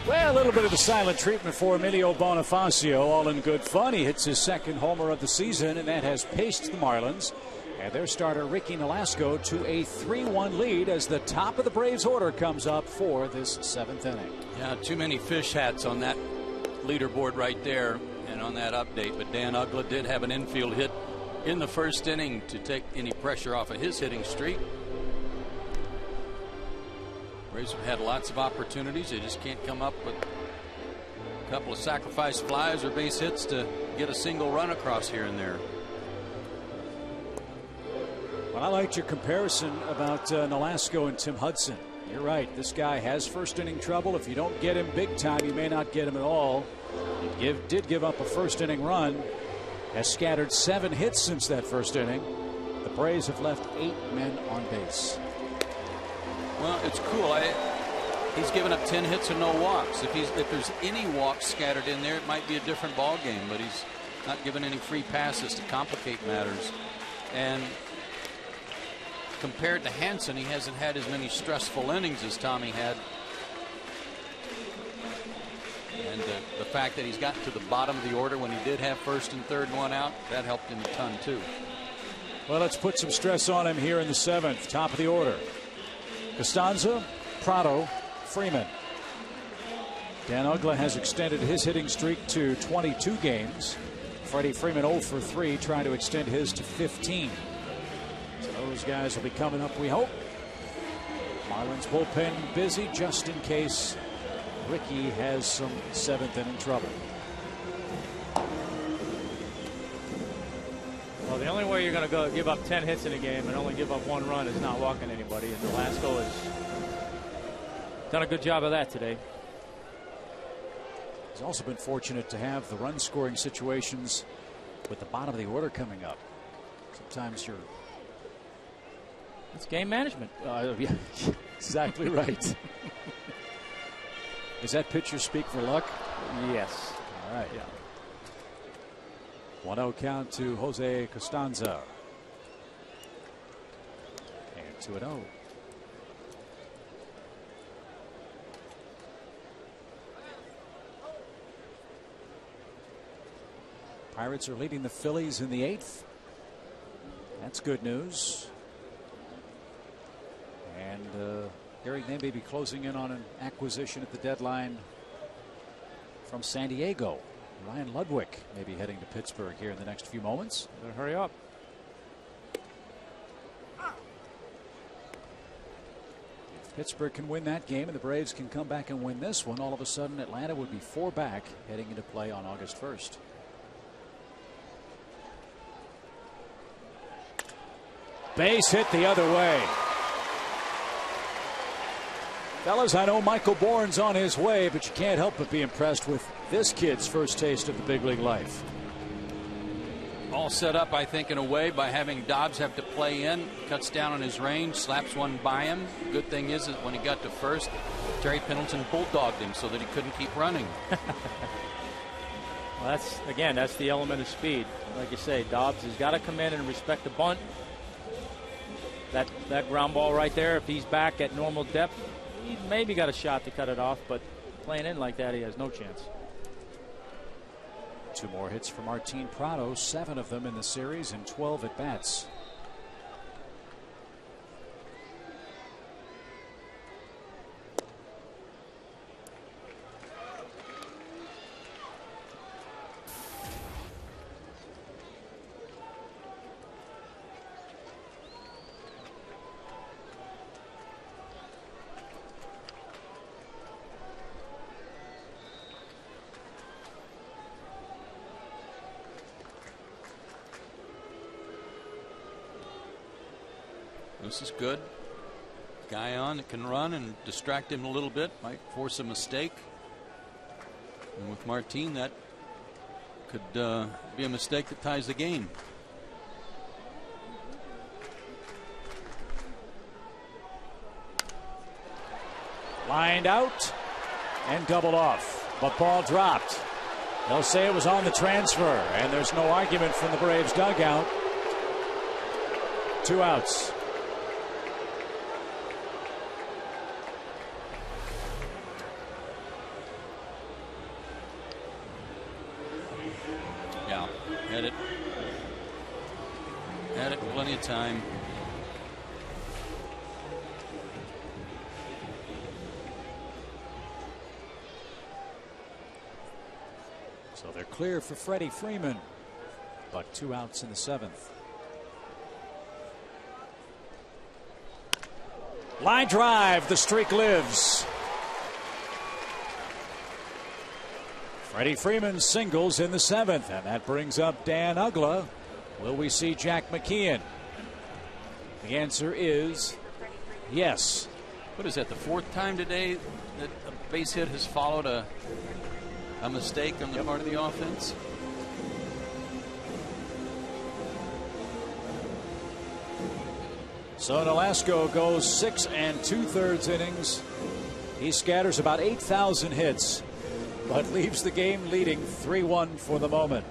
Well, a little bit of the silent treatment for Emilio Bonifacio, all in good fun. He hits his 2nd homer of the season, and that has paced the Marlins and their starter Ricky Nolasco to a 3-1 lead as the top of the Braves order comes up for this 7th inning. Yeah, too many fish hats on that leaderboard right there and on that update. But Dan Uggla did have an infield hit in the 1st inning to take any pressure off of his hitting streak. Braves have had lots of opportunities. They just can't come up with a couple of sacrifice flies or base hits to get a single run across here and there. Well, I liked your comparison about Nolasco and Tim Hudson. You're right. This guy has 1st inning trouble. If you don't get him big time, you may not get him at all. He did give up a 1st inning run. Has scattered 7 hits since that 1st inning. The Braves have left 8 men on base. Well, it's cool. He's given up 10 hits and no walks. If there's any walks scattered in there, it might be a different ball game. But he's not given any free passes to complicate matters. And compared to Hansen, he hasn't had as many stressful innings as Tommy had And the fact that he's gotten to the bottom of the order when he did have first and third and one out, that helped him a ton too. Well, let's put some stress on him here in the 7th. Top of the order. Costanza, Prado, Freeman. Dan Uggla has extended his hitting streak to 22 games. Freddie Freeman 0 for 3, trying to extend his to 15. So those guys will be coming up, we hope. Marlins bullpen busy just in case Ricky has some 7th inning trouble. Well, the only way you're going to go give up 10 hits in a game and only give up 1 run is not walking anybody. And Velasco has done a good job of that today. He's also been fortunate to have the run scoring situations with the bottom of the order coming up. Sometimes you're. It's game management. Yeah, exactly right. Does that pitcher speak for luck? Yes. All right. Yeah. 1-0 count to Jose Costanza. And 2-0. Pirates are leading the Phillies in the 8th. That's good news. And hearing they may be closing in on an acquisition at the deadline from San Diego. Ryan Ludwig may be heading to Pittsburgh here in the next few moments. Better hurry up. If Pittsburgh can win that game and the Braves can come back and win this one, all of a sudden Atlanta would be 4 back heading into play on August 1st. Base hit the other way. Fellas, I know Michael Bourne's on his way, but you can't help but be impressed with this kid's first taste of the big league life. All set up, I think, in a way by having Dobbs have to play in. Cuts down on his range, slaps one by him. Good thing is that when he got to first, Terry Pendleton bulldogged him so that he couldn't keep running. Well, that's the element of speed. Like you say, Dobbs has got to come in and respect the bunt. That ground ball right there, if he's back at normal depth, he maybe got a shot to cut it off, but playing in like that, he has no chance. 2 more hits for Martin Prado, 7 of them in the series and 12 at bats. This is good. Guy on that can run and distract him a little bit, might force a mistake. And with Martin, that could be a mistake that ties the game. Lined out and doubled off, but ball dropped. They'll say it was on the transfer, and there's no argument from the Braves dugout. 2 outs. Yeah, had it plenty of time. So they're clear for Freddie Freeman, but 2 outs in the 7th. Line drive, the streak lives. Freddie Freeman singles in the 7th, and that brings up Dan Uggla. Will we see Jack McKeon? The answer is yes. What is that, the 4th time today that a base hit has followed a mistake on the part of the offense? So Nolasco goes 6 2/3 innings. He scatters about 8,000 hits, but leaves the game leading 3-1 for the moment.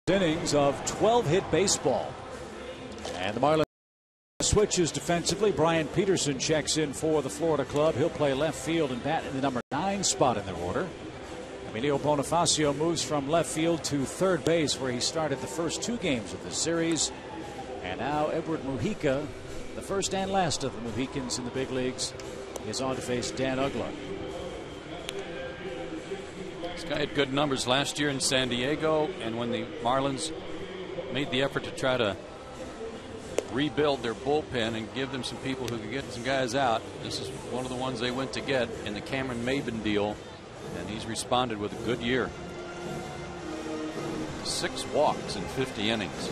Innings of 12-hit baseball. And the Marlins switches defensively. Brian Peterson checks in for the Florida club. He'll play left field and bat in the number 9 spot in their order. Emilio Bonifacio moves from left field to third base, where he started the first 2 games of this series. And now Edward Mujica, the first and last of the Mohicans in the big leagues, is on to face Dan Uggla. This guy had good numbers last year in San Diego, and when the Marlins made the effort to try to rebuild their bullpen and give them some people who could get some guys out, this is one of the ones they went to get in the Cameron Maybin deal, and he's responded with a good year. 6 walks in 50 innings.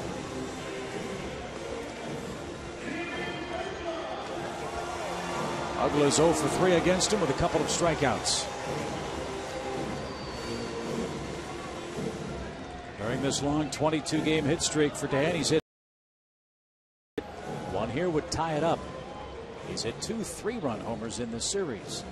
Uggla's 0 for 3 against him with a couple of strikeouts. During this long 22-game hit streak for Dan, he's hit 1 here would tie it up. He's hit 2 3-run homers in this series.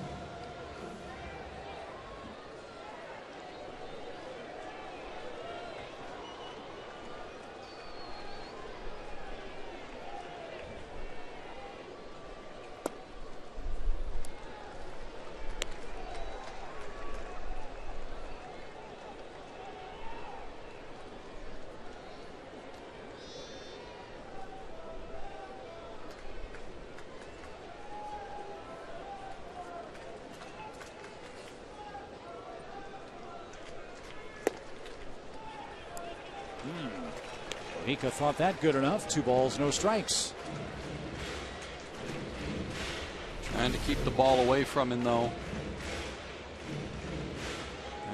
Mika thought that good enough. 2 balls, no strikes. Trying to keep the ball away from him, though.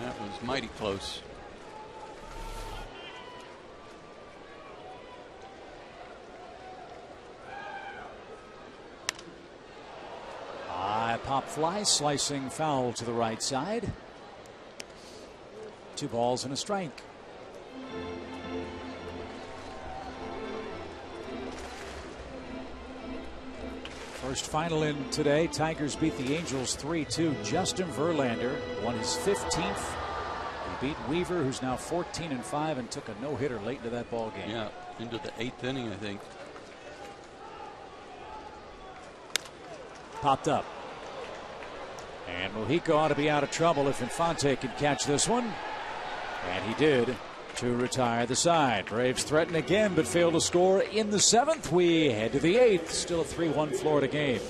That was mighty close. High pop fly, slicing foul to the right side. 2 balls and a strike. First final in today. Tigers beat the Angels 3-2. Justin Verlander won his 15th. He beat Weaver, who's now 14-5, and took a no-hitter late into that ball game. Yeah, into the 8th inning, I think. Popped up. And Mujica ought to be out of trouble if Infante can catch this one. And he did, to retire the side. Braves threaten again, but fail to score in the 7th. We head to the 8th. Still a 3-1 Florida game.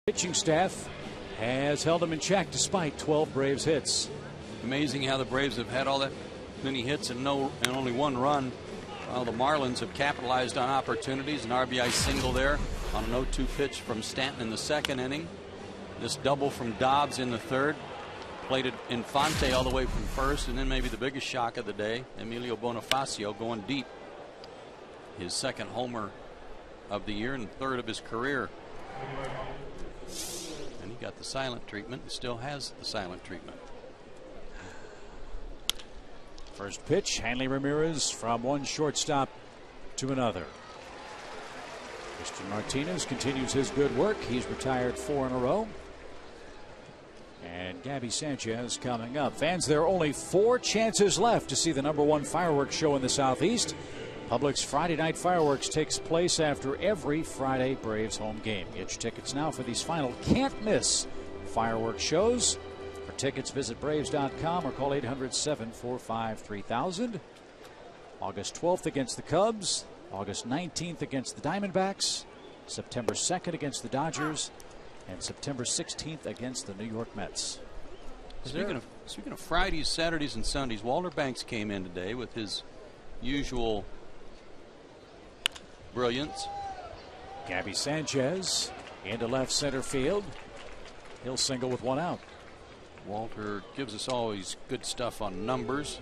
Pitching staff has held him in check despite 12 Braves hits. Amazing how the Braves have had all that many hits and only 1 run. Well, the Marlins have capitalized on opportunities. An RBI single there on an 0-2 pitch from Stanton in the 2nd inning. This double from Dobbs in the 3rd. Played it Infante all the way from first, and then maybe the biggest shock of the day, Emilio Bonifacio going deep. His second homer of the year and third of his career. And he got the silent treatment and still has the silent treatment. First pitch, Hanley Ramirez from one shortstop to another. Christian Martinez continues his good work. He's retired 4 in a row. And Gabby Sanchez coming up. Fans, there are only 4 chances left to see the #1 fireworks show in the Southeast. Publix Friday Night Fireworks takes place after every Friday Braves home game. Get your tickets now for these final can't-miss fireworks shows. For tickets, visit Braves.com or call 800-745-3000. August 12th against the Cubs. August 19th against the Diamondbacks. September 2nd against the Dodgers. And September 16th against the New York Mets. Speaking of Fridays, Saturdays, and Sundays, Walter Banks came in today with his usual brilliance. Gabby Sanchez into left center field. He'll single with 1 out. Walter gives us always good stuff on numbers.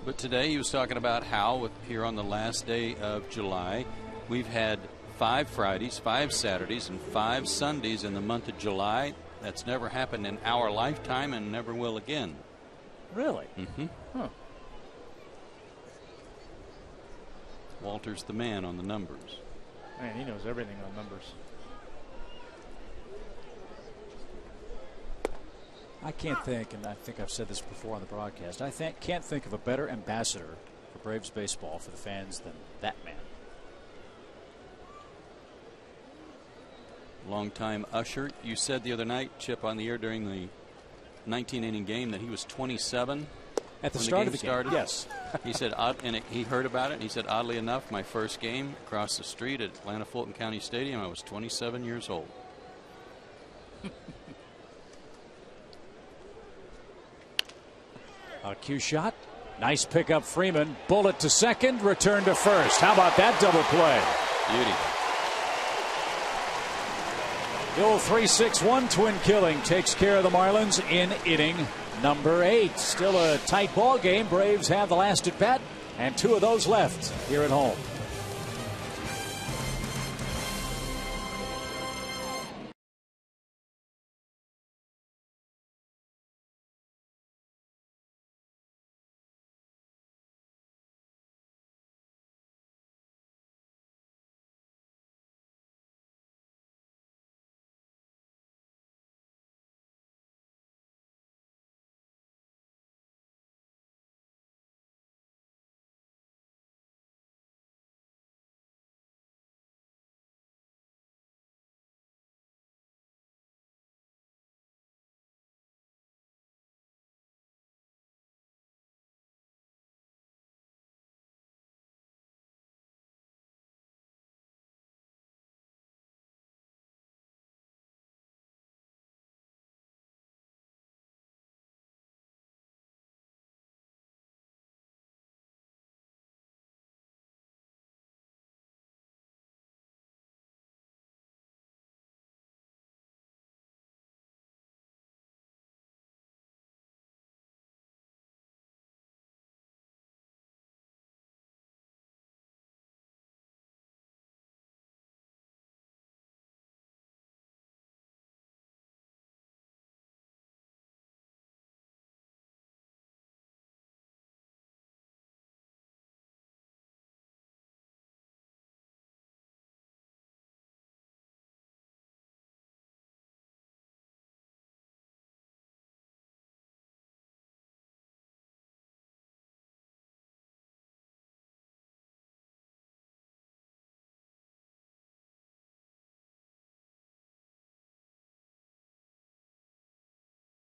But today he was talking about how, here on the last day of July, we've had 5 Fridays, 5 Saturdays, and 5 Sundays in the month of July. That's never happened in our lifetime and never will again. Really? Mm-hmm. Huh. Walter's the man on the numbers. Man, he knows everything on numbers. I can't think, and I think I've said this before on the broadcast, can't think of a better ambassador for Braves baseball for the fans than that man. Longtime usher. You said the other night, Chip, on the air during the 19-inning game that he was 27 at the start of the game. Started. Yes. He said, he heard about it, and he said, oddly enough, my first game across the street at Atlanta Fulton County Stadium, I was 27 years old. A cue shot. Nice pickup, Freeman. Bullet to second, return to first. How about that double play? Beauty. The old 3-6-1 twin killing takes care of the Marlins in inning number 8. Still a tight ball game. Braves have the last at bat, and 2 of those left here at home.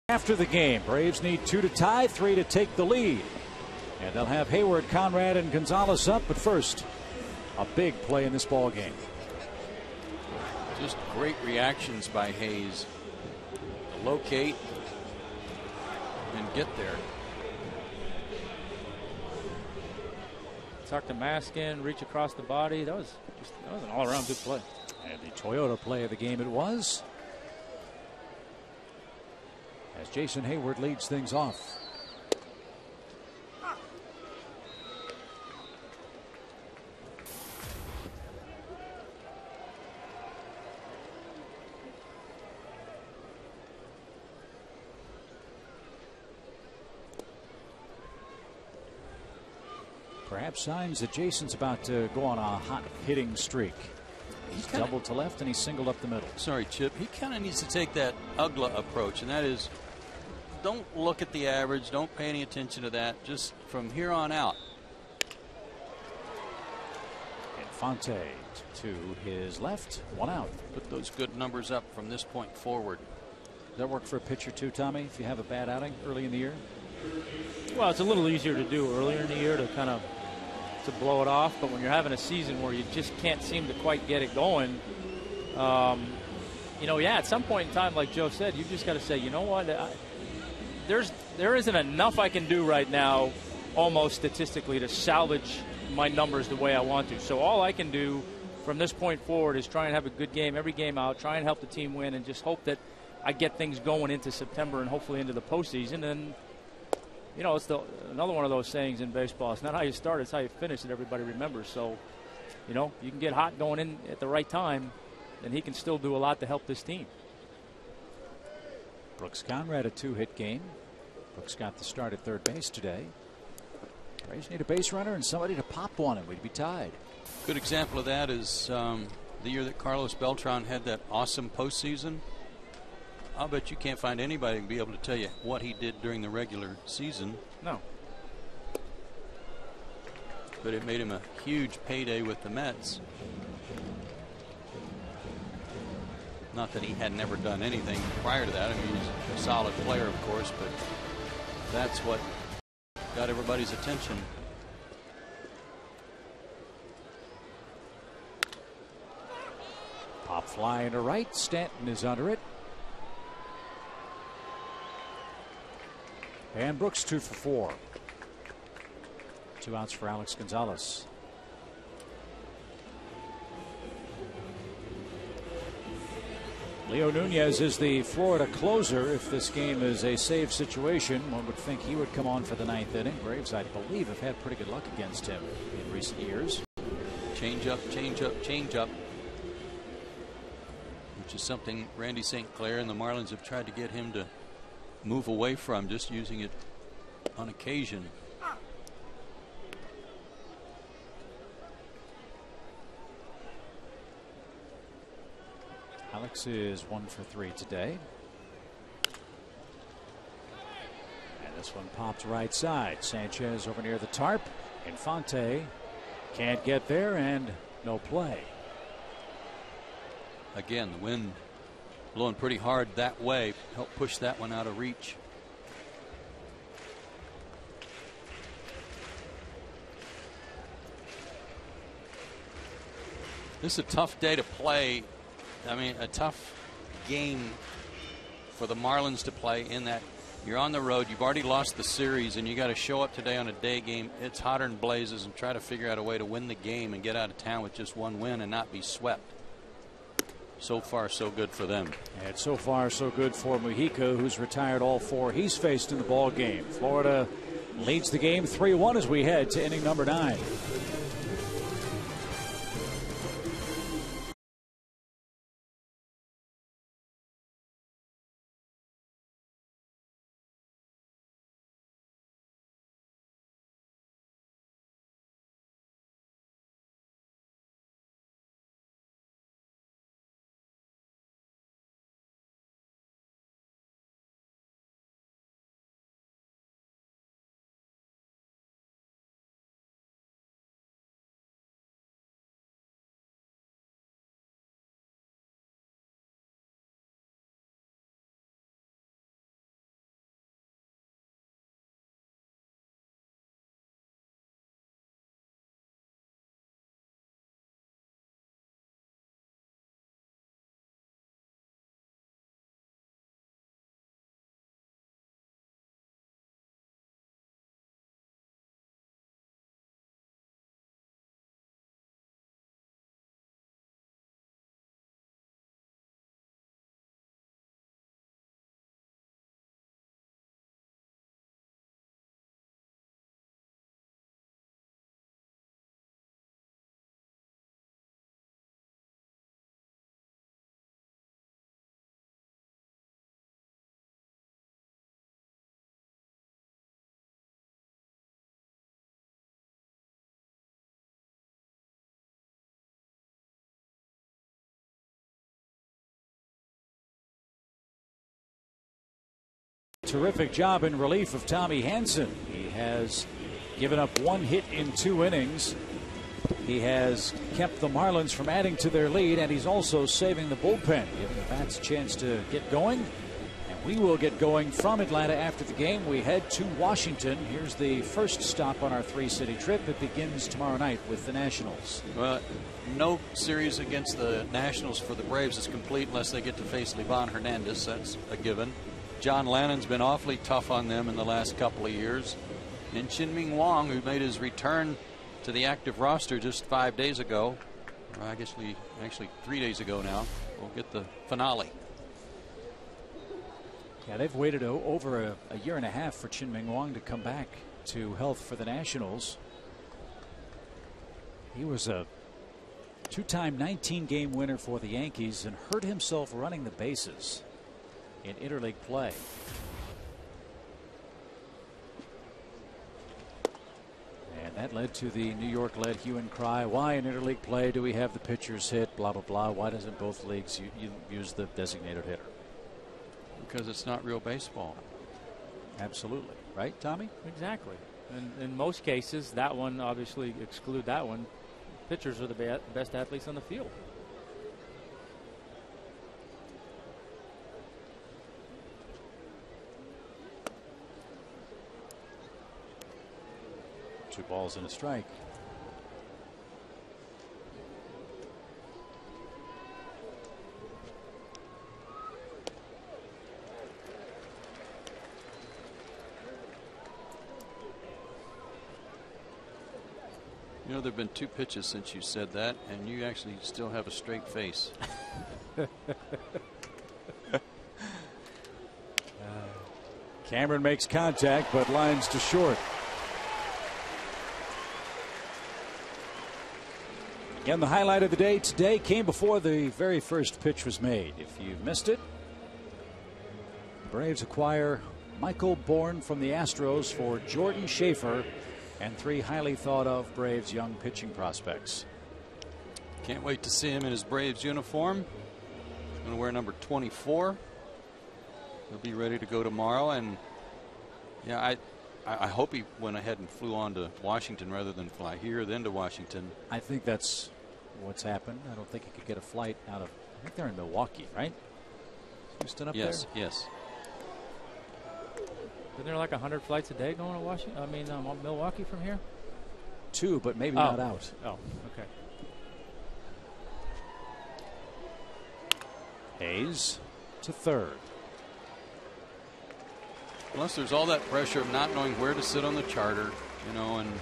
After the game, Braves need 2 to tie, 3 to take the lead. And they'll have Hayward, Conrad, and Gonzalez up. But first, a big play in this ball game. Just great reactions by Hayes to locate and get there. Tuck the mask in, reach across the body. That was an all-around good play. And the Toyota play of the game it was. as Jason Hayward leads things off. Perhaps signs that Jason's about to go on a hot hitting streak. He's doubled to left and he's singled up the middle. Sorry, Chip. He kind of needs to take that UGLA approach, and that is, don't look at the average. Don't pay any attention to that. Just from here on out. Infante to his left, 1 out. Put those good numbers up from this point forward. Does that work for a pitcher too, Tommy, if you have a bad outing early in the year? Well, it's a little easier to do earlier in the year to kind of blow it off, but when you're having a season where you just can't seem to quite get it going, you know, yeah, at some point in time, like Joe said, you've just got to say, you know what, there isn't enough I can do right now, almost statistically, to salvage my numbers the way I want to. So all I can do from this point forward is try and have a good game every game out, try and help the team win, and just hope that I get things going into September and hopefully into the postseason. And you know, it's another one of those sayings in baseball. It's not how you start, it's how you finish that everybody remembers. So, you know, you can get hot going in at the right time, and he can still do a lot to help this team. Brooks Conrad, a 2-hit game. Brooks got the start at third base today. Braves need a base runner and somebody to pop one, and we'd be tied. Good example of that is the year that Carlos Beltran had that awesome postseason. I'll bet you can't find anybody who can be able to tell you what he did during the regular season. No. But it made him a huge payday with the Mets. Not that he had never done anything prior to that. I mean, he's a solid player, of course, but that's what got everybody's attention. Pop fly into right. Stanton is under it. And Brooks 2 for 4. 2 outs for Alex Gonzalez. Leo Nunez is the Florida closer. If this game is a save situation, one would think he would come on for the 9th inning. Braves, I believe, have had pretty good luck against him in recent years. Change up, change up, change up. Which is something Randy St. Clair and the Marlins have tried to get him to move away from, just using it on occasion. Alex is 1 for 3 today. And this one popped right side. Sanchez over near the tarp. Infante can't get there, and no play. Again, the wind blowing pretty hard that way. Help push that one out of reach. This is a tough day to play. I mean, a tough game for the Marlins to play in that you're on the road. You've already lost the series, and you got to show up today on a day game. It's hotter than blazes, and try to figure out a way to win the game and get out of town with just one win and not be swept. So far, so good for them. And so far, so good for Mujica, who's retired all 4 he's faced in the ball game. Florida leads the game 3-1 as we head to inning number 9. Terrific job in relief of Tommy Hanson. He has given up 1 hit in 2 innings. He has kept the Marlins from adding to their lead, and he's also saving the bullpen, giving the bats a chance to get going. And we will get going from Atlanta after the game. We head to Washington. Here's the first stop on our 3-city trip. It begins tomorrow night with the Nationals. Well, no series against the Nationals for the Braves is complete unless they get to face Livan Hernandez. That's a given. John Lannon's been awfully tough on them in the last couple of years. And Chien-Ming Wang, who made his return to the active roster just 5 days ago, or I guess actually 3 days ago now, will get the finale. Yeah, they've waited over a year and a half for Chien-Ming Wang to come back to health for the Nationals. He was a 2-time 19-game winner for the Yankees and hurt himself running the bases in interleague play. And that led to the New York-led hue and cry. Why in interleague play do we have the pitchers hit? Blah, blah, blah. Why doesn't both leagues use the designated hitter? Because it's not real baseball. Absolutely. Right, Tommy? Exactly. And in most cases, that one, obviously exclude that one. Pitchers are the best athletes on the field. Two balls and a strike. You know, there have been 2 pitches since you said that, and you actually still have a straight face. Cameron makes contact, but lines to short. And the highlight of the day today came before the very first pitch was made. If you missed it, the Braves acquire Michael Bourne from the Astros for Jordan Schaefer and 3 highly thought of Braves young pitching prospects. Can't wait to see him in his Braves uniform. He's going to wear number 24. He'll be ready to go tomorrow. And yeah, I hope he went ahead and flew on to Washington rather than fly here, then to Washington. I think that's what's happened. I don't think he could get a flight out of, I think they're in Milwaukee, right? Houston up there? Yes. Isn't there like 100 flights a day going to Washington? I mean, Milwaukee from here? 2, but maybe not out. Oh, okay. Hayes to third. Plus, there's all that pressure of not knowing where to sit on the charter, you know, and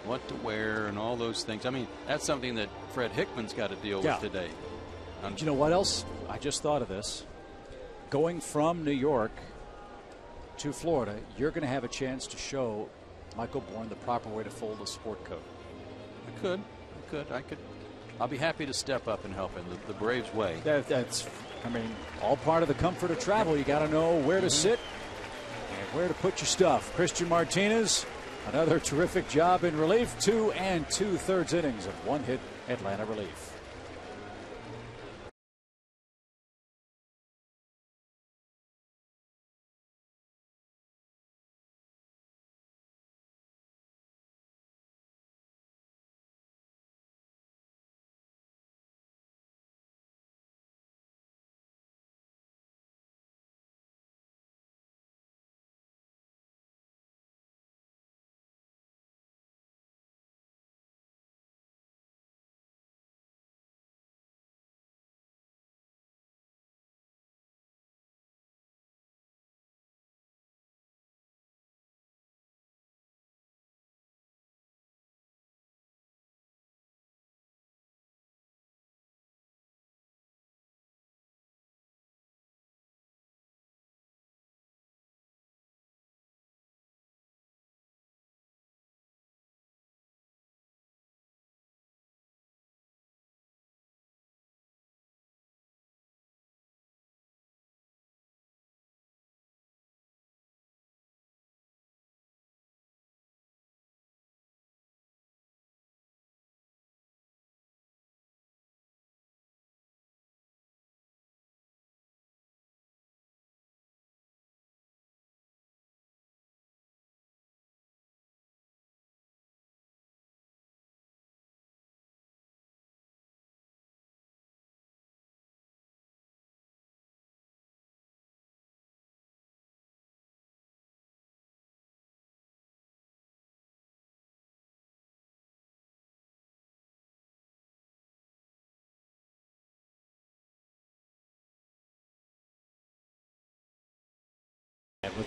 what to wear and all those things. I mean, that's something that Fred Hickman's got to deal with today. You know what else? I just thought of this. Going from New York to Florida, you're going to have a chance to show Michael Bourne the proper way to fold a sport coat. I'll be happy to step up and help in the Braves way. That's, I mean, all part of the comfort of travel. You got to know where to sit and where to put your stuff. Christian Martinez, another terrific job in relief. 2 2/3 innings of 1-hit Atlanta relief.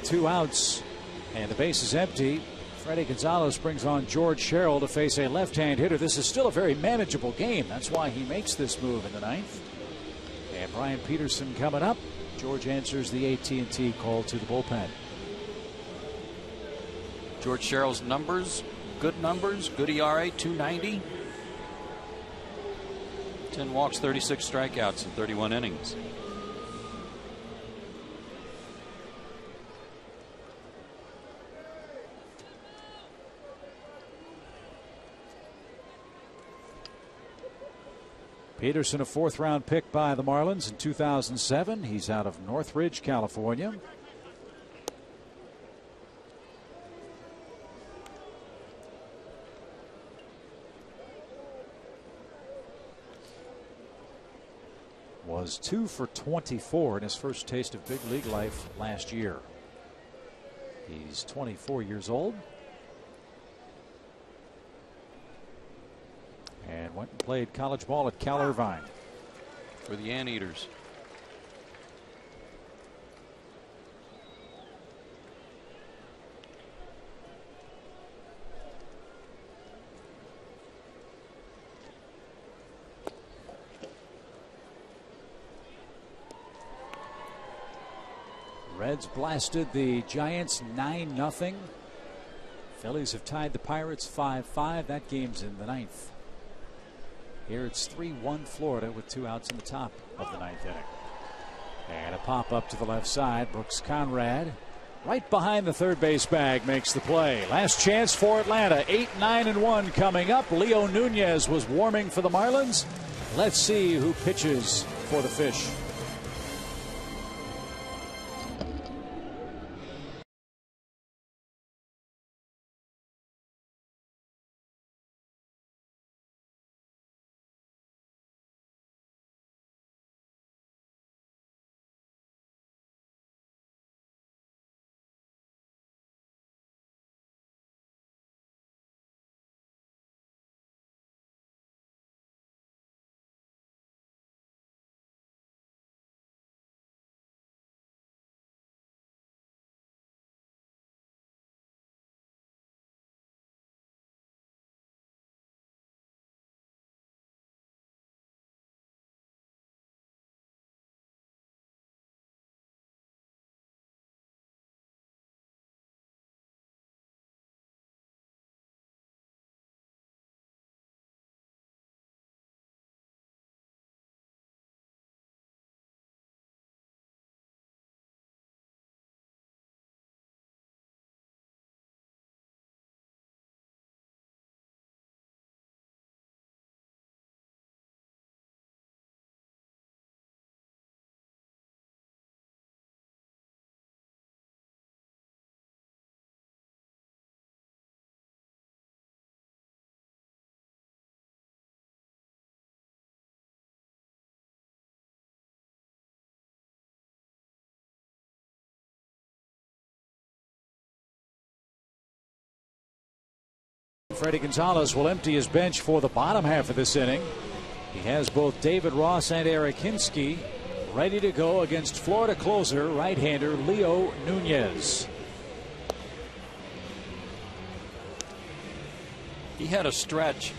with 2 outs and the base is empty. Freddie Gonzalez brings on George Sherrill to face a left-hand hitter. This is still a very manageable game. That's why he makes this move in the 9th. And Brian Peterson coming up. George answers the AT&T call to the bullpen. George Sherrill's numbers, good ERA, 290. 10 walks, 36 strikeouts in 31 innings. Peterson, a 4th-round pick by the Marlins in 2007. He's out of Northridge, California. Was 2 for 24 in his first taste of big league life last year. He's 24 years old. And went and played college ball at Cal Irvine. For the Anteaters. Reds blasted the Giants 9-0. Phillies have tied the Pirates 5-5. That game's in the 9th. Here it's 3-1 Florida with 2 outs in the top of the 9th inning. And a pop up to the left side. Brooks Conrad right behind the third base bag makes the play. Last chance for Atlanta. 8-9-1 coming up. Leo Nunez was warming for the Marlins. Let's see who pitches for the Fish. Freddie Gonzalez will empty his bench for the bottom half of this inning. He has both David Ross and Eric Hinske ready to go against Florida closer right-hander Leo Nunez. He had a stretch,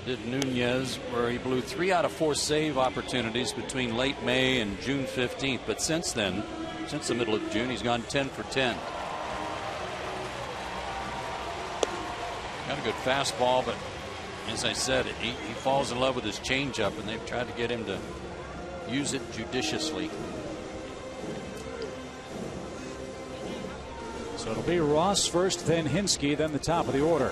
did Nunez, where he blew 3 out of 4 save opportunities between late May and June 15th. But since then, since the middle of June, he's gone 10 for 10. Got a good fastball, but as I said, he falls in love with his changeup, and they've tried to get him to use it judiciously. So it'll be Ross first, then Hinske, then the top of the order.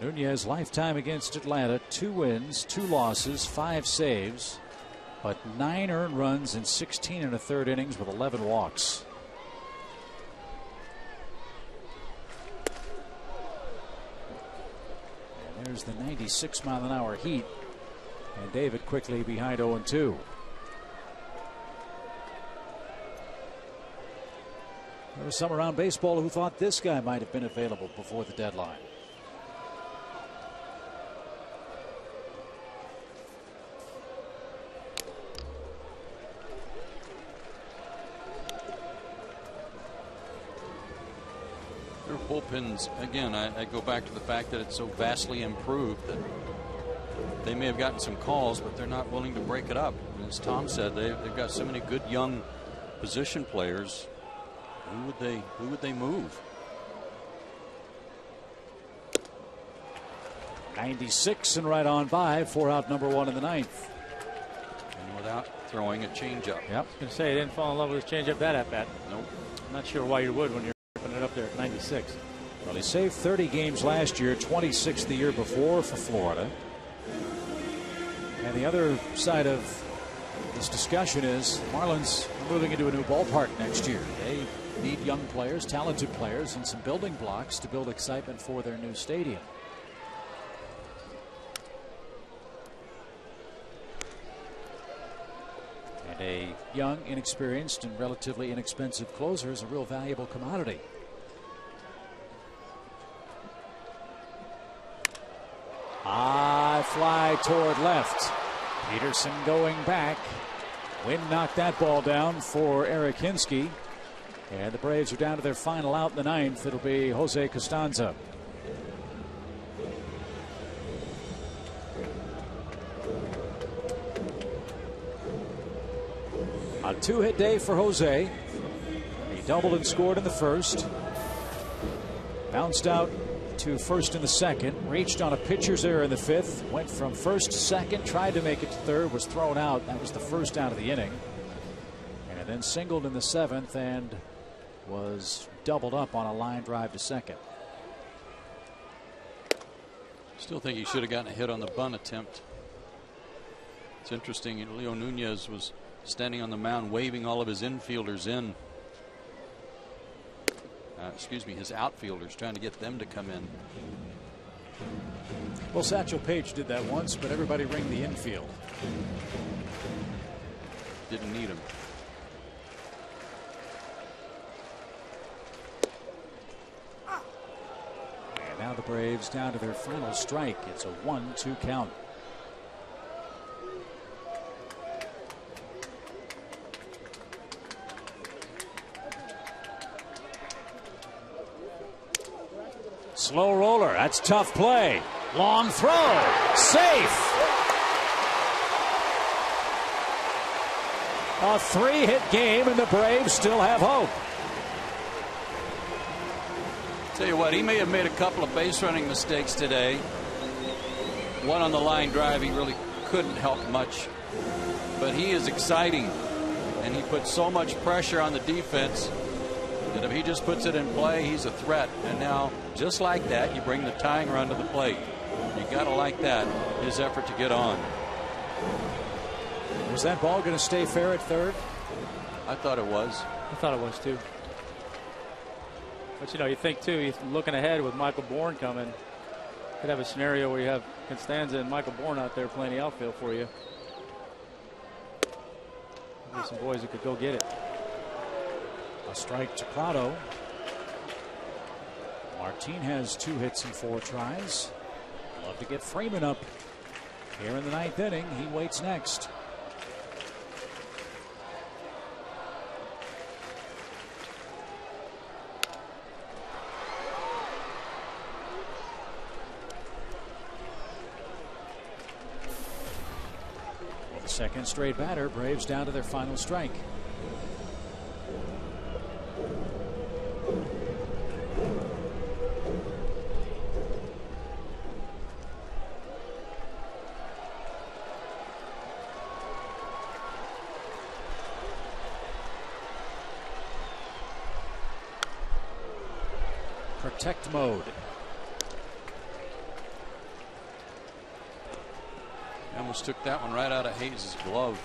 Nunez lifetime against Atlanta, 2 wins, 2 losses, 5 saves, but 9 earned runs in 16 1/3 innings with 11 walks. There's the 96-mile-an-hour heat. And David quickly behind 0-2. There was some around baseball who thought this guy might have been available before the deadline. Their bullpens, again, I go back to the fact that it's so vastly improved that they may have gotten some calls, but they're not willing to break it up. And as Tom said, they've got so many good young position players. Who would they move? 96 and right on by. 4 out, number 1 in the 9th. And without throwing a changeup. Yep. I was going to say, he didn't fall in love with his changeup that at bat. Nope. I'm not sure why you would when you're putting it up there at 96. Well, he saved 30 games last year, 26 the year before for Florida. And the other side of this discussion is Marlins are moving into a new ballpark next year. They need young players, talented players, and some building blocks to build excitement for their new stadium. And a young, inexperienced, and relatively inexpensive closer is a real valuable commodity. High fly toward left. Peterson going back. Wind knocked that ball down for Eric Hinsky. And the Braves are down to their final out in the 9th. It'll be Jose Costanza. A 2-hit day for Jose. He doubled and scored in the first. Bounced out to first in the second. Reached on a pitcher's error in the 5th. Went from first to second. Tried to make it to third. Was thrown out. That was the first out of the inning. And then singled in the 7th and was doubled up on a line drive to second. Still think he should have gotten a hit on the bunt attempt. It's interesting. Leo Nunez was standing on the mound waving all of his infielders in. His outfielders, trying to get them to come in. Well, Satchel Paige did that once, but everybody ringed the infield. Didn't need him. And now the Braves down to their final strike. It's a 1-2 count. Slow roller. That's tough play. Long throw. Safe. A 3-hit game, and the Braves still have hope. Tell you what, he may have made a couple of base running mistakes today. One on the line drive, he really couldn't help much. But he is exciting, and he puts so much pressure on the defense that if he just puts it in play, he's a threat. And now, just like that, you bring the tying run to the plate. You got to like that, his effort to get on. Was that ball going to stay fair at third? I thought it was. I thought it was too. But you think too, he's looking ahead with Michael Bourne coming. Could have a scenario where you have Costanza and Michael Bourne out there playing the outfield for you. Maybe some boys who could go get it. A strike to Prado. Martin has 2 hits and 4 tries. Love to get Freeman up here in the 9th inning. He waits next. Well, the second straight batter. Braves down to their final strike. Protect mode. He almost took that one right out of Hayes' glove.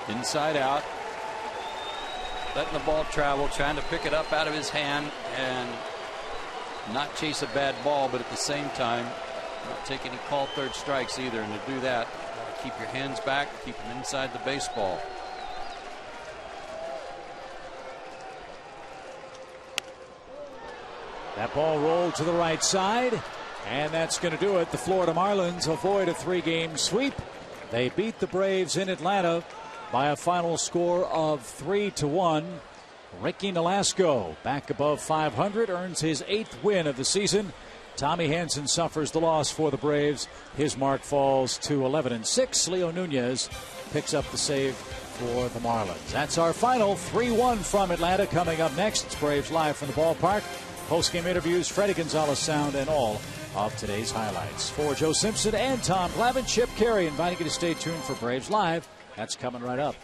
Inside out. Letting the ball travel, trying to pick it up out of his hand and not chase a bad ball, but at the same time not take any called third strikes either. And to do that, keep your hands back, keep them inside the baseball. That ball rolled to the right side, and that's going to do it. The Florida Marlins avoid a 3-game sweep. They beat the Braves in Atlanta by a final score of 3-1. Ricky Nolasco, back above 500, earns his 8th win of the season. Tommy Hansen suffers the loss for the Braves. His mark falls to 11-6. Leo Nunez picks up the save for the Marlins. That's our final 3-1 from Atlanta. Coming up next, it's Braves Live from the ballpark. Post-game interviews, Freddie Gonzalez sound, and all of today's highlights. For Joe Simpson and Tom Glavine, Chip Carey inviting you to stay tuned for Braves Live. That's coming right up.